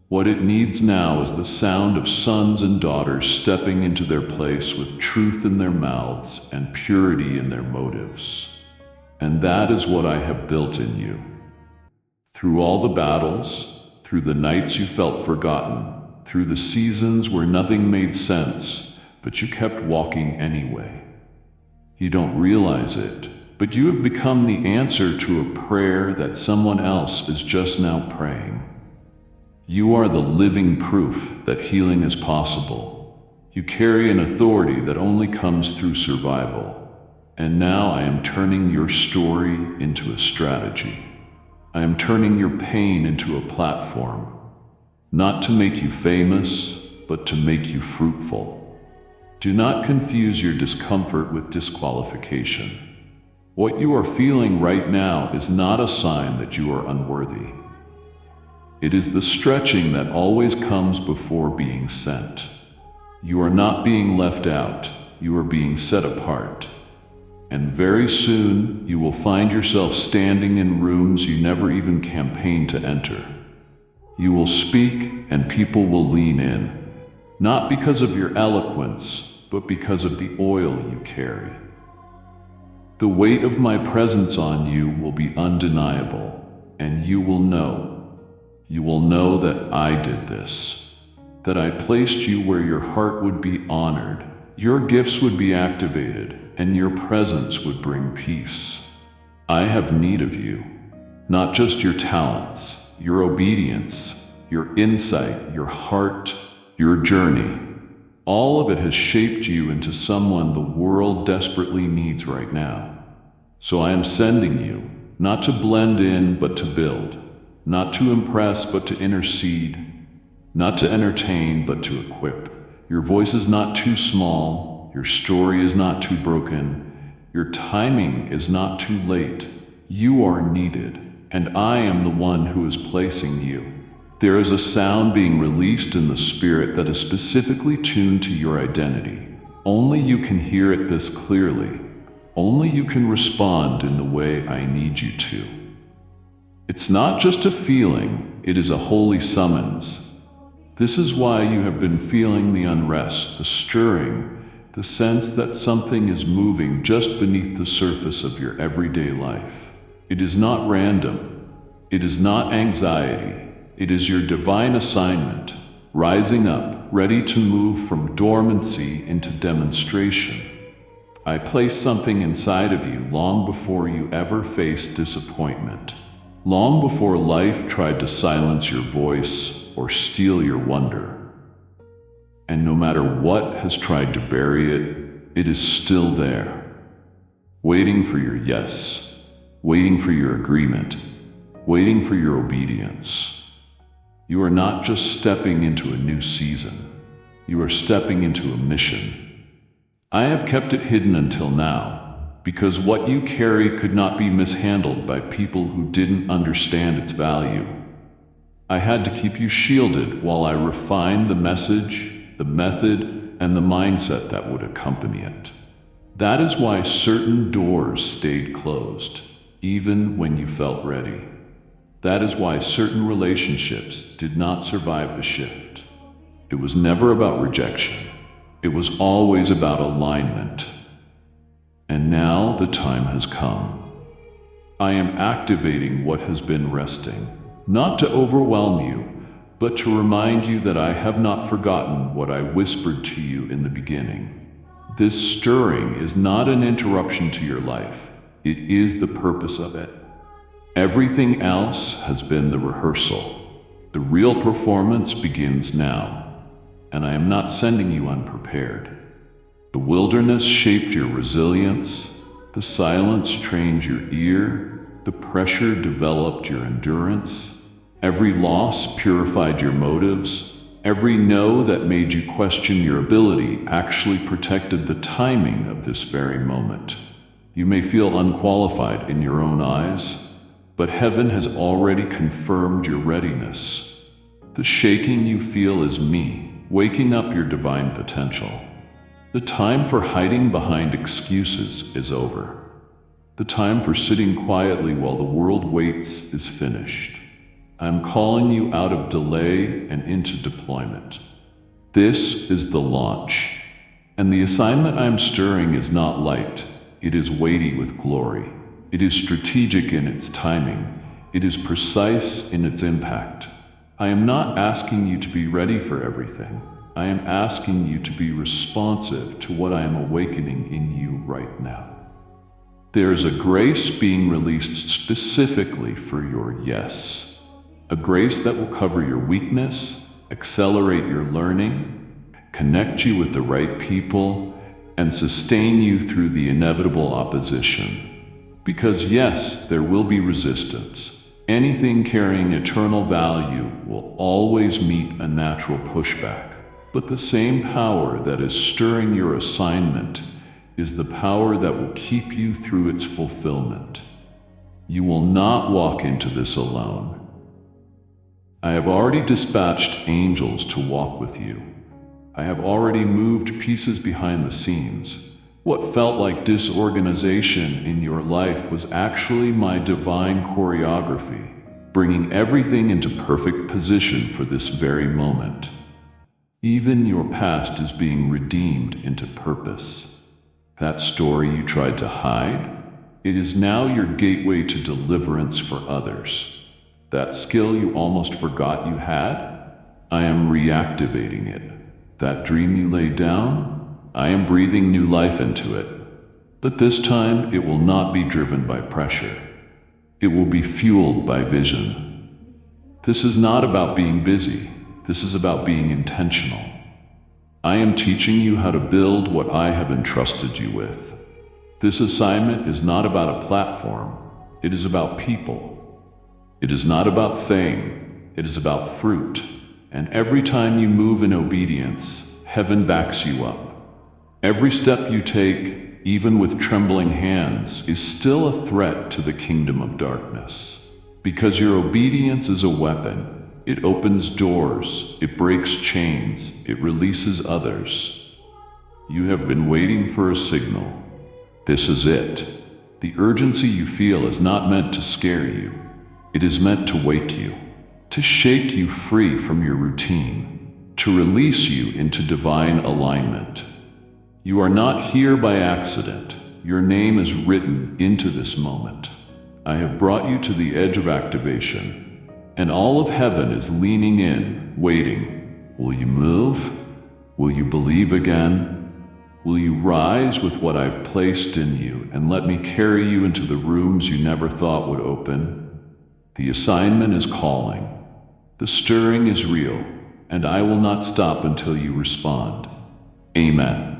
What it needs now is the sound of sons and daughters stepping into their place with truth in their mouths and purity in their motives. And that is what I have built in you. Through all the battles, through the nights you felt forgotten, through the seasons where nothing made sense, but you kept walking anyway. You don't realize it, but you have become the answer to a prayer that someone else is just now praying. You are the living proof that healing is possible. You carry an authority that only comes through survival. And now I am turning your story into a strategy. I am turning your pain into a platform. Not to make you famous, but to make you fruitful. Do not confuse your discomfort with disqualification. What you are feeling right now is not a sign that you are unworthy. It is the stretching that always comes before being sent. You are not being left out, you are being set apart. And very soon you will find yourself standing in rooms you never even campaigned to enter. You will speak and people will lean in, not because of your eloquence, but because of the oil you carry. The weight of my presence on you will be undeniable, and you will know. You will know that I did this, that I placed you where your heart would be honored, your gifts would be activated, and your presence would bring peace. I have need of you, not just your talents, your obedience, your insight, your heart, your journey. All of it has shaped you into someone the world desperately needs right now. So I am sending you, not to blend in, but to build. Not to impress, but to intercede. Not to entertain, but to equip. Your voice is not too small. Your story is not too broken. Your timing is not too late. You are needed, and I am the one who is placing you. There is a sound being released in the spirit that is specifically tuned to your identity. Only you can hear it this clearly. Only you can respond in the way I need you to. It's not just a feeling, it is a holy summons. This is why you have been feeling the unrest, the stirring, the sense that something is moving just beneath the surface of your everyday life. It is not random. It is not anxiety. It is your divine assignment, rising up, ready to move from dormancy into demonstration. I placed something inside of you long before you ever faced disappointment. Long before life tried to silence your voice or steal your wonder. And no matter what has tried to bury it, it is still there, waiting for your yes, waiting for your agreement, waiting for your obedience. You are not just stepping into a new season, you are stepping into a mission. I have kept it hidden until now, because what you carry could not be mishandled by people who didn't understand its value. I had to keep you shielded while I refined the message, the method, and the mindset that would accompany it. That is why certain doors stayed closed, even when you felt ready. That is why certain relationships did not survive the shift. It was never about rejection. It was always about alignment. And now the time has come. I am activating what has been resting, not to overwhelm you, but to remind you that I have not forgotten what I whispered to you in the beginning. This stirring is not an interruption to your life. It is the purpose of it. Everything else has been the rehearsal. The real performance begins now, and I am not sending you unprepared. The wilderness shaped your resilience, the silence trained your ear, the pressure developed your endurance, every loss purified your motives, every no that made you question your ability actually protected the timing of this very moment. You may feel unqualified in your own eyes, but heaven has already confirmed your readiness. The shaking you feel is me, waking up your divine potential. The time for hiding behind excuses is over. The time for sitting quietly while the world waits is finished. I am calling you out of delay and into deployment. This is the launch. And the assignment I am stirring is not light. It is weighty with glory. It is strategic in its timing. It is precise in its impact. I am not asking you to be ready for everything. I am asking you to be responsive to what I am awakening in you right now. There is a grace being released specifically for your yes. A grace that will cover your weakness, accelerate your learning, connect you with the right people, and sustain you through the inevitable opposition. Because yes, there will be resistance. Anything carrying eternal value will always meet a natural pushback. But the same power that is stirring your assignment is the power that will keep you through its fulfillment. You will not walk into this alone. I have already dispatched angels to walk with you. I have already moved pieces behind the scenes. What felt like disorganization in your life was actually my divine choreography, bringing everything into perfect position for this very moment. Even your past is being redeemed into purpose. That story you tried to hide, it is now your gateway to deliverance for others. That skill you almost forgot you had, I am reactivating it. That dream you laid down, I am breathing new life into it. But this time, it will not be driven by pressure. It will be fueled by vision. This is not about being busy. This is about being intentional. I am teaching you how to build what I have entrusted you with. This assignment is not about a platform. It is about people. It is not about fame. It is about fruit. And every time you move in obedience, heaven backs you up. Every step you take, even with trembling hands, is still a threat to the kingdom of darkness. Because your obedience is a weapon. It opens doors, it breaks chains, it releases others. You have been waiting for a signal. This is it. The urgency you feel is not meant to scare you. It is meant to wake you, to shake you free from your routine, to release you into divine alignment. You are not here by accident. Your name is written into this moment. I have brought you to the edge of activation, and all of heaven is leaning in, waiting. Will you move? Will you believe again? Will you rise with what I've placed in you and let me carry you into the rooms you never thought would open? The assignment is calling. The stirring is real, and I will not stop until you respond. Amen.